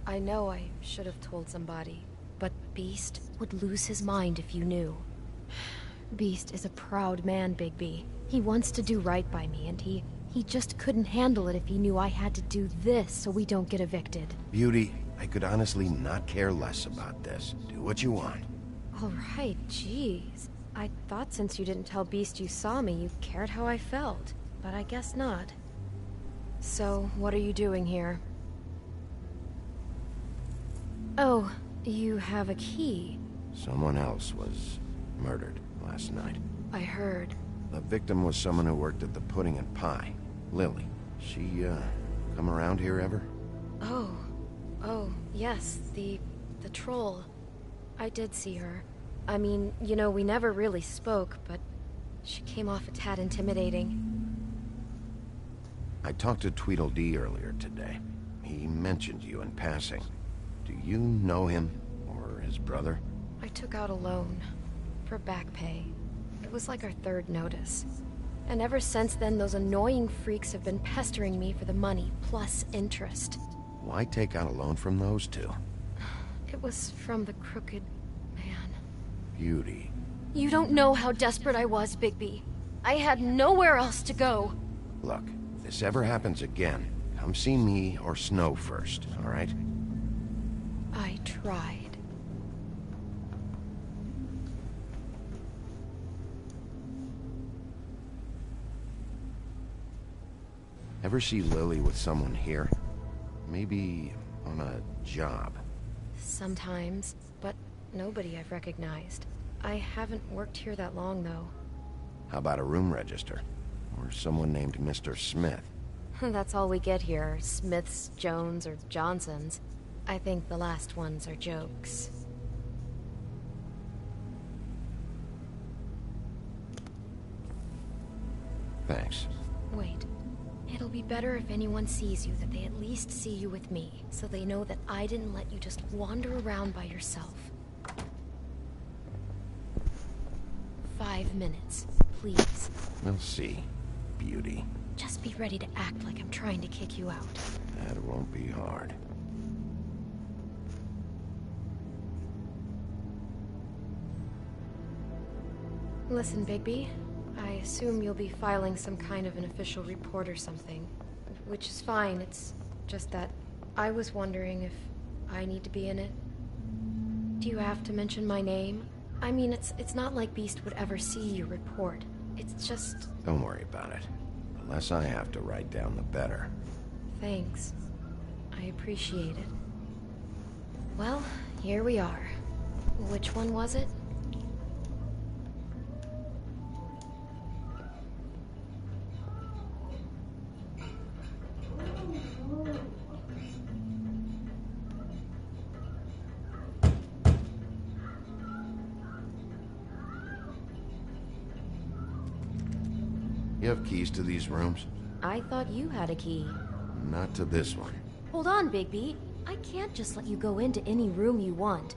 I know I should have told somebody, but Beast would lose his mind if you knew. Beast is a proud man, Bigby. He wants to do right by me, and he just couldn't handle it if he knew I had to do this so we don't get evicted. Beauty, I could honestly not care less about this. Do what you want. All right, jeez. I thought since you didn't tell Beast you saw me, you cared how I felt. But I guess not. So, what are you doing here? Oh, you have a key. Someone else was murdered last night. I heard. The victim was someone who worked at the Pudding and Pie. Lily. She, come around here ever? Oh, yes, the troll. I did see her. I mean, you know, we never really spoke, but she came off a tad intimidating. I talked to Tweedledee earlier today. He mentioned you in passing. Do you know him, or his brother? I took out a loan for back pay. It was like our third notice. And ever since then, those annoying freaks have been pestering me for the money, plus interest. Why take out a loan from those two? It was from the crooked man. Beauty. You don't know how desperate I was, Bigby. I had nowhere else to go. Look, if this ever happens again, come see me or Snow first, all right? I tried. Ever see Lily with someone here? Maybe on a job. Sometimes, but nobody I've recognized. I haven't worked here that long, though. How about a room register? Or someone named Mr. Smith? That's all we get here, Smiths, Jones, or Johnsons. I think the last ones are jokes. Thanks. Wait. It'll be better if anyone sees you that they at least see you with me, so they know that I didn't let you just wander around by yourself. 5 minutes, please. We'll see, Beauty. Just be ready to act like I'm trying to kick you out. That won't be hard. Listen, Bigby. I assume you'll be filing some kind of an official report or something. Which is fine, it's just that I was wondering if I need to be in it. Do you have to mention my name? I mean, it's not like Beast would ever see your report. It's just... Don't worry about it. The less I have to write down, the better. Thanks. I appreciate it. Well, here we are. Which one was it? You have keys to these rooms? I thought you had a key. Not to this one. Hold on, Bigby. I can't just let you go into any room you want.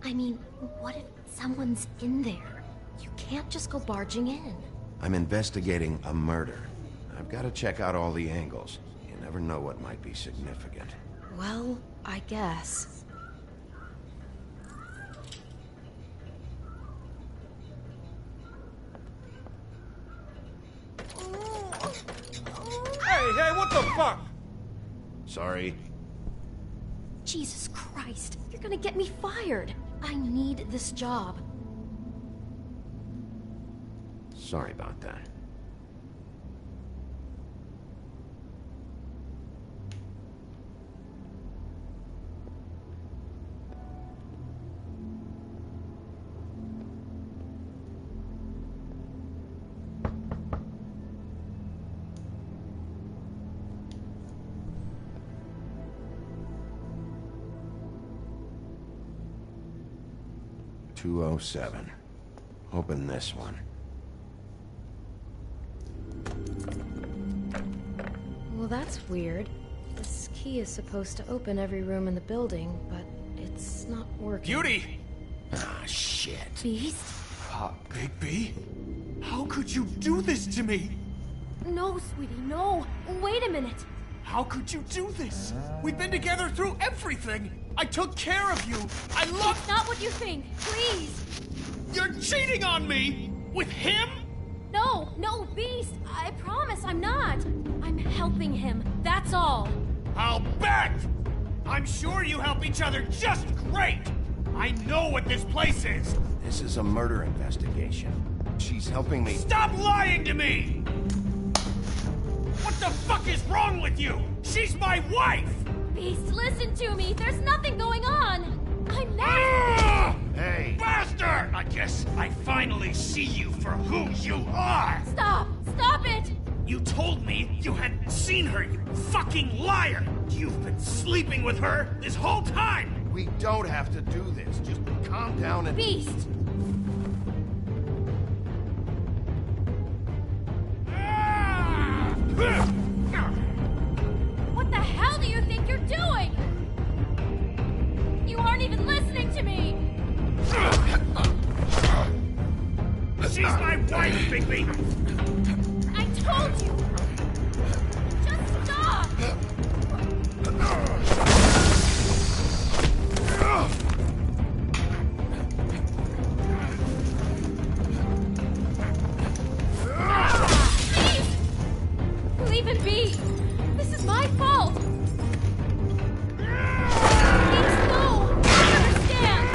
I mean, what if someone's in there? You can't just go barging in. I'm investigating a murder. I've got to check out all the angles. You never know what might be significant. Well, I guess. Hey, what the fuck? Sorry. Jesus Christ, you're gonna get me fired. I need this job. Sorry about that. .207. Open this one. Well, that's weird. This key is supposed to open every room in the building, but it's not working. Beauty! Ah, shit. Beast? Fuck. Bigby? How could you do this to me? No, sweetie, no. Wait a minute. How could you do this? We've been together through everything. I took care of you. I love... It's not what you think. Please. You're cheating on me! With him? No, Beast. I promise I'm not. I'm helping him. That's all. I'll bet! I'm sure you help each other just great! I know what this place is! This is a murder investigation. She's helping me... Stop lying to me! What the fuck is wrong with you? She's my wife! Beast, listen to me. There's nothing going on. I'm not... Hey! Bastard! I guess I finally see you for who you are! Stop! Stop it! You told me you had seen her, you fucking liar! You've been sleeping with her this whole time! We don't have to do this. Just calm down and... Beast! What the hell do you think you're doing? You aren't even listening to me! She's my wife, Bigby! I told you! Just stop! Please! Leave it be! This is my fault! Please, no! I understand!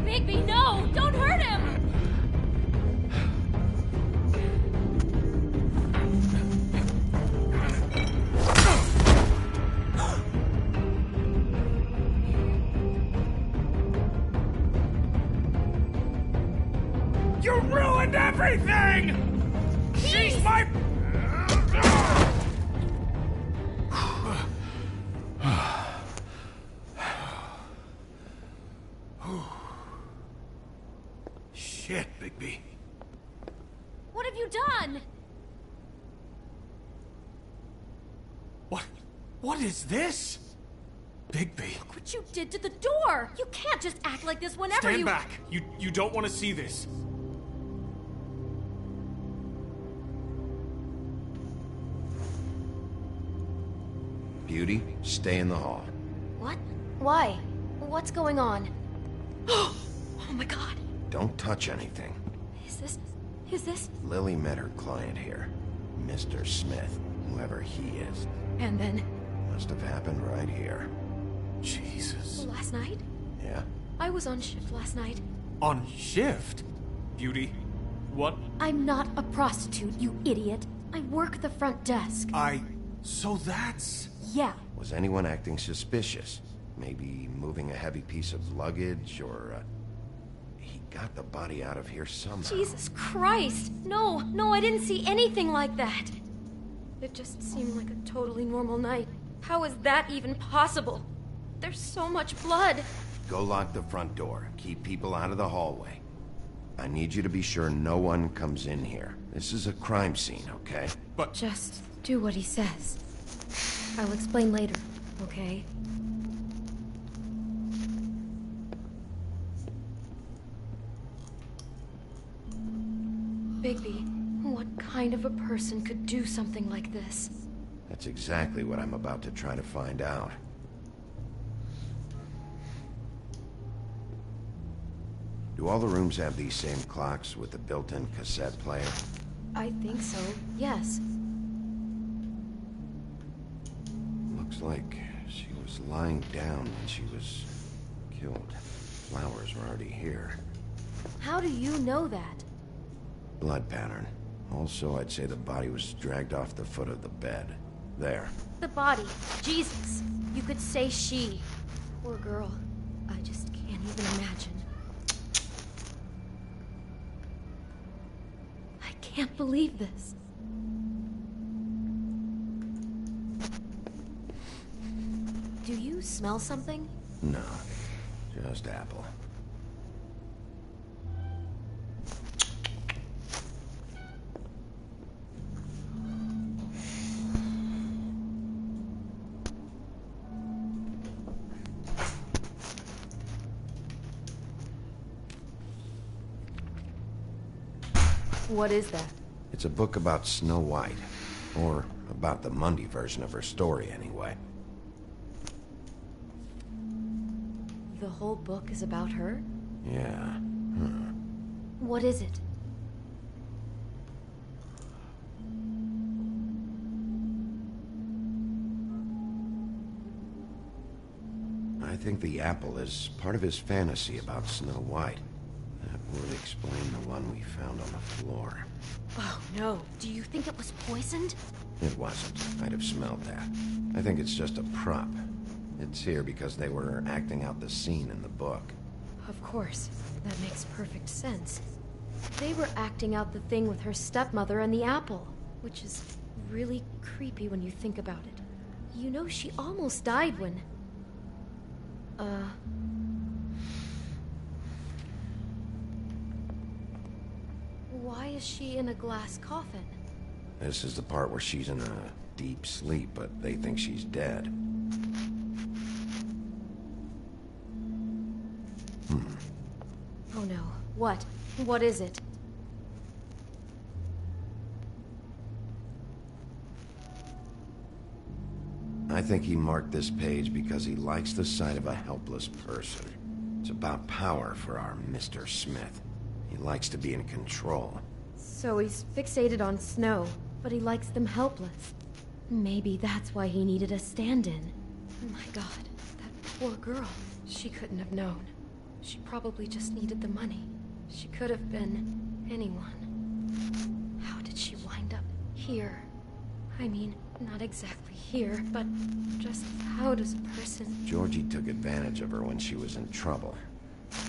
Bigby, no! Don't hurt him! You ruined everything! She's my... Shit, Bigby. What have you done? What is this? Bigby. Look what you did to the door! You can't just act like this whenever Stand you... back. You don't want to see this. Beauty, stay in the hall. What? Why? What's going on? Oh my god. Don't touch anything. Is this... Lily met her client here. Mr. Smith, whoever he is. And then... Must have happened right here. Jesus. Last night? Yeah? I was on shift last night. On shift? Beauty, what? I'm not a prostitute, you idiot. I work the front desk. So that's... Yeah. Was anyone acting suspicious? Maybe moving a heavy piece of luggage, or... He got the body out of here somehow. Jesus Christ! No, I didn't see anything like that. It just seemed like a totally normal night. How is that even possible? There's so much blood. Go lock the front door. Keep people out of the hallway. I need you to be sure no one comes in here. This is a crime scene, okay? But... Just do what he says. I'll explain later, okay? Bigby, what kind of a person could do something like this? That's exactly what I'm about to try to find out. Do all the rooms have these same clocks with the built-in cassette player? I think so, yes. Looks like she was lying down when she was killed. Flowers were already here. How do you know that? Blood pattern. Also, I'd say the body was dragged off the foot of the bed. There. The body. Jesus. You could say she. Poor girl. I just can't even imagine. I can't believe this. Do you smell something? No. Just apple. What is that? It's a book about Snow White. Or about the Mundy version of her story, anyway. The whole book is about her? Yeah. Huh. What is it? I think the apple is part of his fantasy about Snow White. That would explain the one we found on the floor. Oh no, do you think it was poisoned? It wasn't. I'd have smelled that. I think it's just a prop. It's here because they were acting out the scene in the book. Of course. That makes perfect sense. They were acting out the thing with her stepmother and the apple, which is really creepy when you think about it. You know, she almost died when... Why is she in a glass coffin? This is the part where she's in a deep sleep, but they think she's dead. Oh no. What? What is it? I think he marked this page because he likes the sight of a helpless person. It's about power for our Mr. Smith. He likes to be in control. So he's fixated on Snow, but he likes them helpless. Maybe that's why he needed a stand-in. Oh my god, that poor girl. She couldn't have known. She probably just needed the money. She could have been anyone. How did she wind up here? I mean, not exactly here, but just how does a person... Georgie took advantage of her when she was in trouble.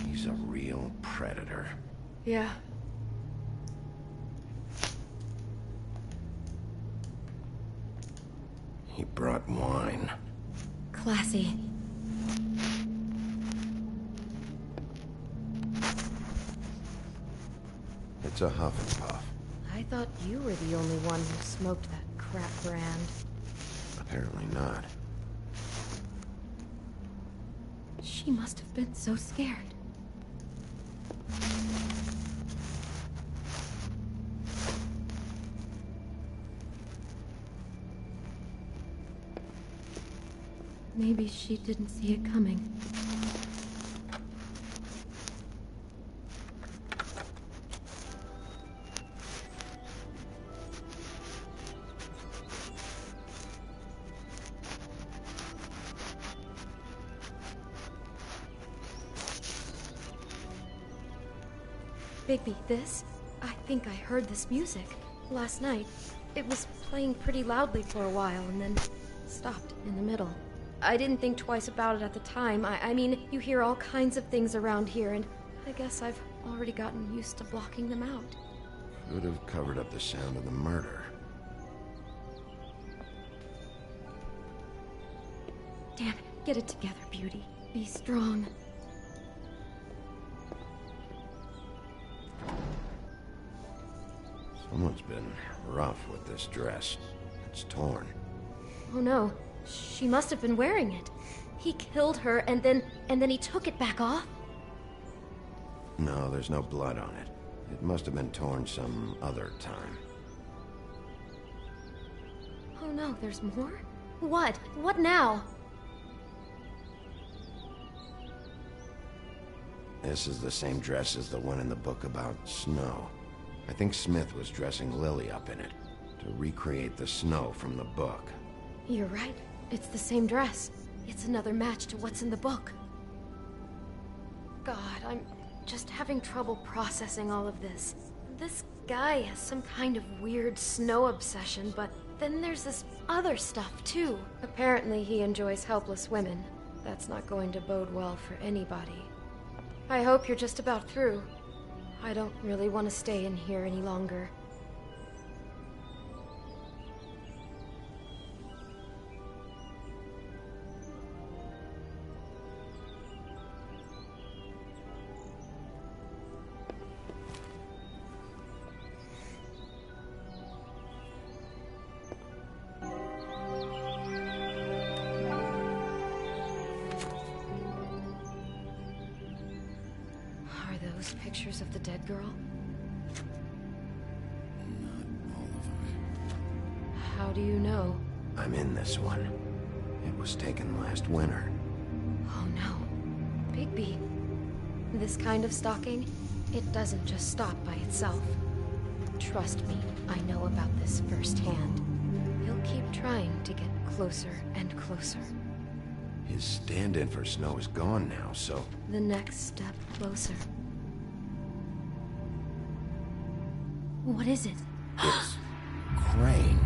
He's a real predator. Yeah. He brought wine. Classy. It's a Huff and Puff. I thought you were the only one who smoked that crap brand. Apparently not. She must have been so scared. Maybe she didn't see it coming. Bigby, this? I think I heard this music. Last night. It was playing pretty loudly for a while and then stopped in the middle. I didn't think twice about it at the time. I mean, you hear all kinds of things around here, and I guess I've already gotten used to blocking them out. Could have covered up the sound of the murder. Damn it. Get it together, Beauty. Be strong. Someone's been rough with this dress. It's torn. Oh no. She must have been wearing it. He killed her and then he took it back off? No, there's no blood on it. It must have been torn some other time. Oh no, there's more? What? What now? This is the same dress as the one in the book about Snow. I think Smith was dressing Lily up in it, to recreate the Snow from the book. You're right. It's the same dress. It's another match to what's in the book. God, I'm just having trouble processing all of this. This guy has some kind of weird Snow obsession, but then there's this other stuff, too. Apparently he enjoys helpless women. That's not going to bode well for anybody. I hope you're just about through. I don't really want to stay in here any longer. Pictures of the dead girl? Not all of them. How do you know? I'm in this one. It was taken last winter. Oh no. Bigby, this kind of stalking, it doesn't just stop by itself. Trust me, I know about this firsthand. He'll keep trying to get closer and closer. His stand-in for Snow is gone now, so... The next step closer. What is it? It's... Crane.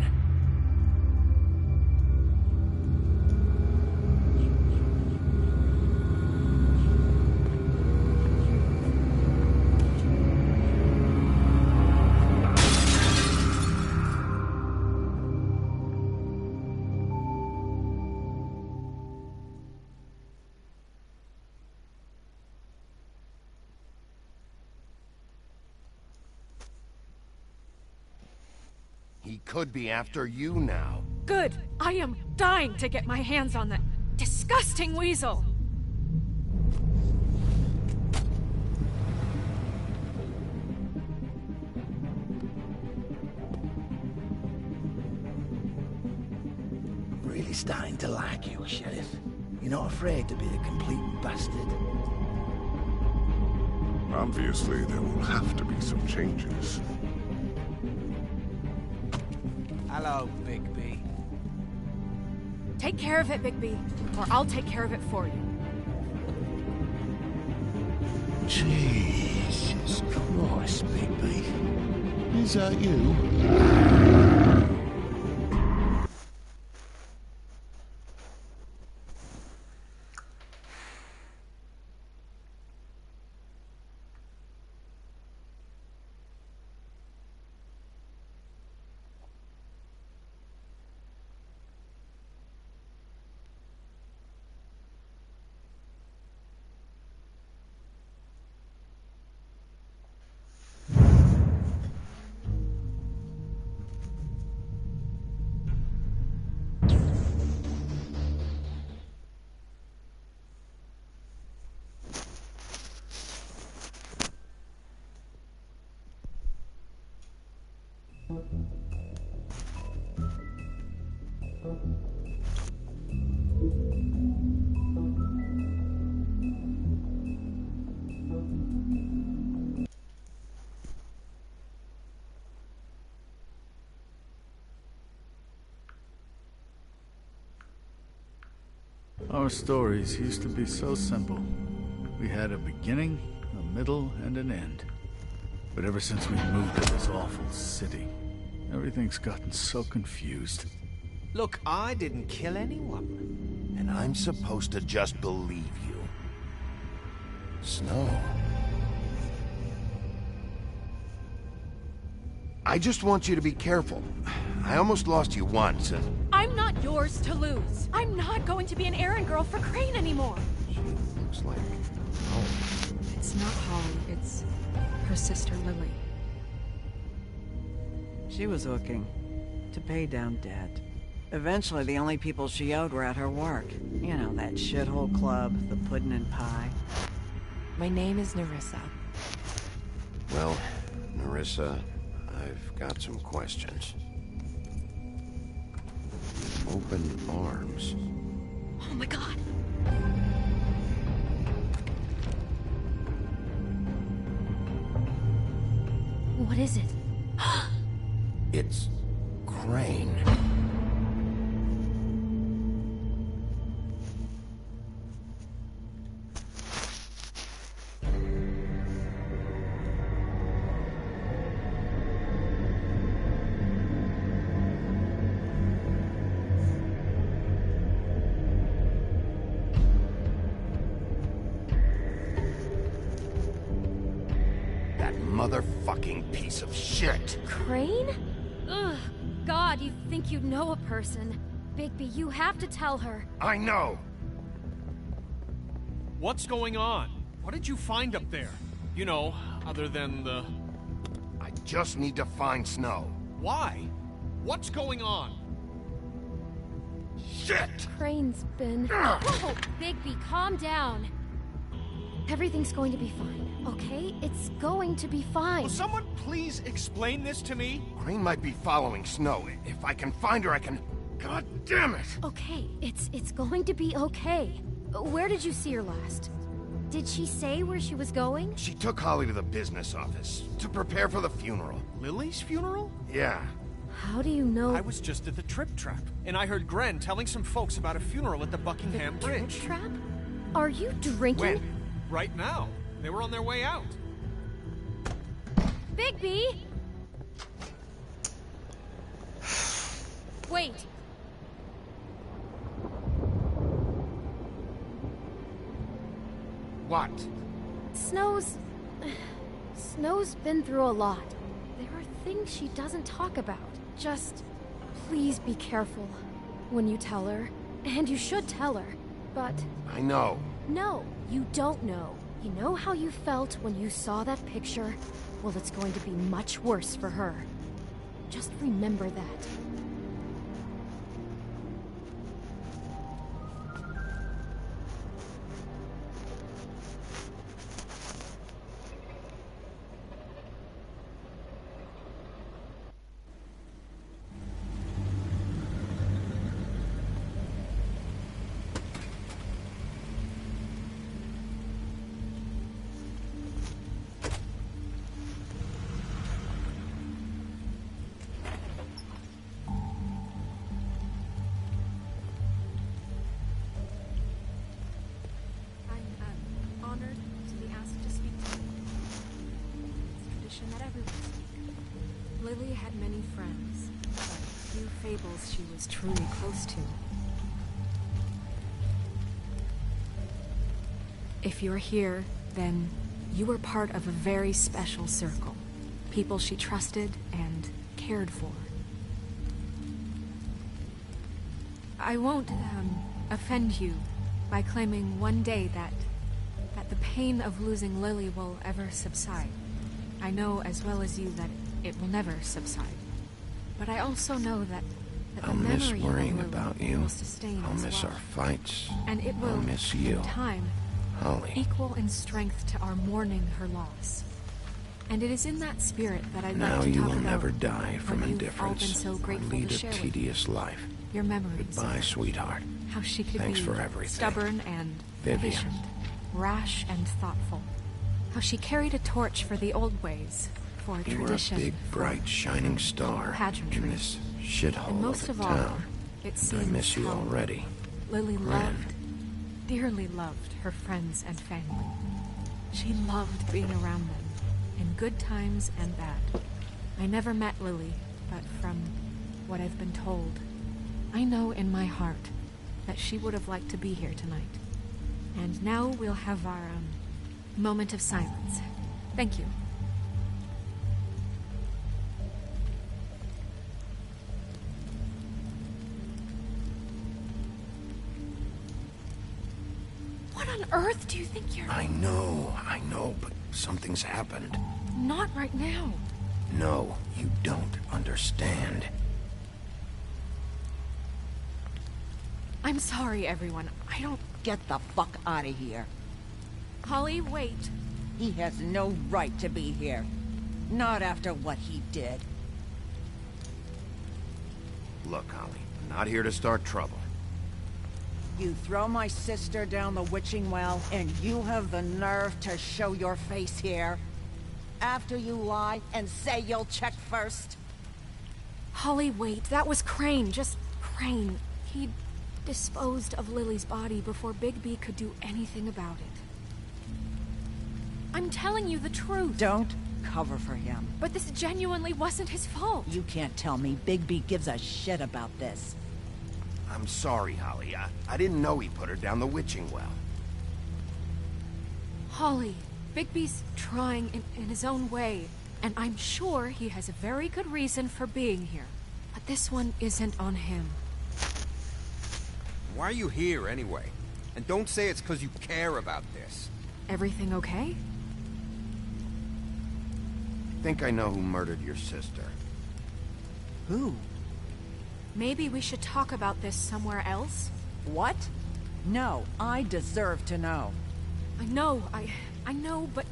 He could be after you now. Good. I am dying to get my hands on that disgusting weasel. Really starting to like you, Sheriff. You're not afraid to be a complete bastard. Obviously, there will have to be some changes. Hello, Bigby. Take care of it, Bigby, or I'll take care of it for you. Jesus Christ, Bigby. Is that you? Our stories used to be so simple. We had a beginning, a middle, and an end. But ever since we moved to this awful city, everything's gotten so confused. Look, I didn't kill anyone. And I'm supposed to just believe you. Snow. I just want you to be careful. I almost lost you once, and... I'm not yours to lose. I'm not going to be an errand girl for Crane anymore. She looks like... Oh. It's not Holly, it's her sister Lily. She was hooking to pay down debt. Eventually, the only people she owed were at her work. You know, that shithole club, the Puddin' and Pie. My name is Nerissa. Well, Nerissa, I've got some questions. Open arms. Oh my god. What is it? It's Crane. Motherfucking piece of shit. Crane? Ugh, God, you'd think you'd know a person. Bigby, you have to tell her. I know. What's going on? What did you find up there? You know, other than the... I just need to find Snow. Why? What's going on? Shit! Crane's been... Whoa, Bigby, calm down. Everything's going to be fine, okay? It's going to be fine. Will someone please explain this to me? Crane might be following Snow. If I can find her, I can... God damn it! Okay, it's going to be okay. Where did you see her last? Did she say where she was going? She took Holly to the business office to prepare for the funeral. Lily's funeral? Yeah. How do you know? I was just at the Trip Trap, and I heard Gren telling some folks about a funeral at the Buckingham Bridge. Trip Trap? Are you drinking? When? Right now. They were on their way out. Bigby! Wait. What? Snow's been through a lot. There are things she doesn't talk about. Just please be careful when you tell her. And you should tell her. But I know. no, you don't know. You know how you felt when you saw that picture? Well, it's going to be much worse for her. Just remember that. Lily had many friends, but few fables she was truly close to. If you're here, then you were part of a very special circle. People she trusted and cared for. I won't, offend you by claiming one day that the pain of losing Lily will ever subside. I know as well as you that it will never subside. But I also know that the I'll miss memory worrying of Lily about you. will sustain I'll as miss well. our fights. And it will, I'll miss you. in time, Holly. equal in strength to our mourning her loss. And it is in that spirit that I'd Now like to you talk will about never die from what you've all been indifference so or grateful lead to a share with me. tedious life. Your memories. Goodbye, sweetheart. How she could Thanks be for everything. stubborn and Vivian. patient, rash and thoughtful. How she carried a torch for the old ways, for You were a tradition, big, bright, shining star pageantry. in this shithole And most of of a all, town. it And seems I miss you how already. Lily Gren. loved, dearly loved her friends and family. She loved being around them, in good times and bad. I never met Lily, but from what I've been told, I know in my heart that she would have liked to be here tonight. And now we'll have our moment of silence. Thank you. What on earth do you think you're... I know, but something's happened. Not right now. No, you don't understand. I'm sorry, everyone. I don't... Get the fuck out of here. Holly, wait. He has no right to be here. Not after what he did. Look, Holly, I'm not here to start trouble. You throw my sister down the witching well, and you have the nerve to show your face here? After you lie and say you'll check first? Holly, wait. That was Crane. Just Crane. He disposed of Lily's body before Bigby could do anything about it. I'm telling you the truth. Don't cover for him. But this genuinely wasn't his fault. You can't tell me Bigby gives a shit about this. I'm sorry, Holly. I didn't know he put her down the witching well. Holly, Bigby's trying in his own way, and I'm sure he has a very good reason for being here. But this one isn't on him. Why are you here, anyway? And don't say it's because you care about this. Everything okay? I think I know who murdered your sister. Who? Maybe we should talk about this somewhere else? What? No, I deserve to know. I know, but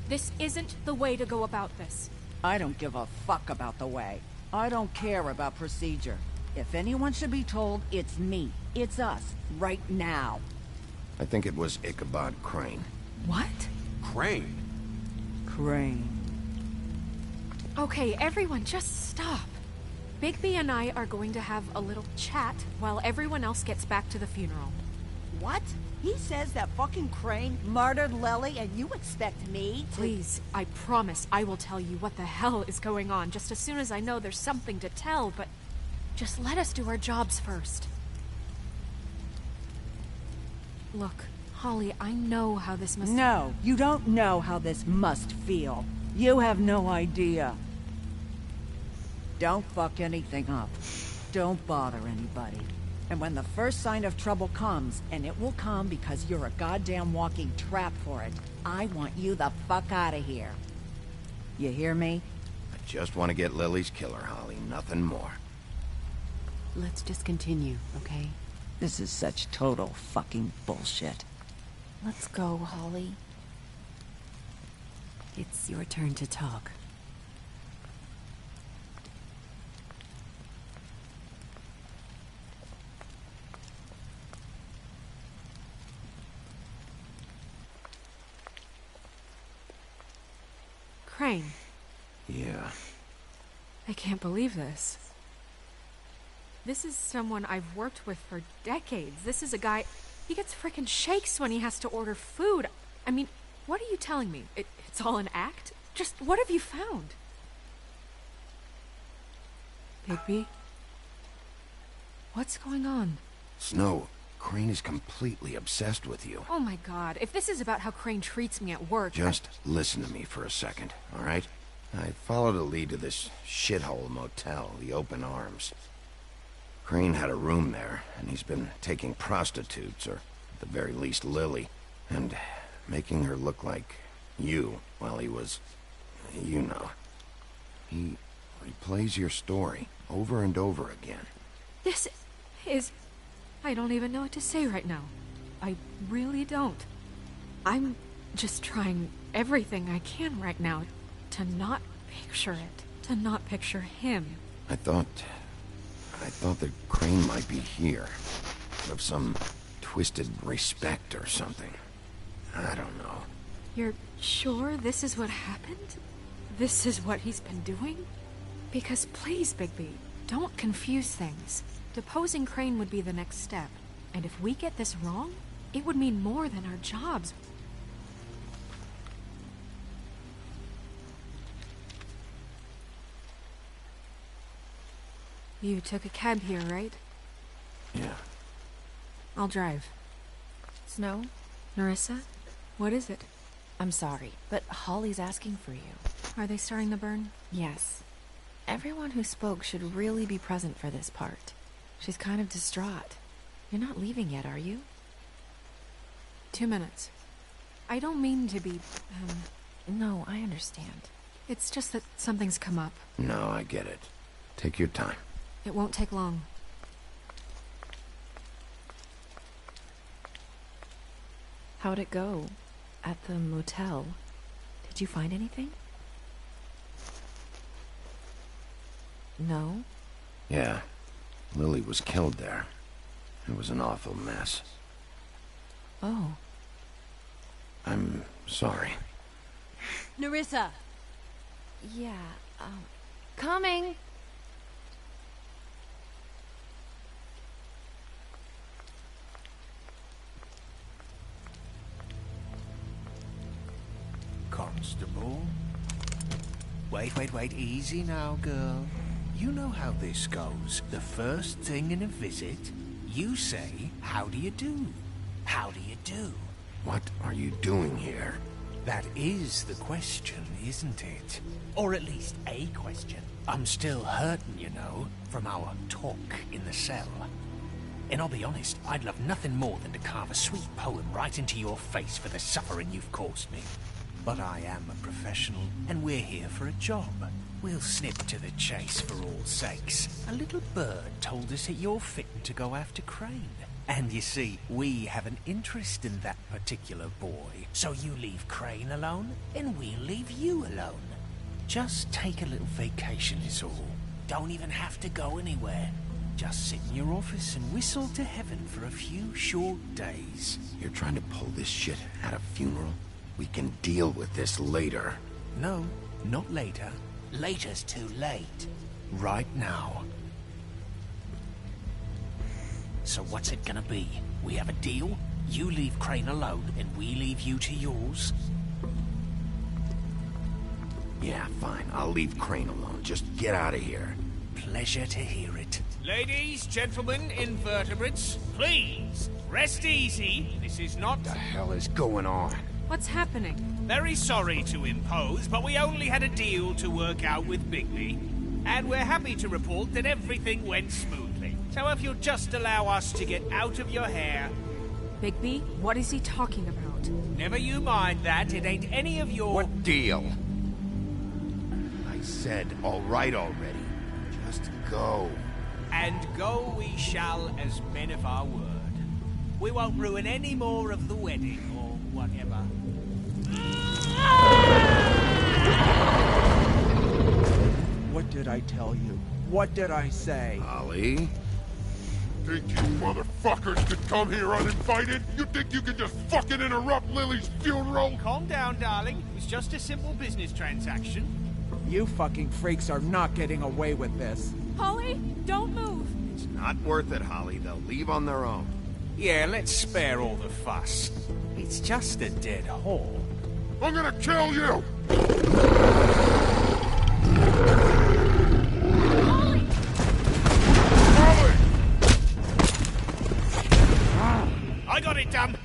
this isn't the way to go about this. I don't give a fuck about the way. I don't care about procedure. If anyone should be told, it's me. It's us, right now. I think it was Ichabod Crane. What? Crane? Crane. Okay, everyone, just stop. Bigby and I are going to have a little chat while everyone else gets back to the funeral. What? He says that fucking Crane murdered Lily and you expect me to— Please, I promise I will tell you what the hell is going on just as soon as I know there's something to tell, but just let us do our jobs first. Look, Holly, I know how this must— No, you don't know how this must feel. You have no idea. Don't fuck anything up. Don't bother anybody. And when the first sign of trouble comes, and it will come because you're a goddamn walking trap for it, I want you the fuck out of here. You hear me? I just want to get Lily's killer, Holly, nothing more. Let's just continue, okay? This is such total fucking bullshit. Let's go, Holly. It's your turn to talk. Crane. Yeah. I can't believe this. This is someone I've worked with for decades. This is a guy... He gets frickin' shakes when he has to order food. I mean, what are you telling me? It's all an act? Just what have you found? Bigby? What's going on? Snow, Crane is completely obsessed with you. Oh my god, if this is about how Crane treats me at work... Just listen to me for a second, all right? I followed a lead to this shithole motel, the Open Arms. Crane had a room there, and he's been taking prostitutes, or at the very least Lily, and making her look like you while he was... you know. He replays your story over and over again. This is... I don't even know what to say right now. I really don't. I'm just trying everything I can right now to not picture it. To not picture him. I thought that Crane might be here. Of some twisted respect or something. I don't know. You're sure this is what happened? This is what he's been doing? Because please, Bigby, don't confuse things. Deposing Crane would be the next step. And if we get this wrong, it would mean more than our jobs. You took a cab here, right? Yeah. I'll drive. Snow? Nerissa? What is it? I'm sorry, but Holly's asking for you. Are they starting the burn? Yes. Everyone who spoke should really be present for this part. She's kind of distraught. You're not leaving yet, are you? 2 minutes. I don't mean to be, No, I understand. It's just that something's come up. No, I get it. Take your time. It won't take long. How'd it go? At the motel? Did you find anything? No? Yeah. Lily was killed there. It was an awful mess. Oh. I'm sorry. Nerissa! Yeah, coming! Constable? Wait, easy now, girl. You know how this goes. The first thing in a visit, you say, how do you do? How do you do? What are you doing here? That is the question, isn't it? Or at least a question. I'm still hurting, you know, from our talk in the cell. And I'll be honest, I'd love nothing more than to carve a sweet poem right into your face for the suffering you've caused me. But I am a professional, and we're here for a job. We'll snip to the chase for all sakes. A little bird told us that you're fitting to go after Crane. And you see, we have an interest in that particular boy. So you leave Crane alone, and we'll leave you alone. Just take a little vacation is all. Don't even have to go anywhere. Just sit in your office and whistle to heaven for a few short days. You're trying to pull this shit at a funeral? We can deal with this later. No, not later. Later's too late. Right now. So what's it gonna be? We have a deal? You leave Crane alone, and we leave you to yours? Yeah, fine. I'll leave Crane alone. Just get out of here. Pleasure to hear it. Ladies, gentlemen, invertebrates, please, rest easy. This is not... What the hell is going on? What's happening? Very sorry to impose, but we only had a deal to work out with Bigby. And we're happy to report that everything went smoothly. So if you'll just allow us to get out of your hair... Bigby? What is he talking about? Never you mind that. It ain't any of your... What deal? I said all right already. Just go. And go we shall as men of our word. We won't ruin any more of the wedding or whatever. What did I tell you? What did I say? Holly? Think you motherfuckers could come here uninvited? You think you can just fucking interrupt Lily's funeral? Calm down, darling. It's just a simple business transaction. You fucking freaks are not getting away with this. Holly, don't move. It's not worth it, Holly. They'll leave on their own. Yeah, let's spare all the fuss. It's just a dead whore. I'm gonna kill you! I got it done.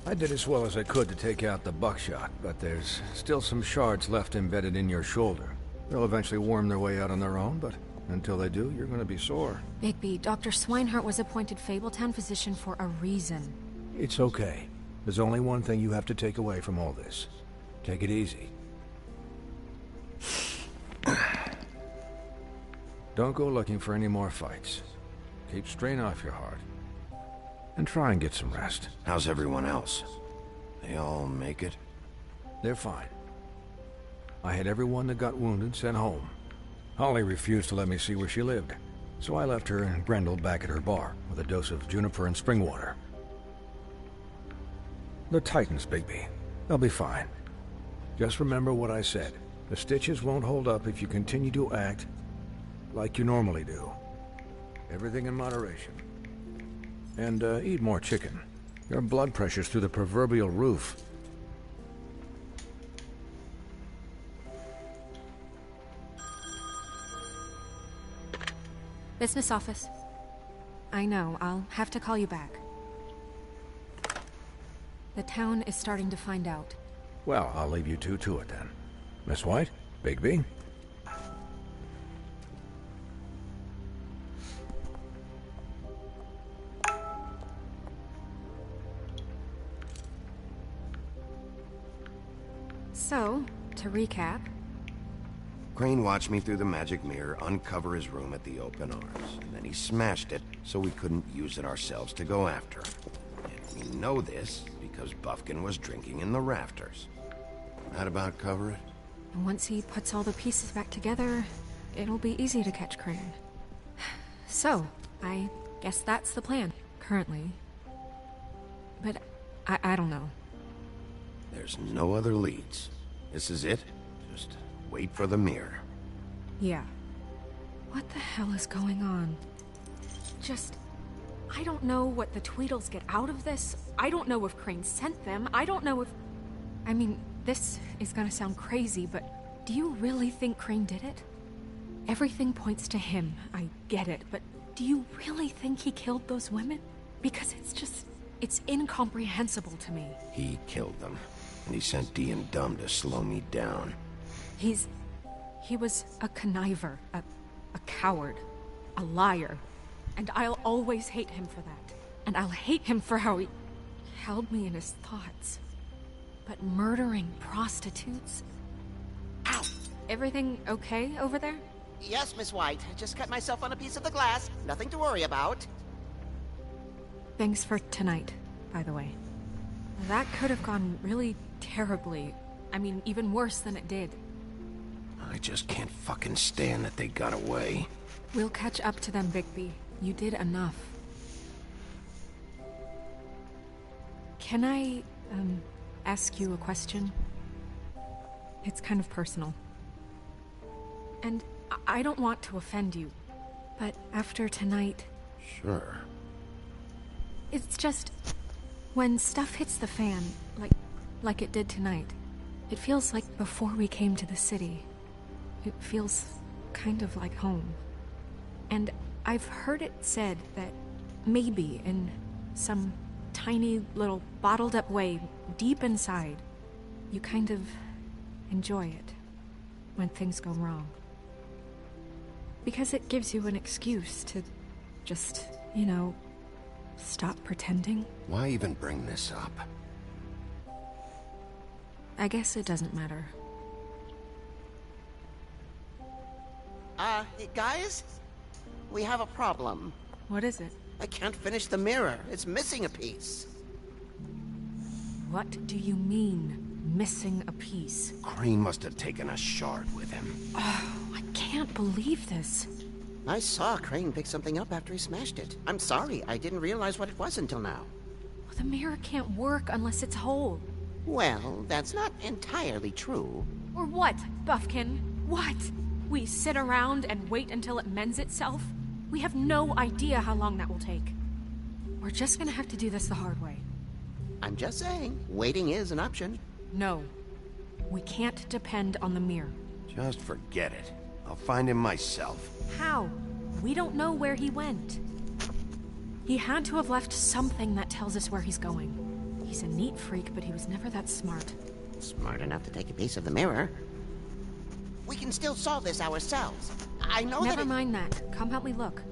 I did as well as I could to take out the buckshot, but there's still some shards left embedded in your shoulder. They'll eventually worm their way out on their own, but until they do, you're gonna be sore. Bigby, Dr. Swinehart was appointed Fabletown physician for a reason. It's okay. There's only one thing you have to take away from all this. Take it easy. Don't go looking for any more fights. Keep strain off your heart. And try and get some rest. How's everyone else? They all make it? They're fine. I had everyone that got wounded sent home. Holly refused to let me see where she lived, so I left her and Grendel back at her bar with a dose of juniper and spring water. The Titans, Bigby. They'll be fine. Just remember what I said. The stitches won't hold up if you continue to act like you normally do. Everything in moderation. And eat more chicken. Your blood pressure's through the proverbial roof. Business office. I know, I'll have to call you back. The town is starting to find out. Well, I'll leave you two to it then. Miss White? Bigby? So, to recap, Crane watched me through the magic mirror uncover his room at the open arms, and then he smashed it so we couldn't use it ourselves to go after him. And we know this because Buffkin was drinking in the rafters. That about cover it? And once he puts all the pieces back together, it'll be easy to catch Crane. So, I guess that's the plan, currently. But I don't know. There's no other leads. This is it. Just wait for the mirror. Yeah. What the hell is going on? I don't know what the Tweedles get out of this. I don't know if Crane sent them. I don't know if... I mean, this is gonna sound crazy, but do you really think Crane did it? Everything points to him, I get it, but do you really think he killed those women? Because it's incomprehensible to me. He killed them, and he sent Dee and Dumb to slow me down. He was a conniver, a coward, a liar, and I'll always hate him for that. And I'll hate him for how he held me in his thoughts. But murdering prostitutes? Ow! Everything okay over there? Yes, Miss White. I just cut myself on a piece of the glass. Nothing to worry about. Thanks for tonight, by the way. That could have gone really terribly. I mean, even worse than it did. I just can't fucking stand that they got away. We'll catch up to them, Bigby. You did enough. Can I, ask you a question? It's kind of personal. And I don't want to offend you, but after tonight... Sure. It's just... when stuff hits the fan, like it did tonight, it feels like before we came to the city. It feels kind of like home. And I've heard it said that maybe in some tiny little bottled up way deep inside, you kind of enjoy it when things go wrong. Because it gives you an excuse to just, you know, stop pretending. Why even bring this up? I guess it doesn't matter. Hey, guys? We have a problem. What is it? I can't finish the mirror. It's missing a piece. What do you mean, missing a piece? Crane must have taken a shard with him. Oh, I can't believe this. I saw Crane pick something up after he smashed it. I'm sorry, I didn't realize what it was until now. Well, the mirror can't work unless it's whole. Well, that's not entirely true. Or what, Buffkin? What? We sit around and wait until it mends itself? We have no idea how long that will take. We're just gonna have to do this the hard way. I'm just saying, waiting is an option. No. We can't depend on the mirror. Just forget it. I'll find him myself. How? We don't know where he went. He had to have left something that tells us where he's going. He's a neat freak, but he was never that smart. Smart enough to take a piece of the mirror. We can still solve this ourselves. I know that. Never mind that. Come help me look.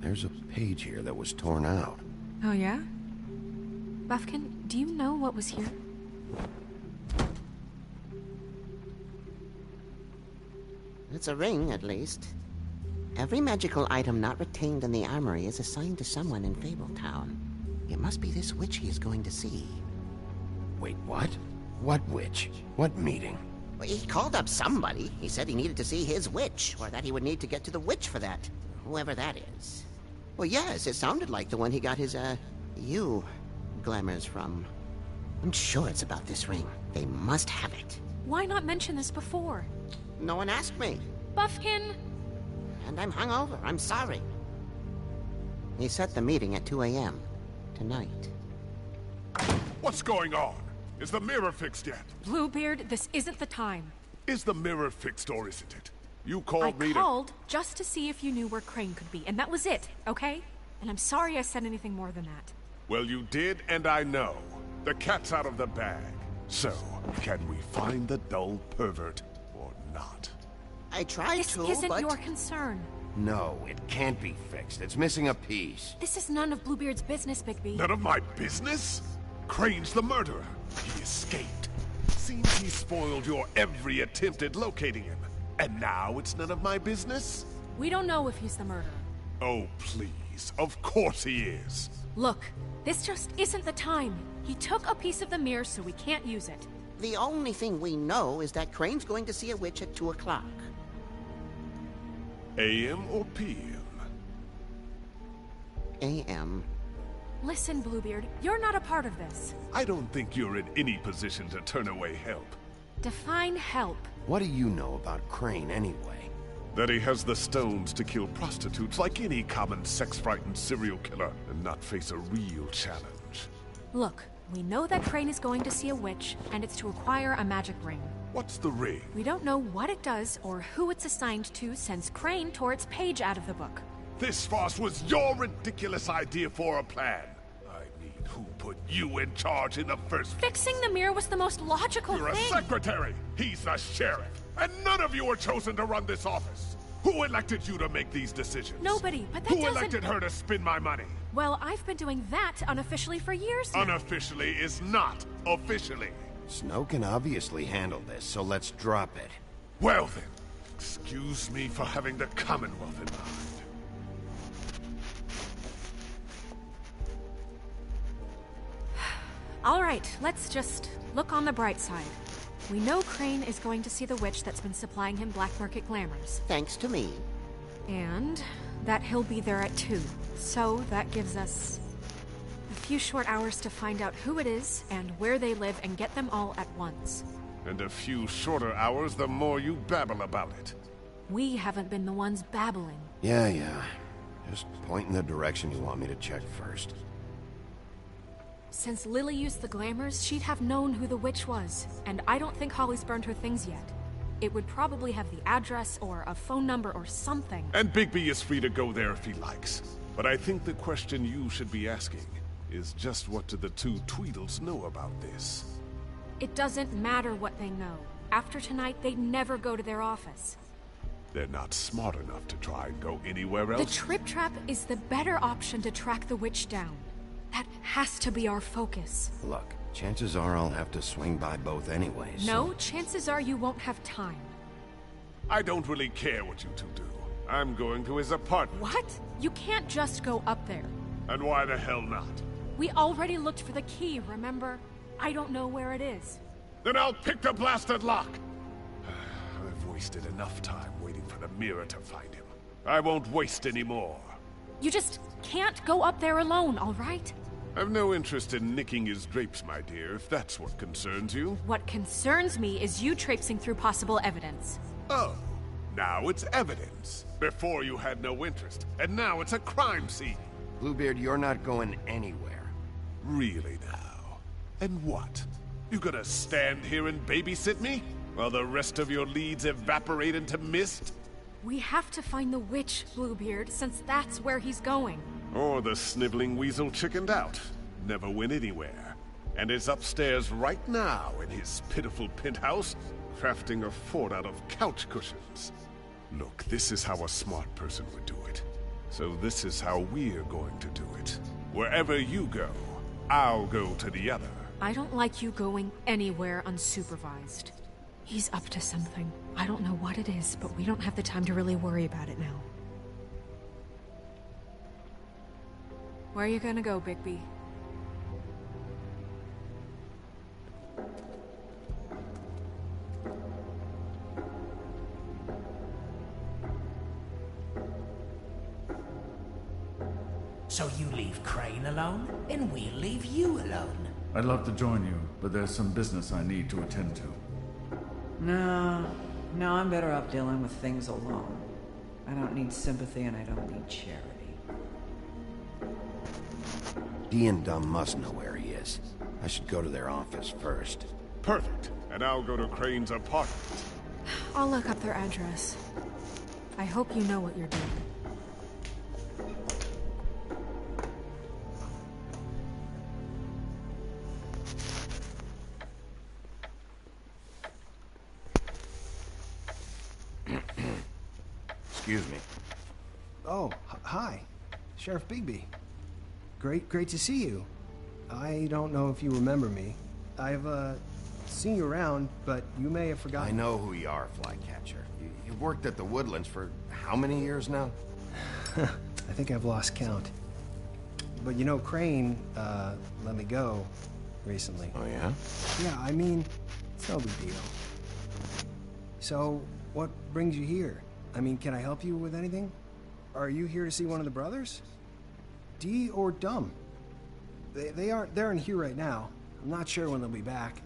There's a page here that was torn out. Oh, yeah? Buffkin, do you know what was here? It's a ring, at least. Every magical item not retained in the armory is assigned to someone in Fabletown. It must be this witch he is going to see. Wait, what? What witch? What meeting? Well, he called up somebody. He said he needed to see his witch, or that he would need to get to the witch for that. Whoever that is. Well, yes, it sounded like the one he got his, glamours from. I'm sure it's about this ring. They must have it. Why not mention this before? No one asked me. Buffkin! and I'm hungover. I'm sorry. He set the meeting at 2 a.m. tonight. What's going on? Is the mirror fixed yet? Bluebeard, this isn't the time. Is the mirror fixed or isn't it? You called me I called just to see if you knew where Crane could be, and that was it, okay? And I'm sorry I said anything more than that. Well, you did, and I know. The cat's out of the bag. So, can we find the dull pervert or not? I tried to, This isn't but... your concern. No, it can't be fixed. It's missing a piece. This is none of Bluebeard's business, Bigby. None of my business? Crane's the murderer. He escaped. Seems he spoiled your every attempt at locating him. And now it's none of my business? We don't know if he's the murderer. Oh, please. Of course he is. Look, this just isn't the time. He took a piece of the mirror, so we can't use it. The only thing we know is that Crane's going to see a witch at 2 o'clock. AM or PM? AM. Listen, Bluebeard, you're not a part of this. I don't think you're in any position to turn away help. Define help. What do you know about Crane, anyway? That he has the stones to kill prostitutes like any common sex-frightened serial killer and not face a real challenge. Look, we know that Crane is going to see a witch, and it's to acquire a magic ring. What's the ring? We don't know what it does or who it's assigned to since Crane tore its page out of the book. This farce was your ridiculous idea for a plan. I mean, who put you in charge in the first place? Fixing the mirror was the most logical You're thing. a secretary. He's the sheriff. And none of you were chosen to run this office. Who elected you to make these decisions? Nobody, but that Who doesn't... elected her to spend my money? Well, I've been doing that unofficially for years now. Unofficially is not officially. Snow can obviously handle this, so let's drop it. Well then, excuse me for having the Commonwealth in mind. All right, let's just look on the bright side. We know Crane is going to see the witch that's been supplying him black market glamours. Thanks to me. And that he'll be there at 2. So that gives us a few short hours to find out who it is and where they live and get them all at once. And a few shorter hours, the more you babble about it. We haven't been the ones babbling. Yeah. Just point in the direction you want me to check first. Since Lily used the glamours, she'd have known who the witch was, and I don't think Holly's burned her things yet. It would probably have the address or a phone number or something. And Bigby is free to go there if he likes. But I think the question you should be asking is just what do the two Tweedles know about this? It doesn't matter what they know. After tonight, they'd never go to their office. They're not smart enough to try and go anywhere else? The Trip Trap is the better option to track the witch down. That has to be our focus. Look, chances are I'll have to swing by both anyway, so... No, chances are you won't have time. I don't really care what you two do. I'm going to his apartment. What? You can't just go up there. And why the hell not? We already looked for the key, remember? I don't know where it is. Then I'll pick the blasted lock! I've wasted enough time waiting for the mirror to find him. I won't waste any more. You just can't go up there alone, all right? I've no interest in nicking his drapes, my dear, if that's what concerns you. What concerns me is you traipsing through possible evidence. Oh, now it's evidence. Before you had no interest, and now it's a crime scene. Bluebeard, you're not going anywhere. Really now? And what? You gonna stand here and babysit me? While the rest of your leads evaporate into mist? We have to find the witch, Bluebeard, since that's where he's going. Or the sniveling weasel chickened out. Never went anywhere. And is upstairs right now in his pitiful penthouse, crafting a fort out of couch cushions. Look, this is how a smart person would do it. So this is how we're going to do it. Wherever you go, I'll go to the other. I don't like you going anywhere unsupervised. He's up to something. I don't know what it is, but we don't have the time to really worry about it now. Where are you gonna go, Bigby? So you leave Crane alone, and we'll leave you alone. I'd love to join you, but there's some business I need to attend to. No, I'm better off dealing with things alone. I don't need sympathy and I don't need charity. Dee and Dumb must know where he is. I should go to their office first. Perfect. And I'll go to Crane's apartment. I'll look up their address. I hope you know what you're doing. Excuse me. Oh, hi. Sheriff Bigby. Great to see you. I don't know if you remember me. I've, seen you around, but you may have forgotten. I know who you are, Flycatcher. You've worked at the Woodlands for how many years now? I think I've lost count. But you know, Crane, let me go recently. Oh, yeah? Yeah, I mean, it's no big deal. So, what brings you here? I mean, can I help you with anything? Are you here to see one of the brothers? Dee or Dumb? They're in here right now. I'm not sure when they'll be back.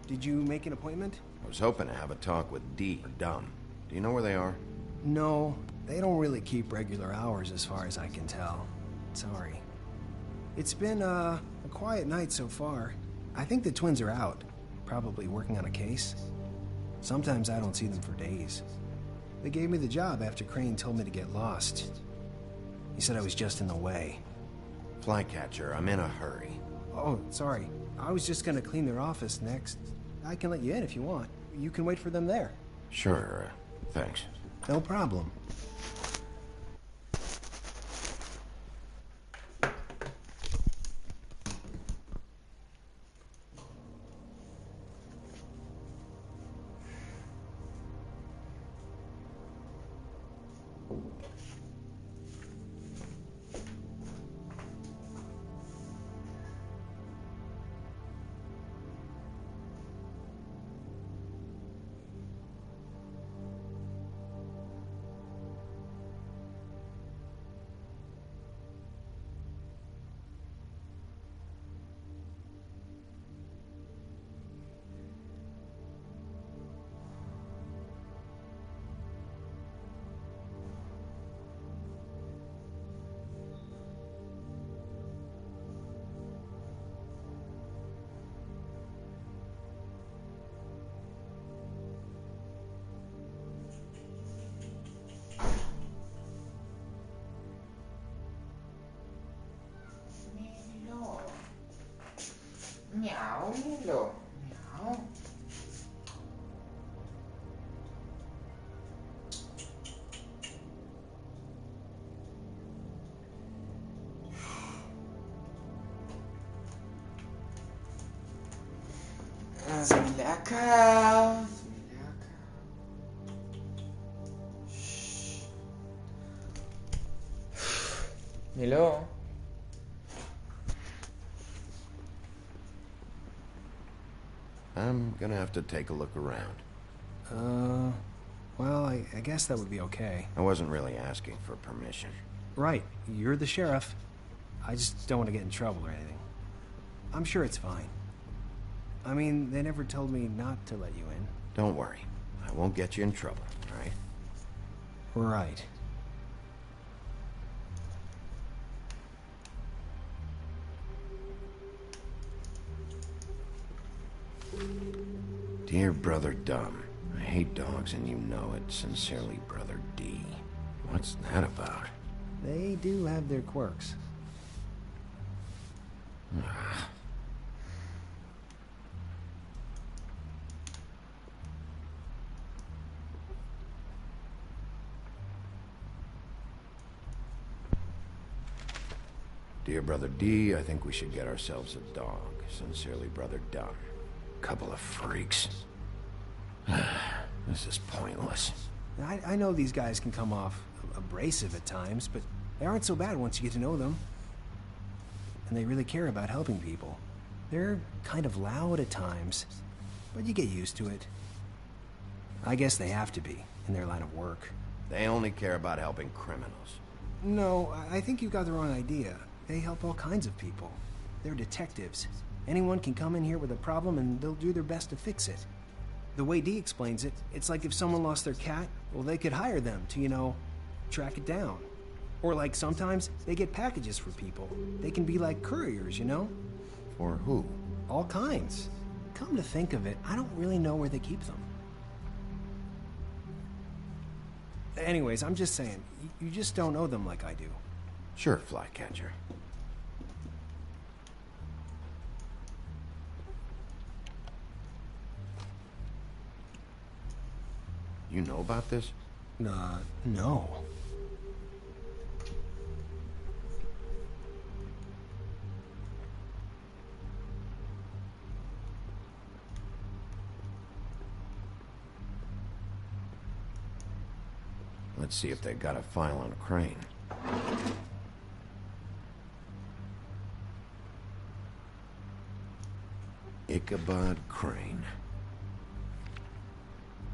Did you make an appointment? I was hoping to have a talk with Dee or Dumb. Do you know where they are? No, they don't really keep regular hours as far as I can tell. Sorry. It's been, a quiet night so far. I think the twins are out, probably working on a case. Sometimes I don't see them for days. They gave me the job after Crane told me to get lost. He said I was just in the way. Flycatcher, I'm in a hurry. Oh, sorry. I was just gonna clean their office next. I can let you in if you want. You can wait for them there. Sure, thanks. No problem. Meow, Milo. Meow. Lecker. Milo. I'm gonna have to take a look around. Well, I guess that would be okay. I wasn't really asking for permission. Right, you're the sheriff. I just don't want to get in trouble or anything. I'm sure it's fine. I mean, they never told me not to let you in. Don't worry. I won't get you in trouble, all right? Right. Dear Brother Dumb, I hate dogs and you know it. Sincerely, Brother D. What's that about? They do have their quirks. Dear Brother D, I think we should get ourselves a dog. Sincerely, Brother Dumb. Couple of freaks. This is pointless. I know these guys can come off abrasive at times, but they aren't so bad once you get to know them. And they really care about helping people. They're kind of loud at times, but you get used to it. I guess they have to be, in their line of work. They only care about helping criminals. No, I think you've got the wrong idea. They help all kinds of people. They're detectives. Anyone can come in here with a problem and they'll do their best to fix it. The way Dee explains it, it's like if someone lost their cat, well, they could hire them to, you know, track it down. Or like sometimes they get packages for people. They can be like couriers, you know? For who? All kinds. Come to think of it, I don't really know where they keep them. Anyways, I'm just saying, you just don't know them like I do. Sure, Flycatcher. You know about this? No. Let's see if they got a file on Crane. Ichabod Crane.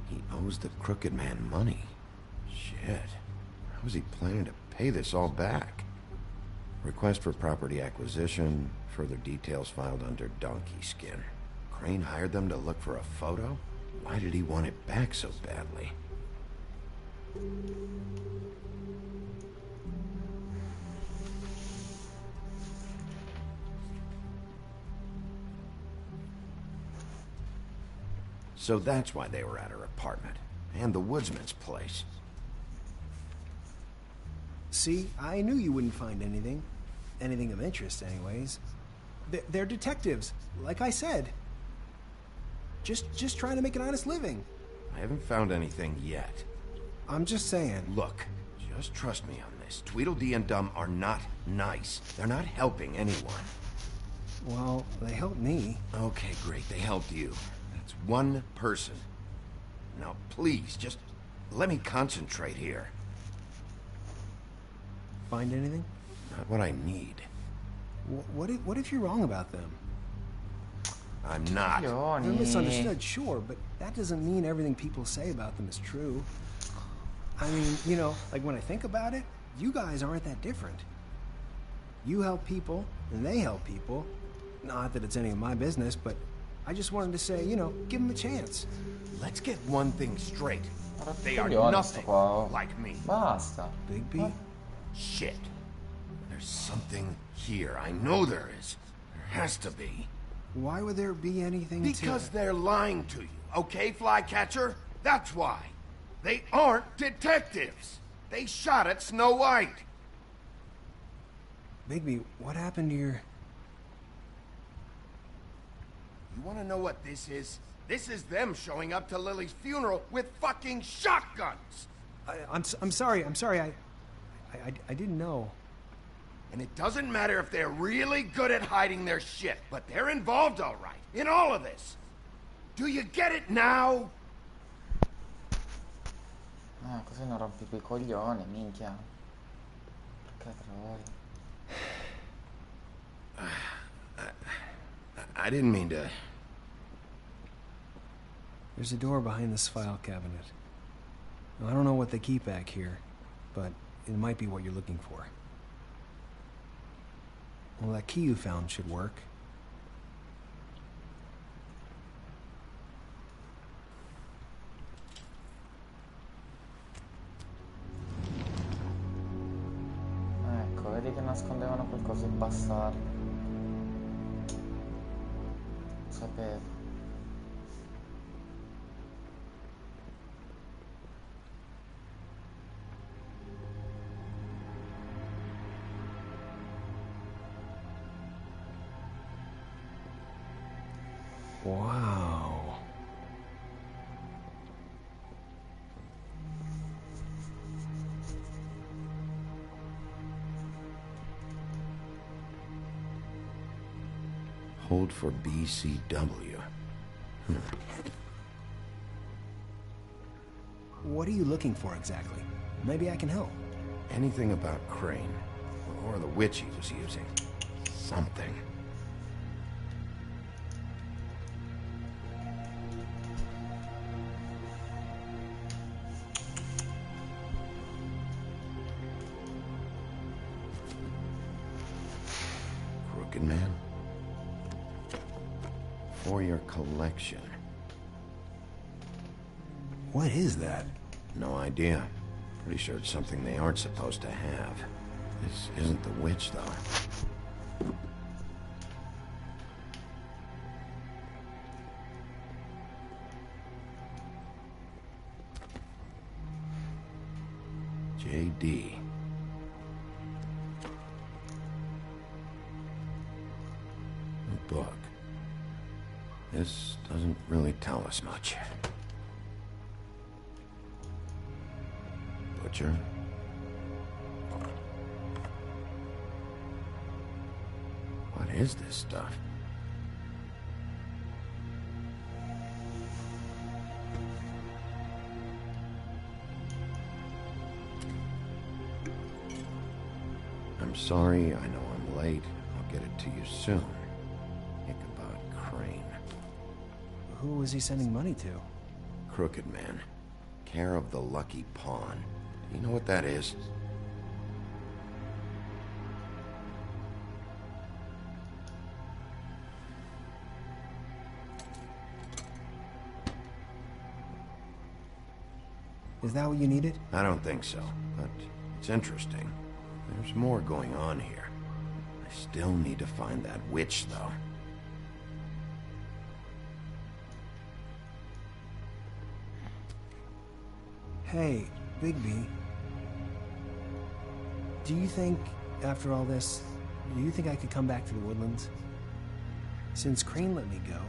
He owes the Crooked Man money. Shit. How is he planning to pay this all back? Request for property acquisition. Further details filed under donkey skin. Crane hired them to look for a photo? Why did he want it back so badly? So that's why they were at her apartment. And the woodsman's place. See, I knew you wouldn't find anything. Anything of interest, anyways. They're detectives, like I said. Just trying to make an honest living. I haven't found anything yet. I'm just saying. Look, just trust me on this. Tweedledee and Dum are not nice. They're not helping anyone. Well, they helped me. Okay, great. They helped you. That's one person. Now, please, just let me concentrate here. Find anything? Not what I need. What if you're wrong about them? I'm not. They're misunderstood, sure, but that doesn't mean everything people say about them is true. I mean, you know, like when I think about it, you guys aren't that different. You help people, and they help people. Not that it's any of my business, but I just wanted to say, you know, give them a chance. Let's get one thing straight. They are Coglione, nothing sto qua. like me. Basta. Bigby? Shit. There's something here. I know there is. There has to be. Why would there be anything Because they're lying to you, okay, Flycatcher? That's why. They aren't detectives. They shot at Snow White. Bigby, what happened to your... You want to know what this is? This is them showing up to Lily's funeral with fucking shotguns. I'm sorry. I didn't know. And it doesn't matter if they're really good at hiding their shit, but they're involved all right in all of this. Do you get it now? Così non rompi quei coglioni, minchia. Che troia. I didn't mean to... There's a door behind this file cabinet. Now, I don't know what they keep back here, but it might be what you're looking for. Well, that key you found should work. Ecco, vedi che nascondevano qualcosa in passato. Lo sapevo. Wow. Hold for BCW. What are you looking for exactly? Maybe I can help. Anything about Crane, or the witch he was using. Something. Crooked Man? For your collection. What is that? No idea. Pretty sure it's something they aren't supposed to have. This isn't the witch, though. J.D. A book. This doesn't really tell us much. Butcher. What is this stuff? I'm sorry, I know I'm late. I'll get it to you soon. Ichabod Crane. Who was he sending money to? Crooked Man. Care of the Lucky Pawn. You know what that is? Is that what you needed? I don't think so, but it's interesting. There's more going on here. I still need to find that witch, though. Hey, Bigby. Do you think, after all this, do you think I could come back to the Woodlands? Since Crane let me go,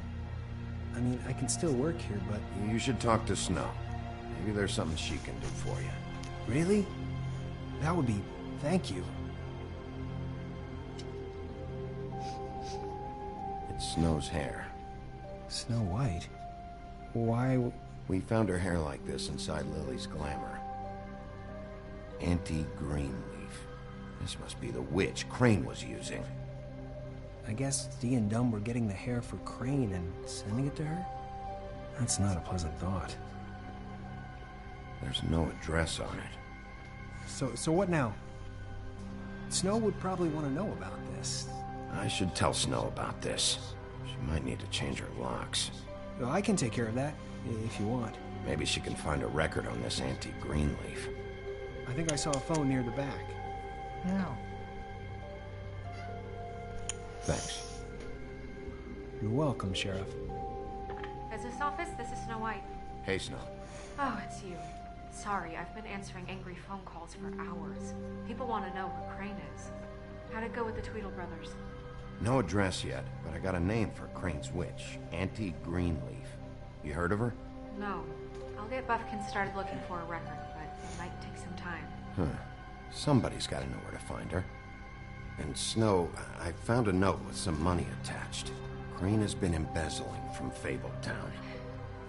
I mean, I can still work here, but... You should talk to Snow. Maybe there's something she can do for you. Really? That would be... thank you. It's Snow's hair. Snow White? Why... We found her hair like this inside Lily's glamour. Anti-Greenleaf. This must be the witch Crane was using. I guess Dee and Dumb were getting the hair for Crane and sending it to her? That's not a pleasant thought. There's no address on it. So what now? Snow would probably want to know about this. I should tell Snow about this. She might need to change her locks. Well, I can take care of that, if you want. Maybe she can find a record on this Anti-Greenleaf. I think I saw a phone near the back. No. Thanks. You're welcome, Sheriff. Business office, this is Snow White. Hey, Snow. Oh, it's you. Sorry, I've been answering angry phone calls for hours. People want to know where Crane is. How'd it go with the Tweedle brothers? No address yet, but I got a name for Crane's witch. Anti-Greenleaf. You heard of her? No. I'll get Buffkin started looking for a record, but it might take some time. Huh. Somebody's got to know where to find her. And Snow, I found a note with some money attached. Crane has been embezzling from Fabletown.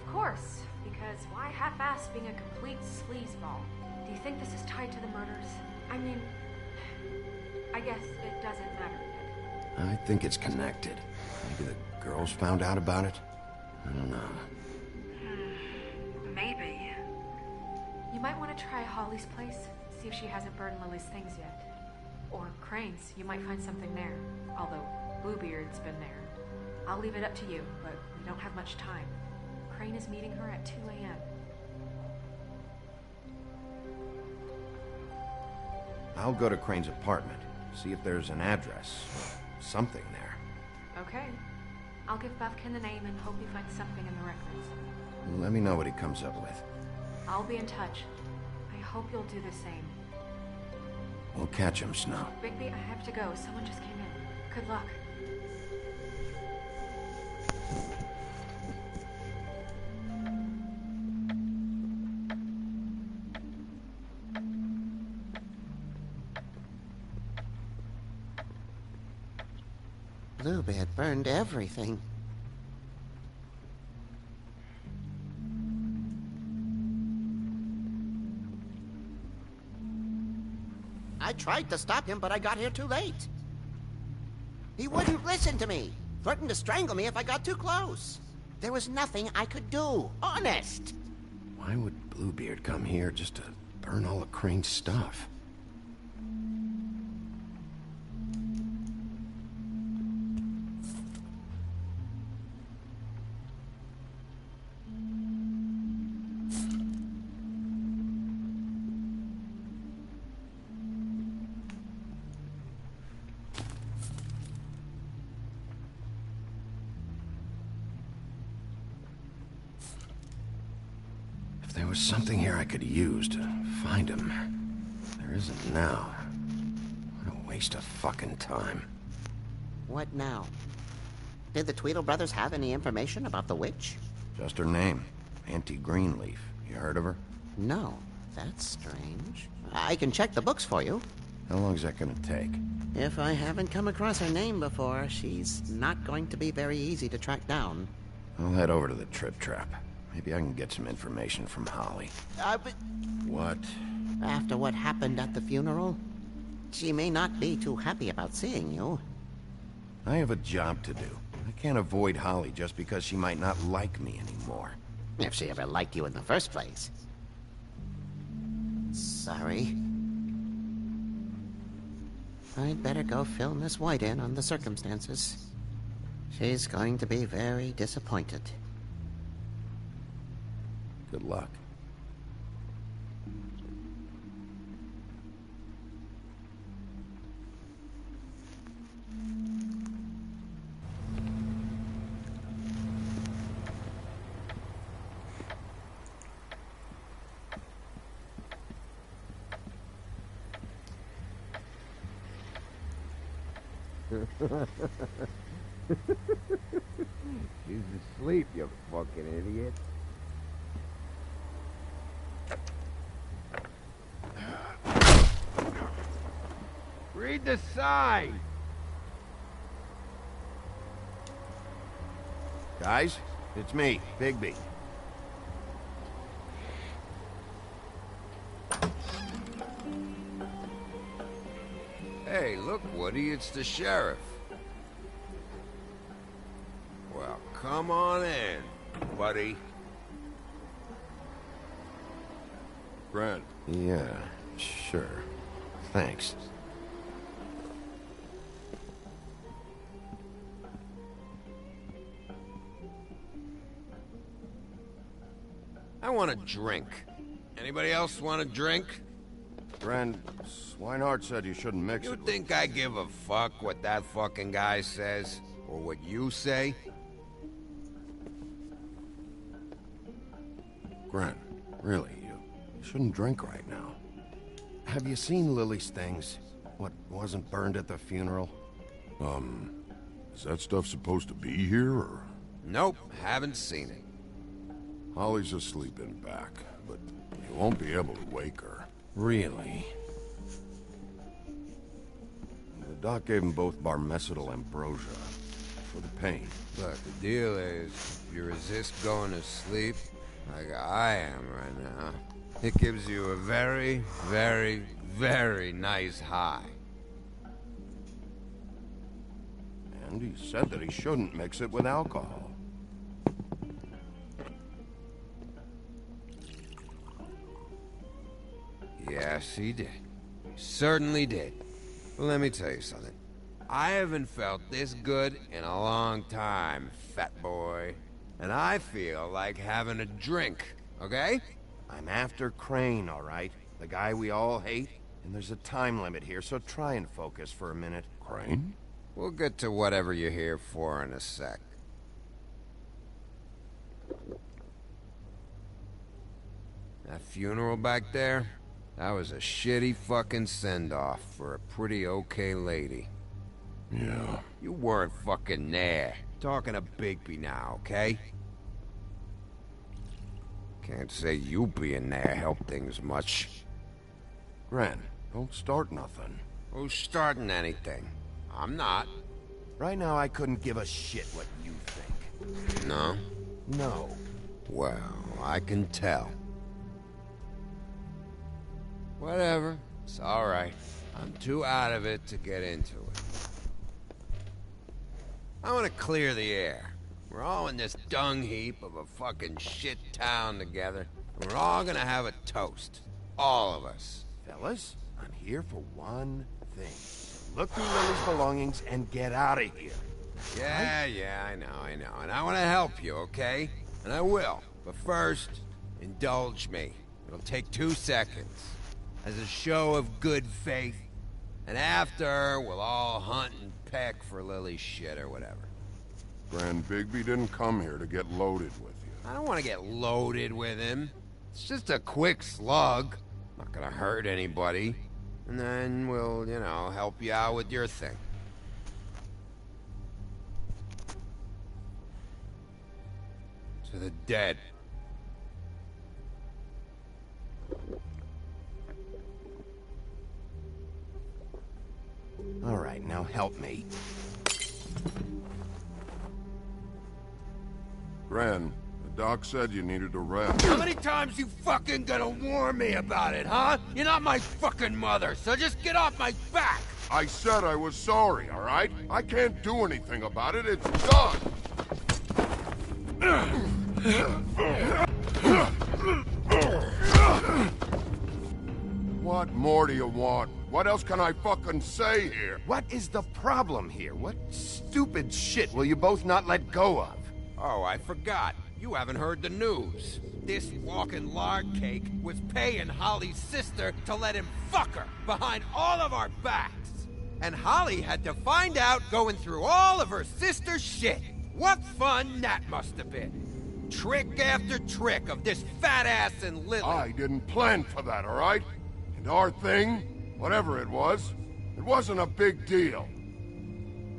Of course, because why half-ass being a complete sleazeball? Do you think this is tied to the murders? I mean, I guess it doesn't matter yet. I think it's connected. Maybe the girls found out about it? I don't know. Maybe. You might want to try Holly's place, see if she hasn't burned Lily's things yet. Or Crane's, you might find something there. Although Bluebeard's been there. I'll leave it up to you, but we don't have much time. Crane is meeting her at 2 a.m. I'll go to Crane's apartment, see if there's an address, or something there. Okay. I'll give Buffkin the name and hope he finds something in the records. Let me know what he comes up with. I'll be in touch. I hope you'll do the same. We'll catch him, Snow. Bigby, I have to go. Someone just came in. Good luck. Bluebeard burned everything. I tried to stop him, but I got here too late. He wouldn't listen to me. Threatened to strangle me if I got too close. There was nothing I could do. Honest. Why would Bluebeard come here just to burn all of Crane's stuff? was something here I could use to find him. There isn't now. What a waste of fucking time. What now? Did the Tweedle brothers have any information about the witch? Just her name. Auntie Greenleaf. You heard of her? No. That's strange. I can check the books for you. How long is that gonna take? If I haven't come across her name before, she's not going to be very easy to track down. I'll head over to the Trip Trap. Maybe I can get some information from Holly. But... What? After what happened at the funeral, she may not be too happy about seeing you. I have a job to do. I can't avoid Holly just because she might not like me anymore. If she ever liked you in the first place. Sorry. I'd better go fill Miss White in on the circumstances. She's going to be very disappointed. Good luck. She's asleep, you fucking idiot. Read the sign! Guys, it's me, Bigby. Hey, look, Woody, it's the sheriff. Well, come on in, buddy. Brent. Yeah, sure. Thanks. I want a drink. Anybody else want a drink? Brent, Swinehart said you shouldn't mix it You with... think I give a fuck what that fucking guy says? Or what you say? Grant, really, you shouldn't drink right now. Have you seen Lily's things? What wasn't burned at the funeral? Is that stuff supposed to be here, or...? Nope, haven't seen it. Holly's asleep in back, but you won't be able to wake her. Really? The doc gave them both Barmecidal ambrosia for the pain. Look, the deal is, if you resist going to sleep, like I am right now, it gives you a very, very, very nice high. And he said that he shouldn't mix it with alcohol. Yes, he did. He certainly did. But let me tell you something. I haven't felt this good in a long time, fat boy. And I feel like having a drink, okay? I'm after Crane, all right? The guy we all hate. And there's a time limit here, so try and focus for a minute. Crane? We'll get to whatever you're here for in a sec. That funeral back there? That was a shitty fucking send-off for a pretty okay lady. Yeah. You weren't fucking there. Talking to Bigby now, okay? Can't say you being there helped things much. Grant, don't start nothing. Who's starting anything? I'm not. Right now, I couldn't give a shit what you think. No? No. Well, I can tell. Whatever. It's alright. I'm too out of it to get into it. I want to clear the air. We're all in this dung heap of a fucking shit town together, and we're all gonna have a toast. All of us. Fellas, I'm here for one thing. Look through Lily's belongings and get out of here. Yeah, I know. And I want to help you, okay? And I will. But first, indulge me. It'll take 2 seconds. As a show of good faith. And after, we'll all hunt and peck for Lily's shit or whatever. Grand Bigby didn't come here to get loaded with you. I don't want to get loaded with him. It's just a quick slug. Not gonna hurt anybody. And then we'll, you know, help you out with your thing. To the dead. All right, now help me. Gran, the doc said you needed a rest. How many times you fucking gonna warn me about it, huh? You're not my fucking mother, so just get off my back! I said I was sorry, all right? I can't do anything about it. It's done. What more do you want? What else can I fucking say here? What is the problem here? What stupid shit will you both not let go of? Oh, I forgot. You haven't heard the news. This walking lard cake was paying Holly's sister to let him fuck her behind all of our backs. And Holly had to find out going through all of her sister's shit. What fun that must have been. Trick after trick of this fat ass and Lily. I didn't plan for that, all right? And our thing, whatever it wasn't a big deal.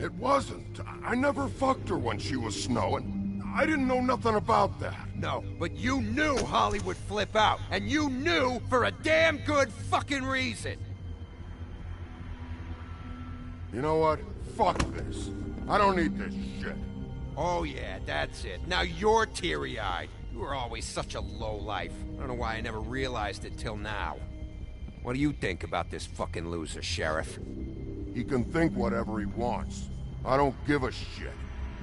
It wasn't. I never fucked her when she was snowing. I didn't know nothing about that. No, but you knew Holly would flip out, and you knew for a damn good fucking reason. You know what? Fuck this. I don't need this shit. Oh yeah, that's it. Now you're teary-eyed. You were always such a lowlife. I don't know why I never realized it till now. What do you think about this fucking loser, Sheriff? He can think whatever he wants. I don't give a shit.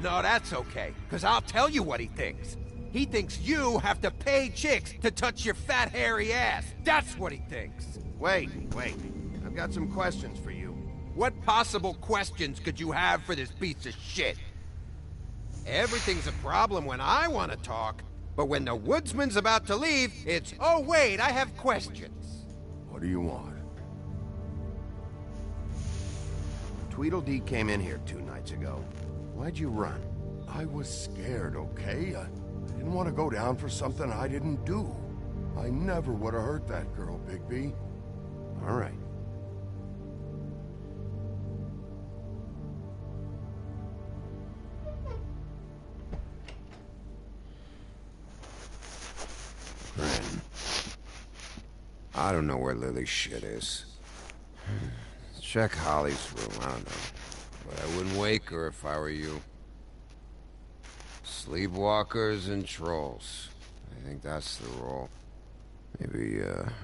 No, that's okay, because I'll tell you what he thinks. He thinks you have to pay chicks to touch your fat, hairy ass. That's what he thinks. Wait. I've got some questions for you. What possible questions could you have for this piece of shit? Everything's a problem when I want to talk, but when the woodsman's about to leave, it's, oh wait, I have questions. What do you want? Tweedledee came in here 2 nights ago. Why'd you run? I was scared, okay? I didn't want to go down for something I didn't do. I never would have hurt that girl, Bigby. All right. Gran, I don't know where Lily's shit is. Check Holly's room, I don't know. But I wouldn't wake her if I were you. Sleepwalkers and trolls. I think that's the rule. Maybe,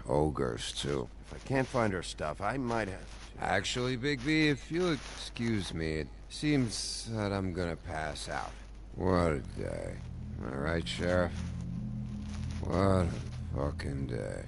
ogres, too. If I can't find her stuff, I might have... Actually, Bigby, if you'll excuse me, it seems that I'm gonna pass out. What a day. Am I right, Sheriff? What a fucking day.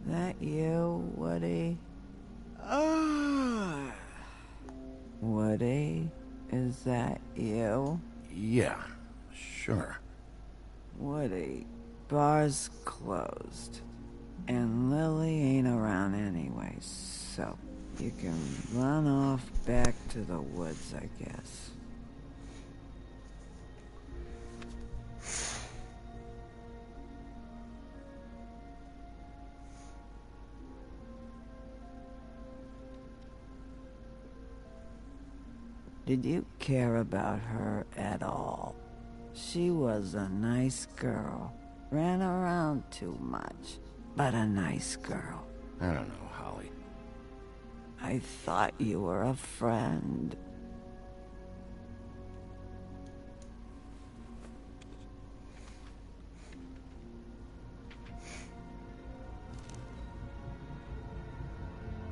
That you, Woody? Woody? Is that you? Yeah, sure. Woody, bar's closed. And Lily ain't around anyway, so you can run off back to the woods, I guess. Did you care about her at all? She was a nice girl. Ran around too much, but a nice girl. I don't know, Holly. I thought you were a friend.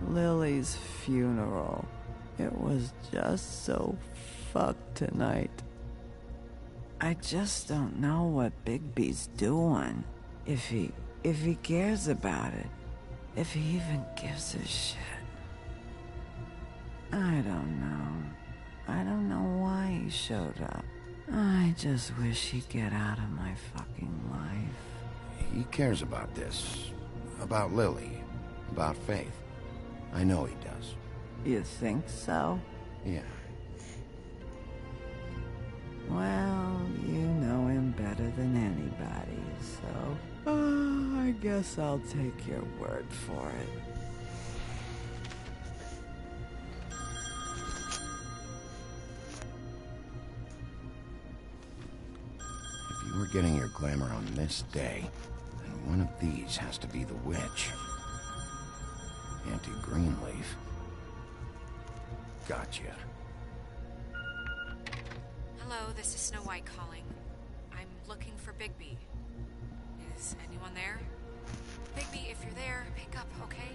Lily's funeral. It was just so fucked tonight. I just don't know what Bigby's doing. If he cares about it. If he even gives a shit. I don't know. I don't know why he showed up. I just wish he'd get out of my fucking life. He cares about this. About Lily. About Faith. I know he does. You think so? Yeah. Well, you know him better than anybody, so... I guess I'll take your word for it. If you were getting your glamour on this day, then one of these has to be the witch. Auntie Greenleaf. Gotcha. Hello, this is Snow White calling. I'm looking for Bigby. Is anyone there? Bigby, if you're there, pick up, okay?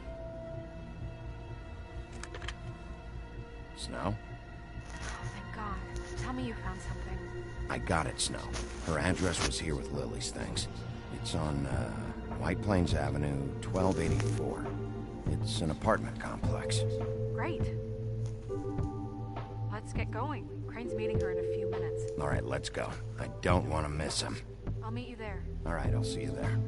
Snow? Oh, thank God. Tell me you found something. I got it, Snow. Her address was here with Lily's things. It's on, White Plains Avenue, 1284. It's an apartment complex. Great. Let's get going. Crane's meeting her in a few minutes. All right, let's go. I don't want to miss him. I'll meet you there. All right, I'll see you there.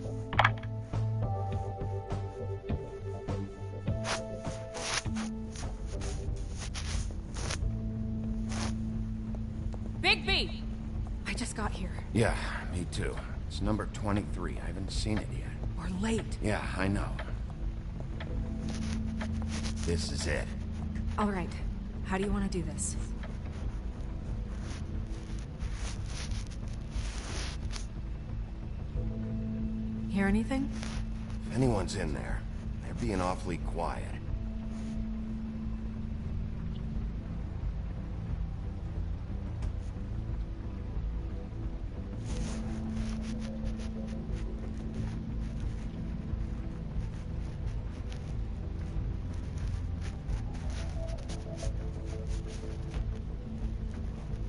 Bigby! I just got here. Yeah, me too. It's number 23. I haven't seen it yet. We're late. Yeah, I know. This is it. All right. How do you want to do this? Hear anything? If anyone's in there, they're being awfully quiet.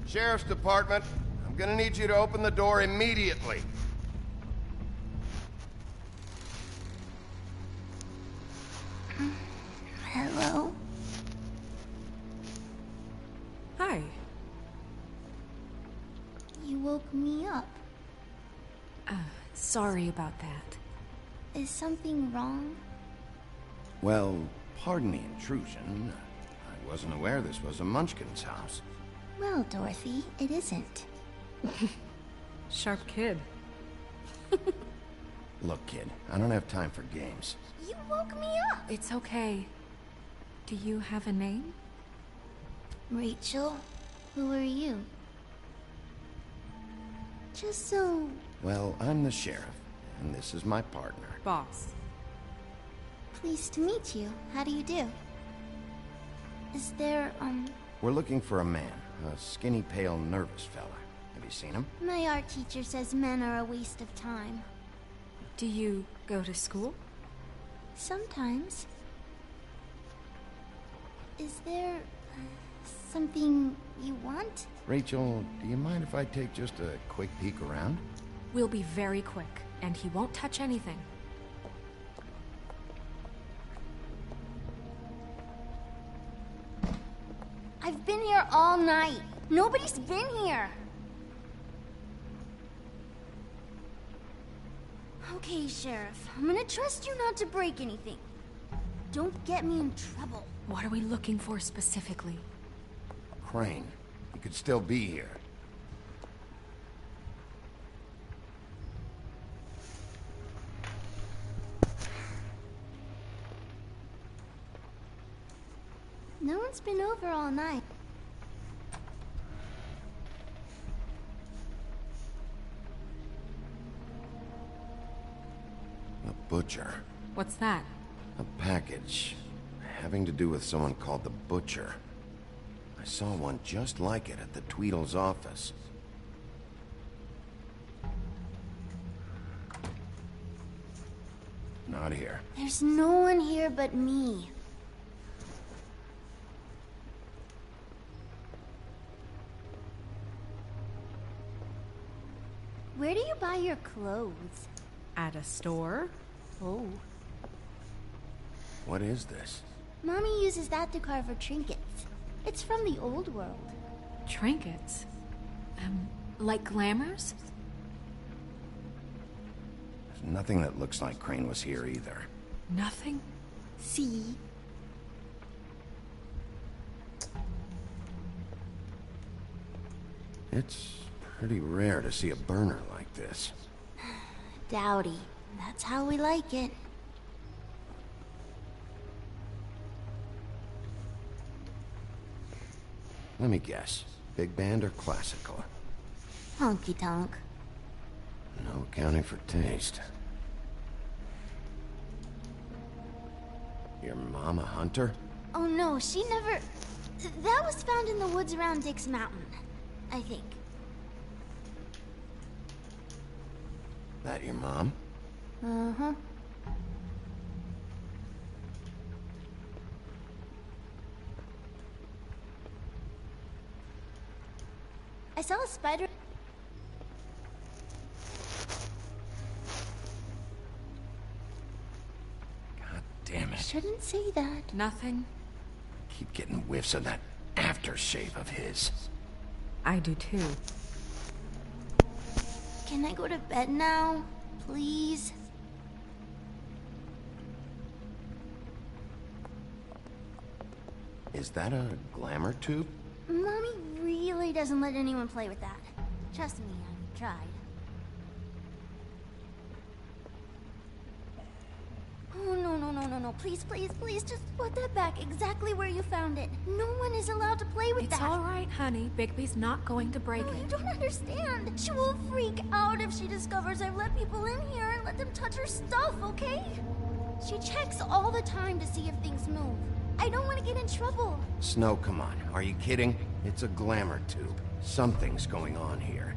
Sheriff's Department, I'm gonna need you to open the door immediately. Hello? Hi. You woke me up. Sorry about that. Is something wrong? Well, pardon the intrusion. I wasn't aware this was a Munchkin's house. Well, Dorothy, it isn't. Sharp kid. Look, kid, I don't have time for games. You woke me up! It's okay. Do you have a name? Rachel, who are you? Just so... Well, I'm the sheriff, and this is my partner. Boss. Pleased to meet you. How do you do? Is there, We're looking for a man. A skinny, pale, nervous fella. Have you seen him? My art teacher says men are a waste of time. Do you go to school? Sometimes. Is there... something you want? Rachel, do you mind if I take just a quick peek around? We'll be very quick, and he won't touch anything. I've been here all night. Nobody's been here. Okay, Sheriff. I'm gonna trust you not to break anything. Don't get me in trouble. What are we looking for specifically? Crane. He could still be here. No one's been over all night. Butcher. What's that? A package having to do with someone called the Butcher. I saw one just like it at the Tweedle's office. Not here. There's no one here but me. Where do you buy your clothes? At a store? Oh. What is this? Mommy uses that to carve her trinkets. It's from the old world. Trinkets? Like glamours? There's nothing that looks like Crane was here either. Nothing? See? It's pretty rare to see a burner like this. Dowdy. That's how we like it. Let me guess. Big band or classical? Honky tonk. No accounting for taste. Your mom a hunter? Oh no, she never... That was found in the woods around Dick's Mountain, I think. That your mom? Uh-huh. I saw a spider... God damn it. Shouldn't say that. Nothing. Keep getting whiffs of that aftershave of his. I do too. Can I go to bed now? Please? Is that a glamour tube? Mommy really doesn't let anyone play with that. Trust me, I've tried. Oh, no. Please, just put that back exactly where you found it. No one is allowed to play with that. It's all right, honey. Bigby's not going to break it. You don't understand. She will freak out if she discovers I've let people in here and let them touch her stuff, okay? She checks all the time to see if things move. I don't want to get in trouble. Snow, come on. Are you kidding? It's a glamour tube. Something's going on here.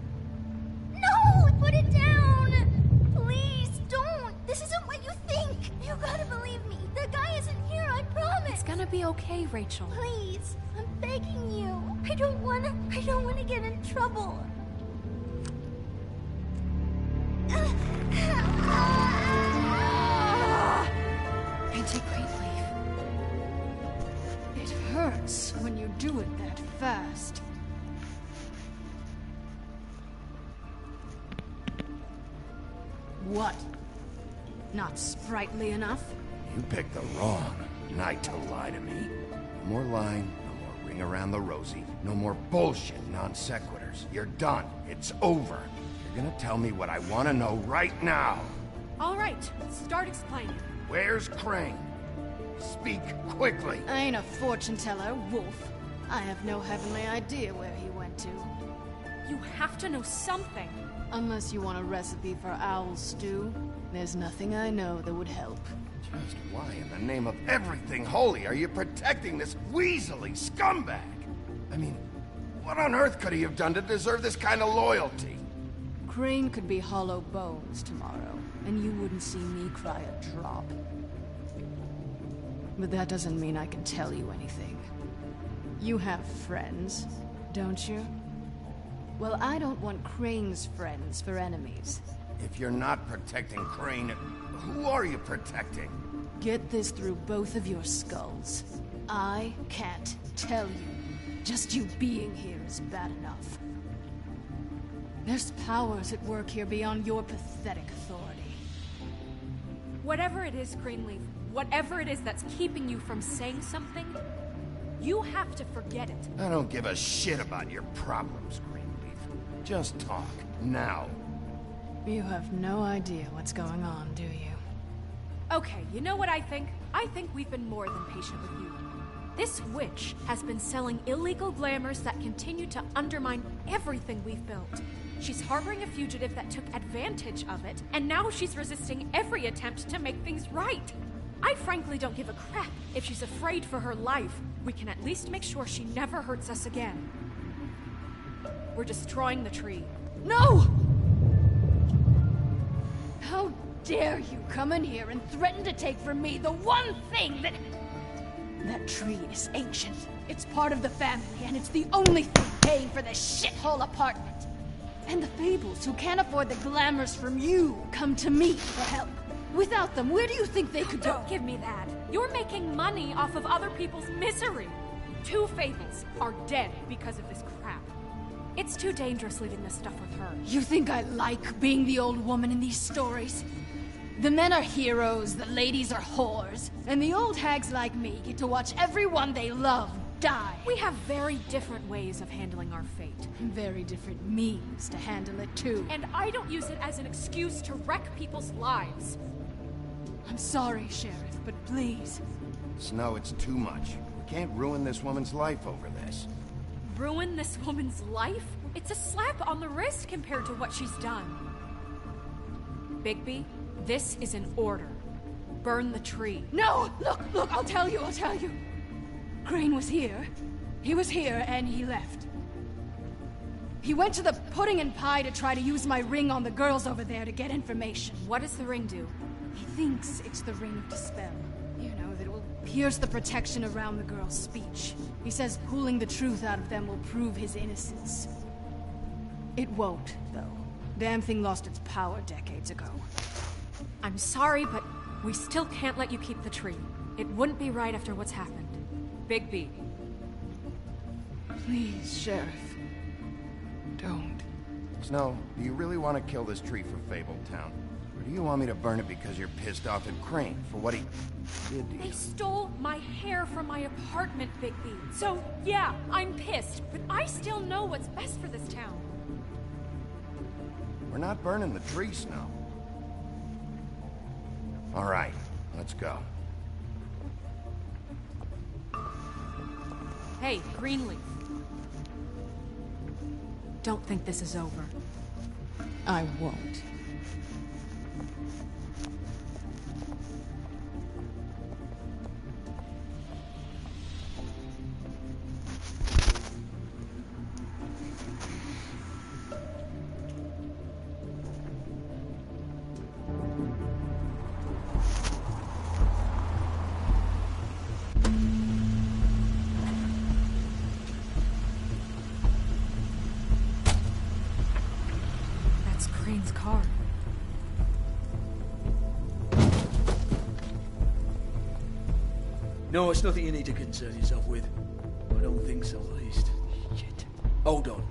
No! Put it down! Please, don't! This isn't what you think! You gotta believe me. The guy isn't here, I promise! It's gonna be okay, Rachel. Please, I'm begging you. I don't wanna get in trouble. Anti-Greenleaf. It hurts when you do it that fast. What? Not sprightly enough? You picked the wrong night to lie to me. No more lying, no more ring around the rosy, no more bullshit non sequiturs. You're done. It's over. You're gonna tell me what I want to know right now. All right, start explaining. Where's Crane? Speak quickly. I ain't a fortune teller, Wolf. I have no heavenly idea where he went to. You have to know something. Unless you want a recipe for owl stew, there's nothing I know that would help. Just why in the name of everything holy are you protecting this weaselly scumbag? I mean, what on earth could he have done to deserve this kind of loyalty? Crane could be hollow bones tomorrow, and you wouldn't see me cry a drop. But that doesn't mean I can tell you anything. You have friends, don't you? Well, I don't want Crane's friends for enemies. If you're not protecting Crane, who are you protecting? Get this through both of your skulls. I can't tell you. Just you being here is bad enough. There's powers at work here beyond your pathetic authority. Whatever it is, Greenleaf, whatever it is that's keeping you from saying something, you have to forget it. I don't give a shit about your problems, Greenleaf. Just talk, now. You have no idea what's going on, do you? Okay, you know what I think? I think we've been more than patient with you. This witch has been selling illegal glamours that continue to undermine everything we've built. She's harboring a fugitive that took advantage of it, and now she's resisting every attempt to make things right. I frankly don't give a crap if she's afraid for her life. We can at least make sure she never hurts us again. We're destroying the tree. No! How dare you come in here and threaten to take from me the one thing that... That tree is ancient. It's part of the family, and it's the only thing paying for this shithole apartment. And the Fables, who can't afford the glamours from you, come to me for help. Without them, where do you think they could go? Don't give me that. You're making money off of other people's misery. 2 Fables are dead because of this crap. It's too dangerous leaving this stuff with her. You think I like being the old woman in these stories? The men are heroes, the ladies are whores, and the old hags like me get to watch everyone they love die. We have very different ways of handling our fate. Very different means to handle it, too. And I don't use it as an excuse to wreck people's lives. I'm sorry, Sheriff, but please. Snow, it's too much. We can't ruin this woman's life over this. Ruin this woman's life? It's a slap on the wrist compared to what she's done. Bigby, this is an order. Burn the tree. No! Look, I'll tell you. Crane was here. He was here, and he left. He went to the pudding and pie to try to use my ring on the girls over there to get information. What does the ring do? He thinks it's the ring of dispel. You know, that it will pierce the protection around the girls' speech. He says pulling the truth out of them will prove his innocence. It won't, though. Damn thing lost its power decades ago. I'm sorry, but we still can't let you keep the tree. It wouldn't be right after what's happened. Bigby. Please, Sheriff. Don't. Snow, do you really want to kill this tree for Fabletown? Or do you want me to burn it because you're pissed off at Crane for what he did to They you? stole my hair from my apartment, Bigby. So, yeah, I'm pissed, but I still know what's best for this town. We're not burning the tree, Snow. All right, let's go. Hey, Greenleaf. Don't think this is over. I won't. Crane's car. No, it's nothing you need to concern yourself with. I don't think so, at least. Shit. Hold on.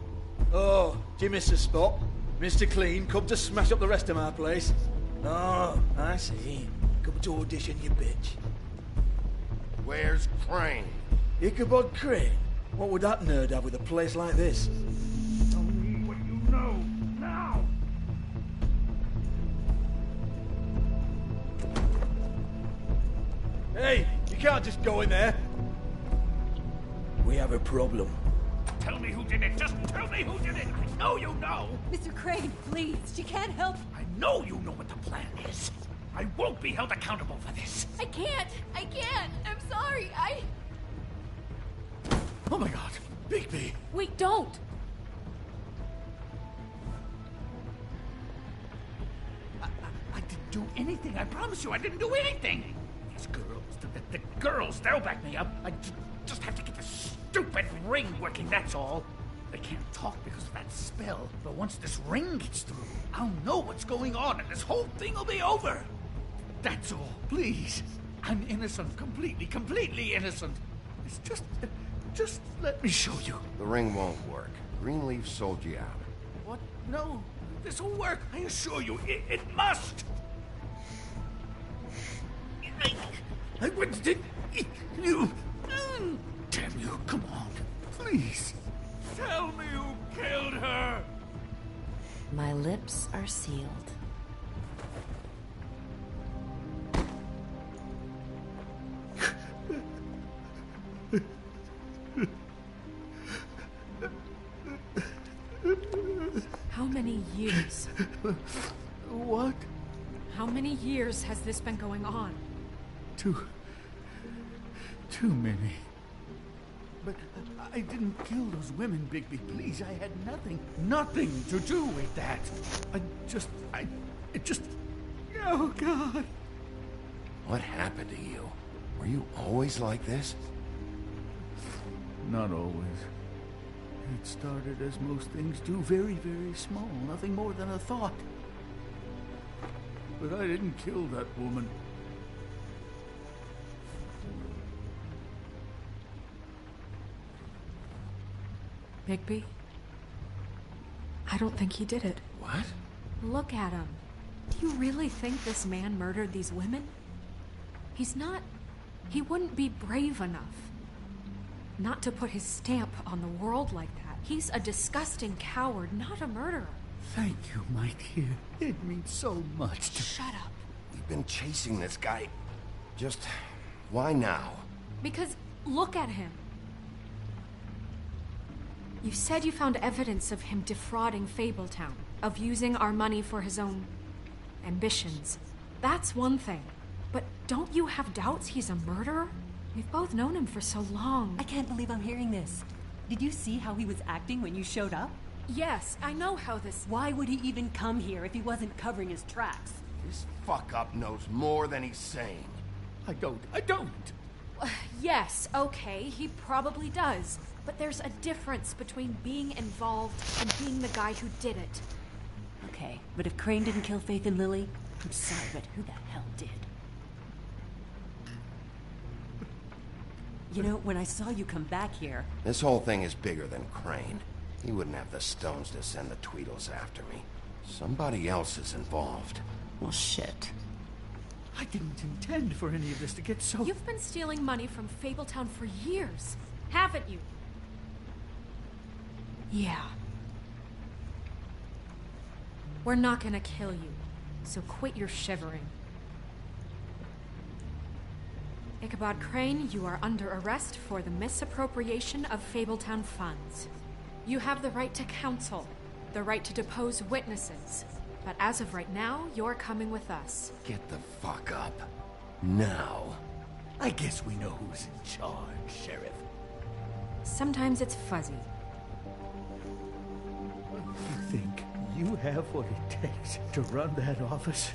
Oh, do you miss a spot? Mr. Clean, come to smash up the rest of my place. Oh, I see. Come to audition, you bitch. Where's Crane? Ichabod Crane? What would that nerd have with a place like this? Tell me what you know, now! Hey, you can't just go in there. We have a problem. Tell me who did it. Just tell me who did it. I know you know. Mr. Crane, please. She can't help. I know you know what the plan is. I won't be held accountable for this. I can't. I'm sorry. Oh my God, Bigby. Wait, don't. I didn't do anything. I promise you, I didn't do anything. These girls, the girls, they'll back me up. I just have to get this stupid ring working, that's all. They can't talk because of that spell, but once this ring gets through, I'll know what's going on and this whole thing will be over. That's all, please. I'm innocent, completely innocent. It's just let me show you. The ring won't work. Greenleaf sold you out. What? No, this will work. I assure you, it must. I wouldn't did you. Damn you! Come on, please. Tell me who killed her. My lips are sealed. How many years? What? How many years has this been going on? Too many. But I didn't kill those women, Bigby. Please, I had nothing to do with that. It just... Oh, God. What happened to you? Were you always like this? Not always. It started as most things do, very, very small. Nothing more than a thought. But I didn't kill that woman. Bigby? I don't think he did it. What? Look at him. Do you really think this man murdered these women? He's not... He wouldn't be brave enough. Not to put his stamp on the world like that. He's a disgusting coward, not a murderer. Thank you, my dear. It means so much to... Shut up. We've been chasing this guy. Just... why now? Because look at him. You said you found evidence of him defrauding Fabletown, of using our money for his own ambitions. That's one thing. But don't you have doubts he's a murderer? We've both known him for so long. I can't believe I'm hearing this. Did you see how he was acting when you showed up? Yes, I know how this... Why would he even come here if he wasn't covering his tracks? This fuck-up knows more than he's saying. I don't. Yes, okay, he probably does. But there's a difference between being involved and being the guy who did it. Okay, but if Crane didn't kill Faith and Lily, I'm sorry, but who the hell did? You know, when I saw you come back here... This whole thing is bigger than Crane. He wouldn't have the stones to send the Tweedles after me. Somebody else is involved. Well, shit. I didn't intend for any of this to get so... You've been stealing money from Fabletown for years, haven't you? Yeah. We're not gonna kill you, so quit your shivering. Ichabod Crane, you are under arrest for the misappropriation of Fabletown funds. You have the right to counsel, the right to depose witnesses, but as of right now, you're coming with us. Get the fuck up. Now. I guess we know who's in charge, Sheriff. Sometimes it's fuzzy. You think you have what it takes to run that office?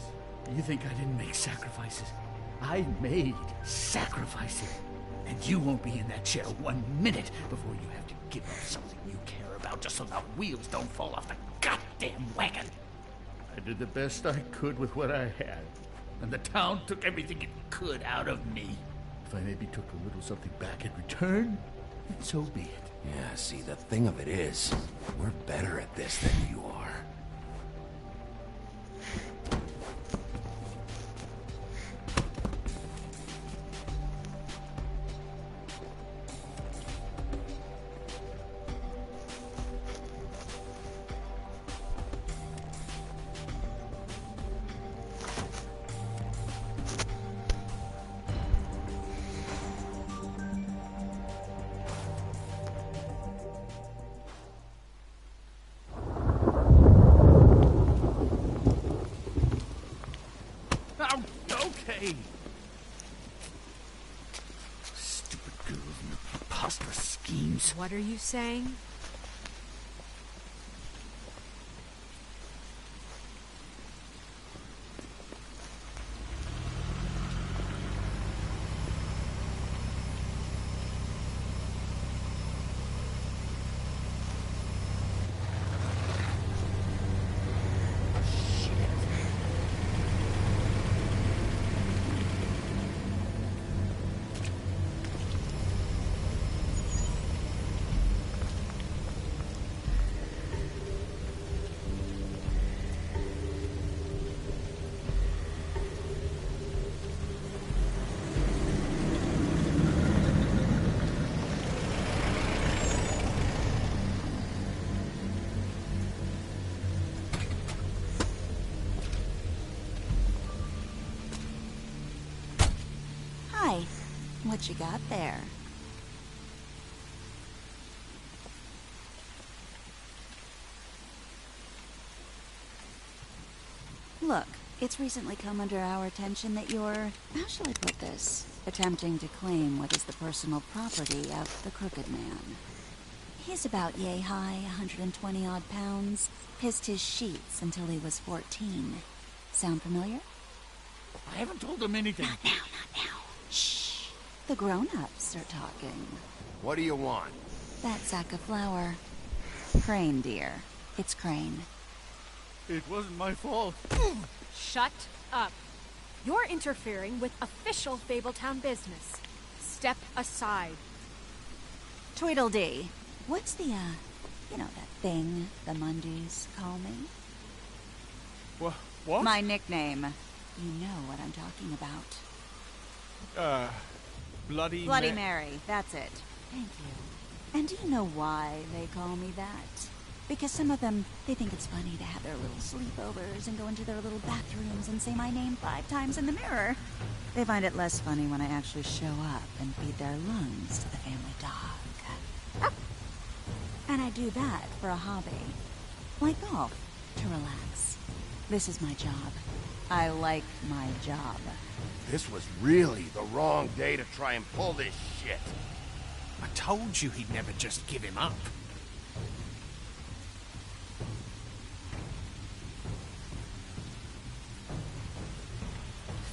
You think I didn't make sacrifices? I made sacrifices. And you won't be in that chair 1 minute before you have to give up something you care about just so the wheels don't fall off the goddamn wagon. I did the best I could with what I had. And the town took everything it could out of me. If I maybe took a little something back in return, then so be it. Yeah, see, the thing of it is, we're better at this than you are. Stupid girls and their preposterous schemes. What are you saying? What you got there? Look, it's recently come under our attention that you're, how shall I put this, attempting to claim what is the personal property of the Crooked Man. He's about yay high, 120 odd pounds, pissed his sheets until he was 14. Sound familiar? I haven't told him anything. Not now. Shh. The grown-ups are talking. What do you want? That sack of flour. Crane, dear. It's Crane. It wasn't my fault. Shut up. You're interfering with official Fabletown business. Step aside. Tweedledee. What's the, you know that thing the Mundies call me? What? My nickname. You know what I'm talking about. Bloody Mary. That's it. Thank you. And do you know why they call me that? Because some of them, they think it's funny to have their little sleepovers and go into their little bathrooms and say my name 5 times in the mirror. They find it less funny when I actually show up and feed their lungs to the family dog. And I do that for a hobby. Like golf, to relax. This is my job. I like my job. This was really the wrong day to try and pull this shit. I told you he'd never just give him up.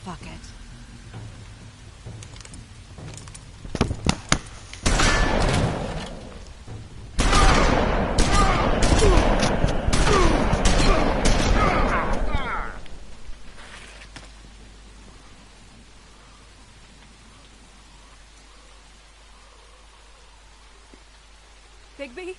Fuck it. Bigby?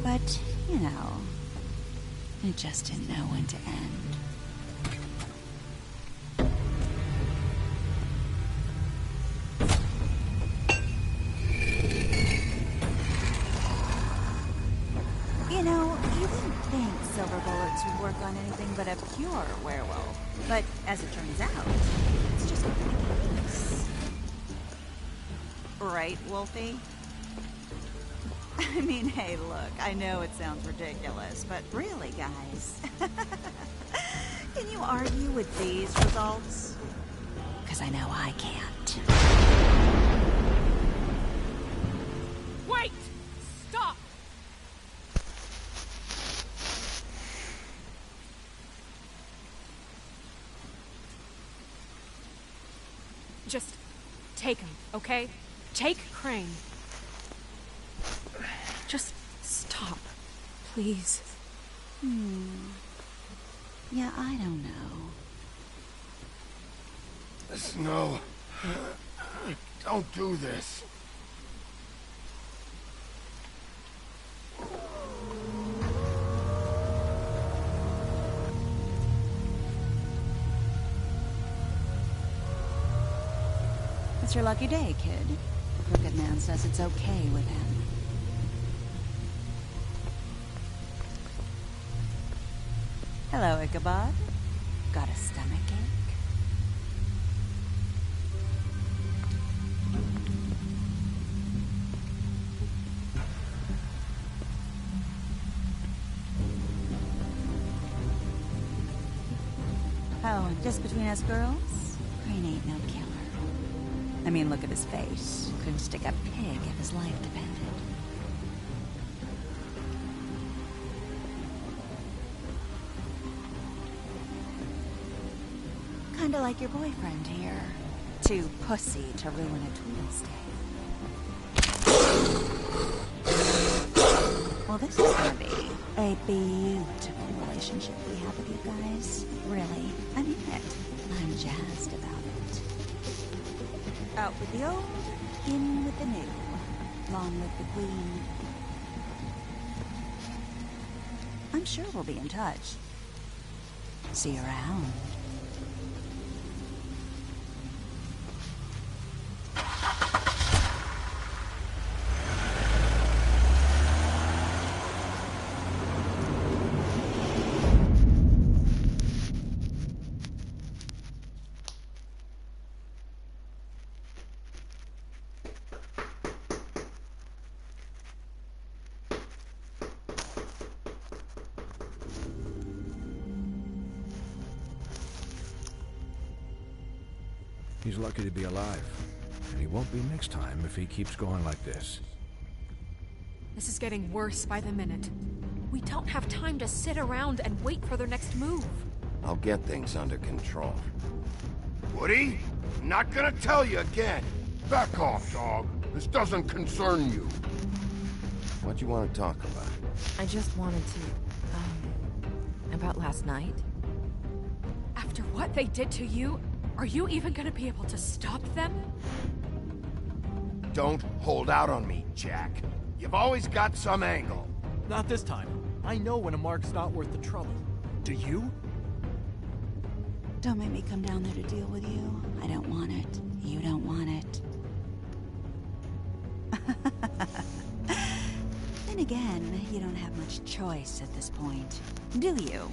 But, you know, it just didn't know when to end. You know, you wouldn't think silver bullets would work on anything but a pure werewolf. But as it turns out, it's just not the case. Right, Wolfie? I mean, hey, look, I know it sounds ridiculous, but really, guys, can you argue with these results? Because I know I can't. Wait! Stop! Just take him, okay? Take Crane. Just stop, please. Yeah, I don't know. Snow. Don't do this. It's your lucky day, kid. The Crooked Man says it's okay with him. Hello, Ichabod. Got a stomachache? Oh, and just between us girls, Crane ain't no killer. I mean, look at his face. Couldn't stick a pig if his life depended. Kinda like your boyfriend here. Too pussy to ruin a Tweedle's day. Well, this is gonna be a beautiful relationship we have with you guys. Really, I mean it. I'm jazzed about it. Out with the old, in with the new. Long live the Queen. I'm sure we'll be in touch. See you around. He's lucky to be alive. And he won't be next time if he keeps going like this. This is getting worse by the minute. We don't have time to sit around and wait for their next move. I'll get things under control. Woody, I'm not gonna tell you again. Back off, dog. This doesn't concern you. What do you want to talk about? I just wanted to, about last night. After what they did to you, are you even gonna be able to stop them? Don't hold out on me, Jack. You've always got some angle. Not this time. I know when a mark's not worth the trouble. Do you? Don't make me come down there to deal with you. I don't want it. You don't want it. Then again, you don't have much choice at this point, do you?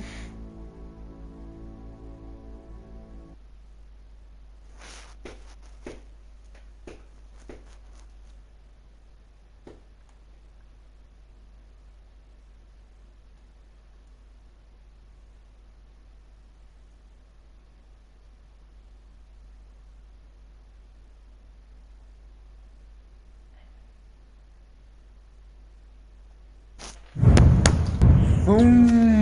Boom!